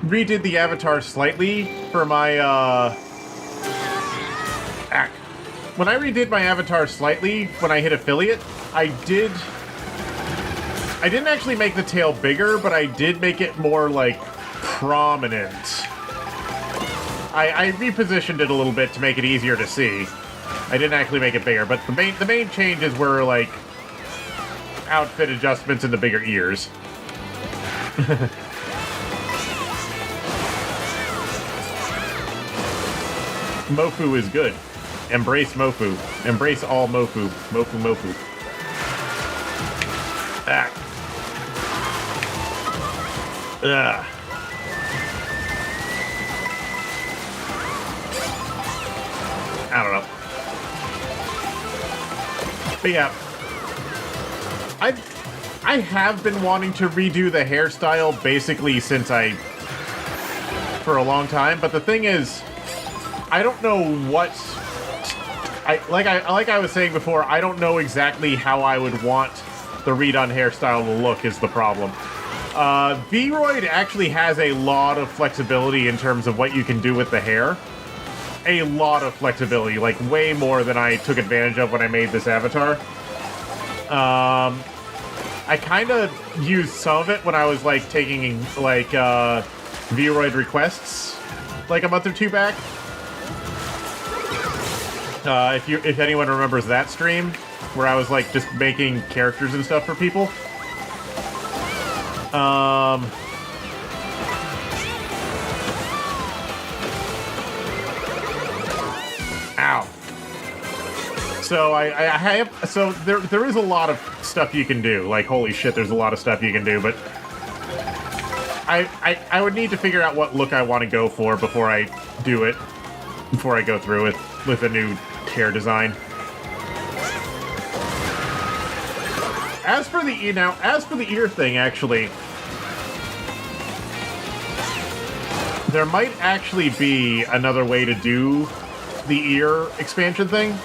redid the avatar slightly for my, when I redid my avatar slightly when I hit affiliate, I didn't actually make the tail bigger, but I did make it more, like, prominent. I repositioned it a little bit to make it easier to see. I didn't actually make it bigger, but the main changes were, like, outfit adjustments and the bigger ears. Mofu is good. Embrace Mofu. Embrace all Mofu. Mofu, Mofu. Ah. Ugh. I don't know. But yeah. I have been wanting to redo the hairstyle basically since for a long time, but the thing is, I don't know what... Like I was saying before, I don't know exactly how I would want the redone hairstyle to look is the problem. V-Roid actually has a lot of flexibility in terms of what you can do with the hair. A lot of flexibility, like way more than I took advantage of when I made this avatar. I kind of used some of it when I was like taking like V-Roid requests like a month or two back. If anyone remembers that stream, where I was like just making characters and stuff for people. Ow. So there is a lot of stuff you can do. Like, holy shit, there's a lot of stuff you can do, but I would need to figure out what look I want to go for before I do it. Before I go through with a new hair design. As for the ear thing, actually, there might actually be another way to do the ear expansion thing.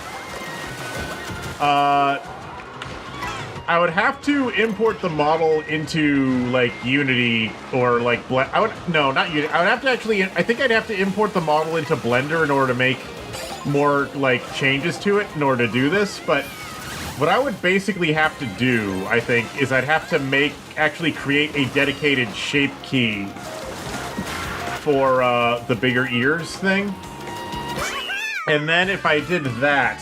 I would have to import the model into, like, Unity or, like, no, not Unity. I would have to actually, I think I'd have to import the model into Blender in order to make more, like, changes to it in order to do this, but what I would basically have to do, I think, is I'd have to actually create a dedicated shape key for, the bigger ears thing. And then if I did that,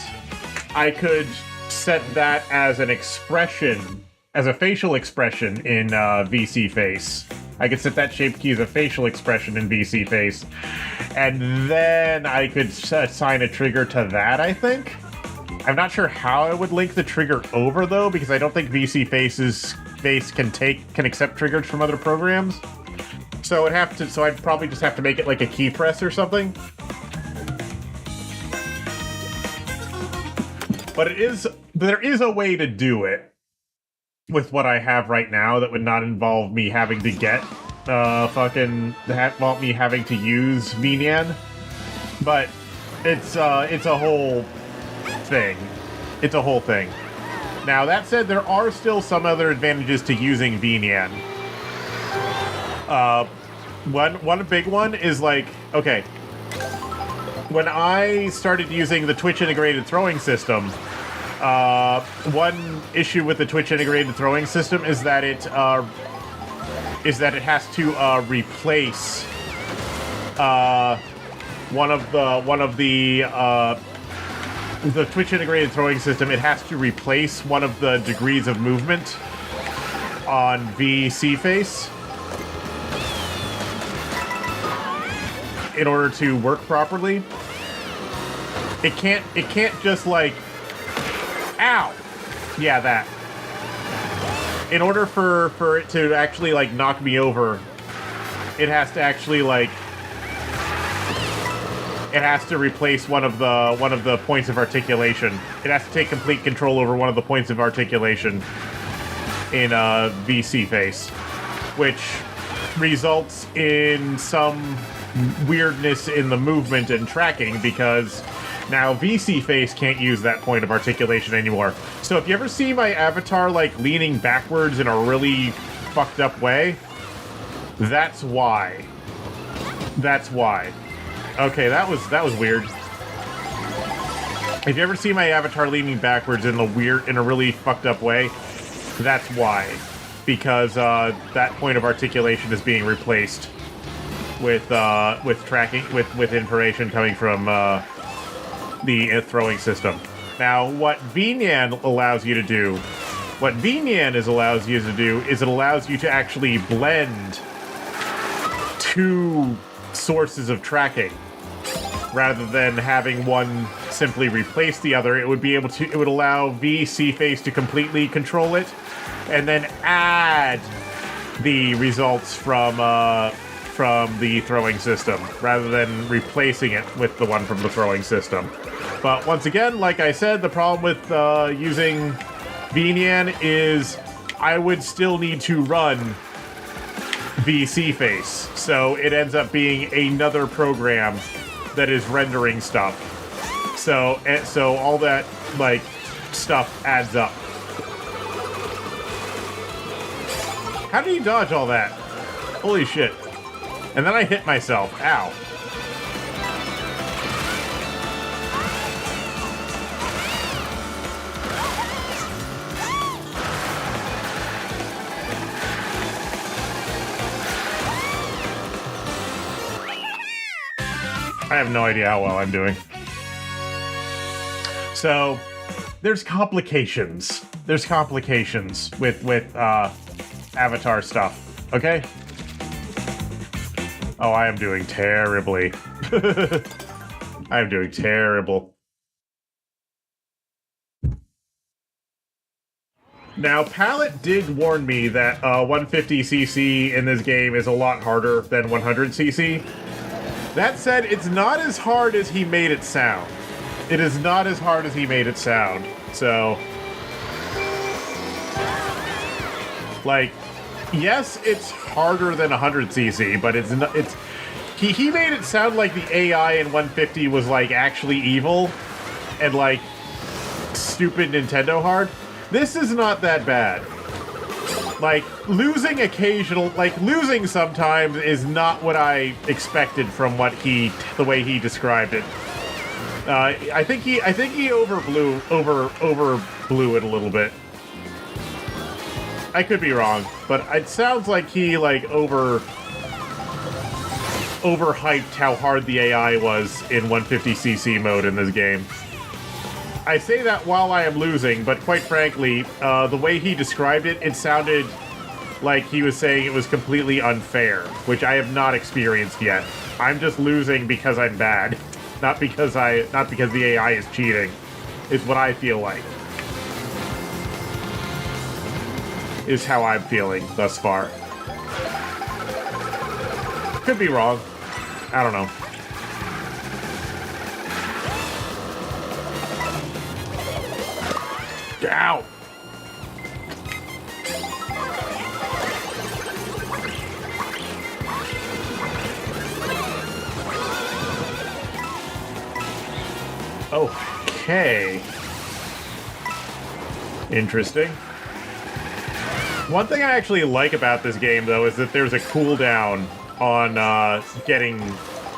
I could set that as an expression, as a facial expression in VC Face. I could set that shape key as a facial expression in VC Face, and then I could assign a trigger to that, I think. I'm not sure how I would link the trigger over, though, because I don't think VC Face's face can accept triggers from other programs. So I'd probably just have to make it like a key press or something. But there is a way to do it with what I have right now that would not involve me having to get me having to use VNyan. But it's a whole thing. It's a whole thing. Now, that said, there are still some other advantages to using VNyan. One big one is, like, okay, when I started using the Twitch integrated throwing system, one issue with the Twitch integrated throwing system is that it has to replace one of the Twitch integrated throwing system, it has to replace one of the degrees of movement on VC face in order to work properly. It can't just like, ow, yeah, that. In order for it to actually like knock me over, it has to actually like, it has to replace one of the points of articulation. It has to take complete control over one of the points of articulation in VC face, which results in some weirdness in the movement and tracking, because now VC face can't use that point of articulation anymore. So if you ever see my avatar like leaning backwards in a really fucked up way, that's why. That's why. Okay, that was weird. If you ever see my avatar leaning backwards in a really fucked up way, that's why. Because that point of articulation is being replaced with tracking with information coming from the throwing system. Now, what VNyan allows you to do, is it allows you to actually blend two sources of tracking rather than having one simply replace the other. It would allow VC face to completely control it and then add the results from the throwing system rather than replacing it with the one from the throwing system. But once again, like I said, the problem with using VNyan is I would still need to run VC face, so it ends up being another program that is rendering stuff. So all that like stuff adds up. How did he dodge all that? Holy shit. And then I hit myself. Ow. I have no idea how well I'm doing. So, there's complications. There's complications with Avatar stuff, okay? Oh, I am doing terribly. I am doing terrible. Now, Pallet did warn me that 150cc in this game is a lot harder than 100cc. That said, it's not as hard as he made it sound. It is not as hard as he made it sound. So, like, yes, it's harder than 100cc, but it's not. He made it sound like the AI in 150 was like actually evil and like stupid Nintendo hard. This is not that bad. Like, losing sometimes is not what I expected from the way he described it. I think he overblew it a little bit. I could be wrong, but it sounds like he like overhyped how hard the AI was in 150cc mode in this game. I say that while I am losing, but quite frankly, the way he described it, it sounded like he was saying it was completely unfair, which I have not experienced yet. I'm just losing because I'm bad, not because the AI is cheating, is what I feel like. Is how I'm feeling thus far. Could be wrong. I don't know. Ow! Okay. Interesting. One thing I actually like about this game, though, is that there's a cooldown on getting...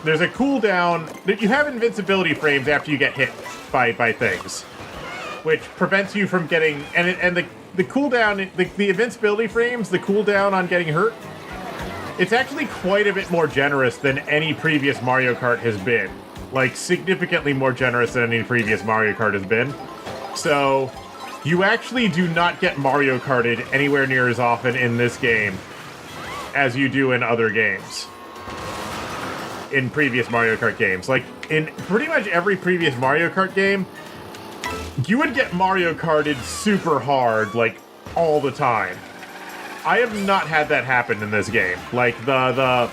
There's a cooldown... You have invincibility frames after you get hit by things, which prevents you from getting... And the cooldown... The invincibility frames, the cooldown on getting hurt, It's actually quite a bit more generous than any previous Mario Kart has been. Like, significantly more generous than any previous Mario Kart has been. So, you actually do not get Mario Karted anywhere near as often in this game as you do in other games. In previous Mario Kart games. Like, in pretty much every previous Mario Kart game, you would get Mario Karted super hard, like, all the time. I have not had that happen in this game. Like, the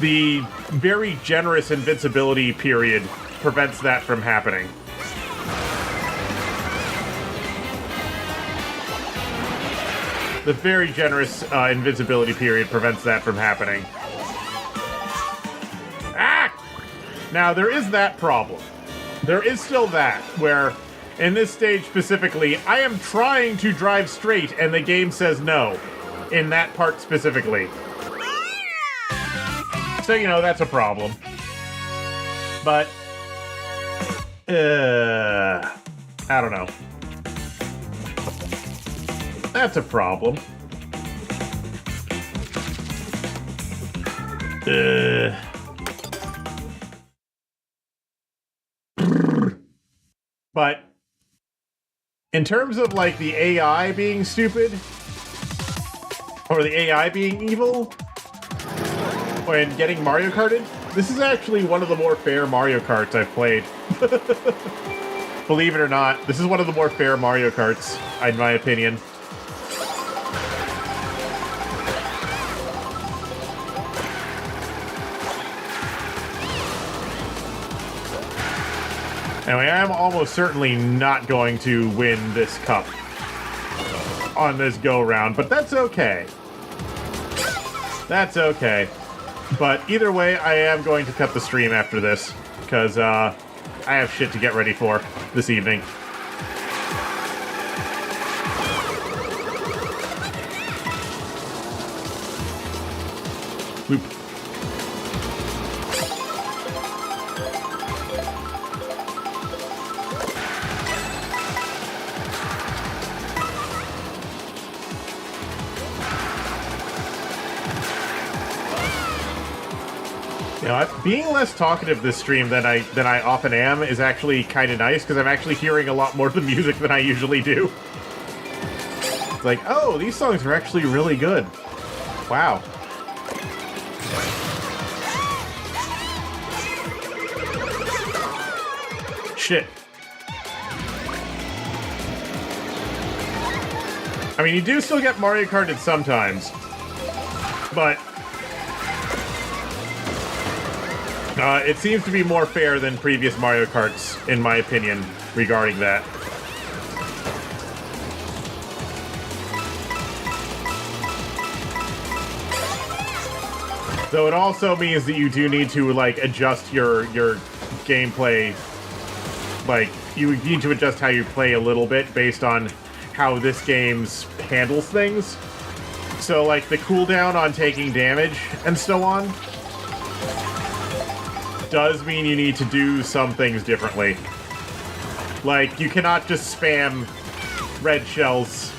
very generous invincibility period prevents that from happening. The very generous invincibility period prevents that from happening. Ah! Now, there is that problem. There is still that, where, in this stage specifically, I am trying to drive straight and the game says no. In that part specifically. So, you know, that's a problem. But, I don't know. That's a problem. But, in terms of, like, the AI being stupid, or the AI being evil, when getting Mario Karted, this is actually one of the more fair Mario Karts I've played. Believe it or not, this is one of the more fair Mario Karts, in my opinion. Anyway, I'm almost certainly not going to win this cup on this go-round, but that's okay. That's okay. But either way, I am going to cut the stream after this, because I have shit to get ready for this evening. Whoop. You know, being less talkative this stream than I often am is actually kind of nice, because I'm actually hearing a lot more of the music than I usually do. It's like, oh, these songs are actually really good. Wow. Shit. I mean, you do still get Mario Karted sometimes, but it seems to be more fair than previous Mario Karts, in my opinion, regarding that. Though it also means that you do need to, like, adjust your gameplay. Like, you need to adjust how you play a little bit based on how this game handles things. So, like, the cooldown on taking damage and so on does mean you need to do some things differently. Like, you cannot just spam red shells.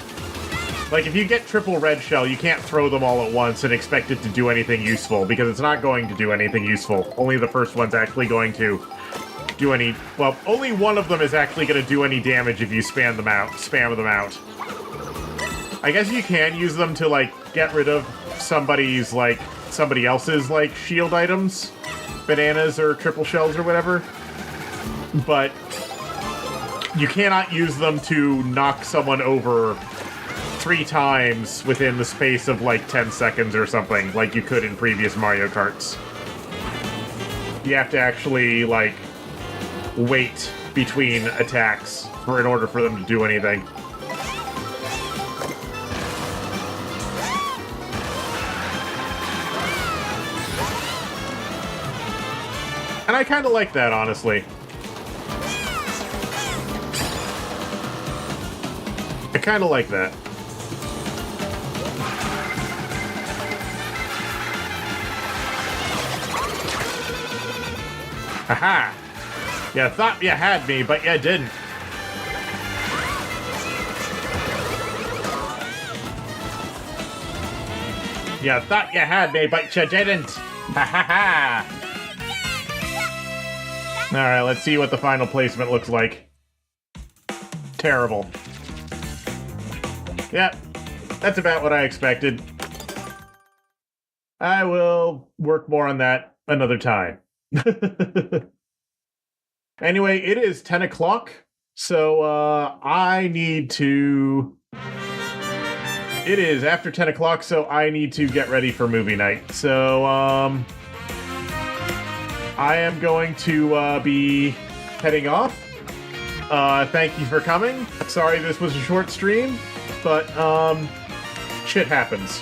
Like, if you get triple red shell, you can't throw them all at once and expect it to do anything useful, because it's not going to do anything useful. Only the first one's actually going to do any... Well, only one of them is actually going to do any damage if you spam them out. I guess you can use them to, like, get rid of somebody else's, like, shield items. Bananas or triple shells or whatever. But you cannot use them to knock someone over 3 times within the space of, like, 10 seconds or something, like you could in previous Mario Karts. You have to actually, like, wait between attacks in order for them to do anything. And I kind of like that, honestly. I kind of like that. Haha! You thought you had me, but you didn't. You thought you had me, but you didn't. Ha ha ha. Alright, let's see what the final placement looks like. Terrible. Yep, that's about what I expected. I will work more on that another time. Anyway, it is 10 o'clock, so I need to... It is after 10 o'clock, so I need to get ready for movie night. So, I am going to be heading off. Thank you for coming. Sorry this was a short stream, but shit happens.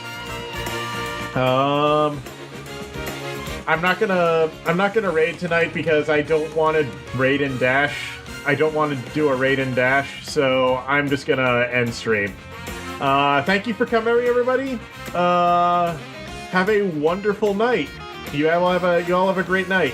I'm not gonna raid tonight because I don't want to raid and dash. I don't want to do a raid and dash, so I'm just gonna end stream. Thank you for coming, everybody. Have a wonderful night. You all have a great night.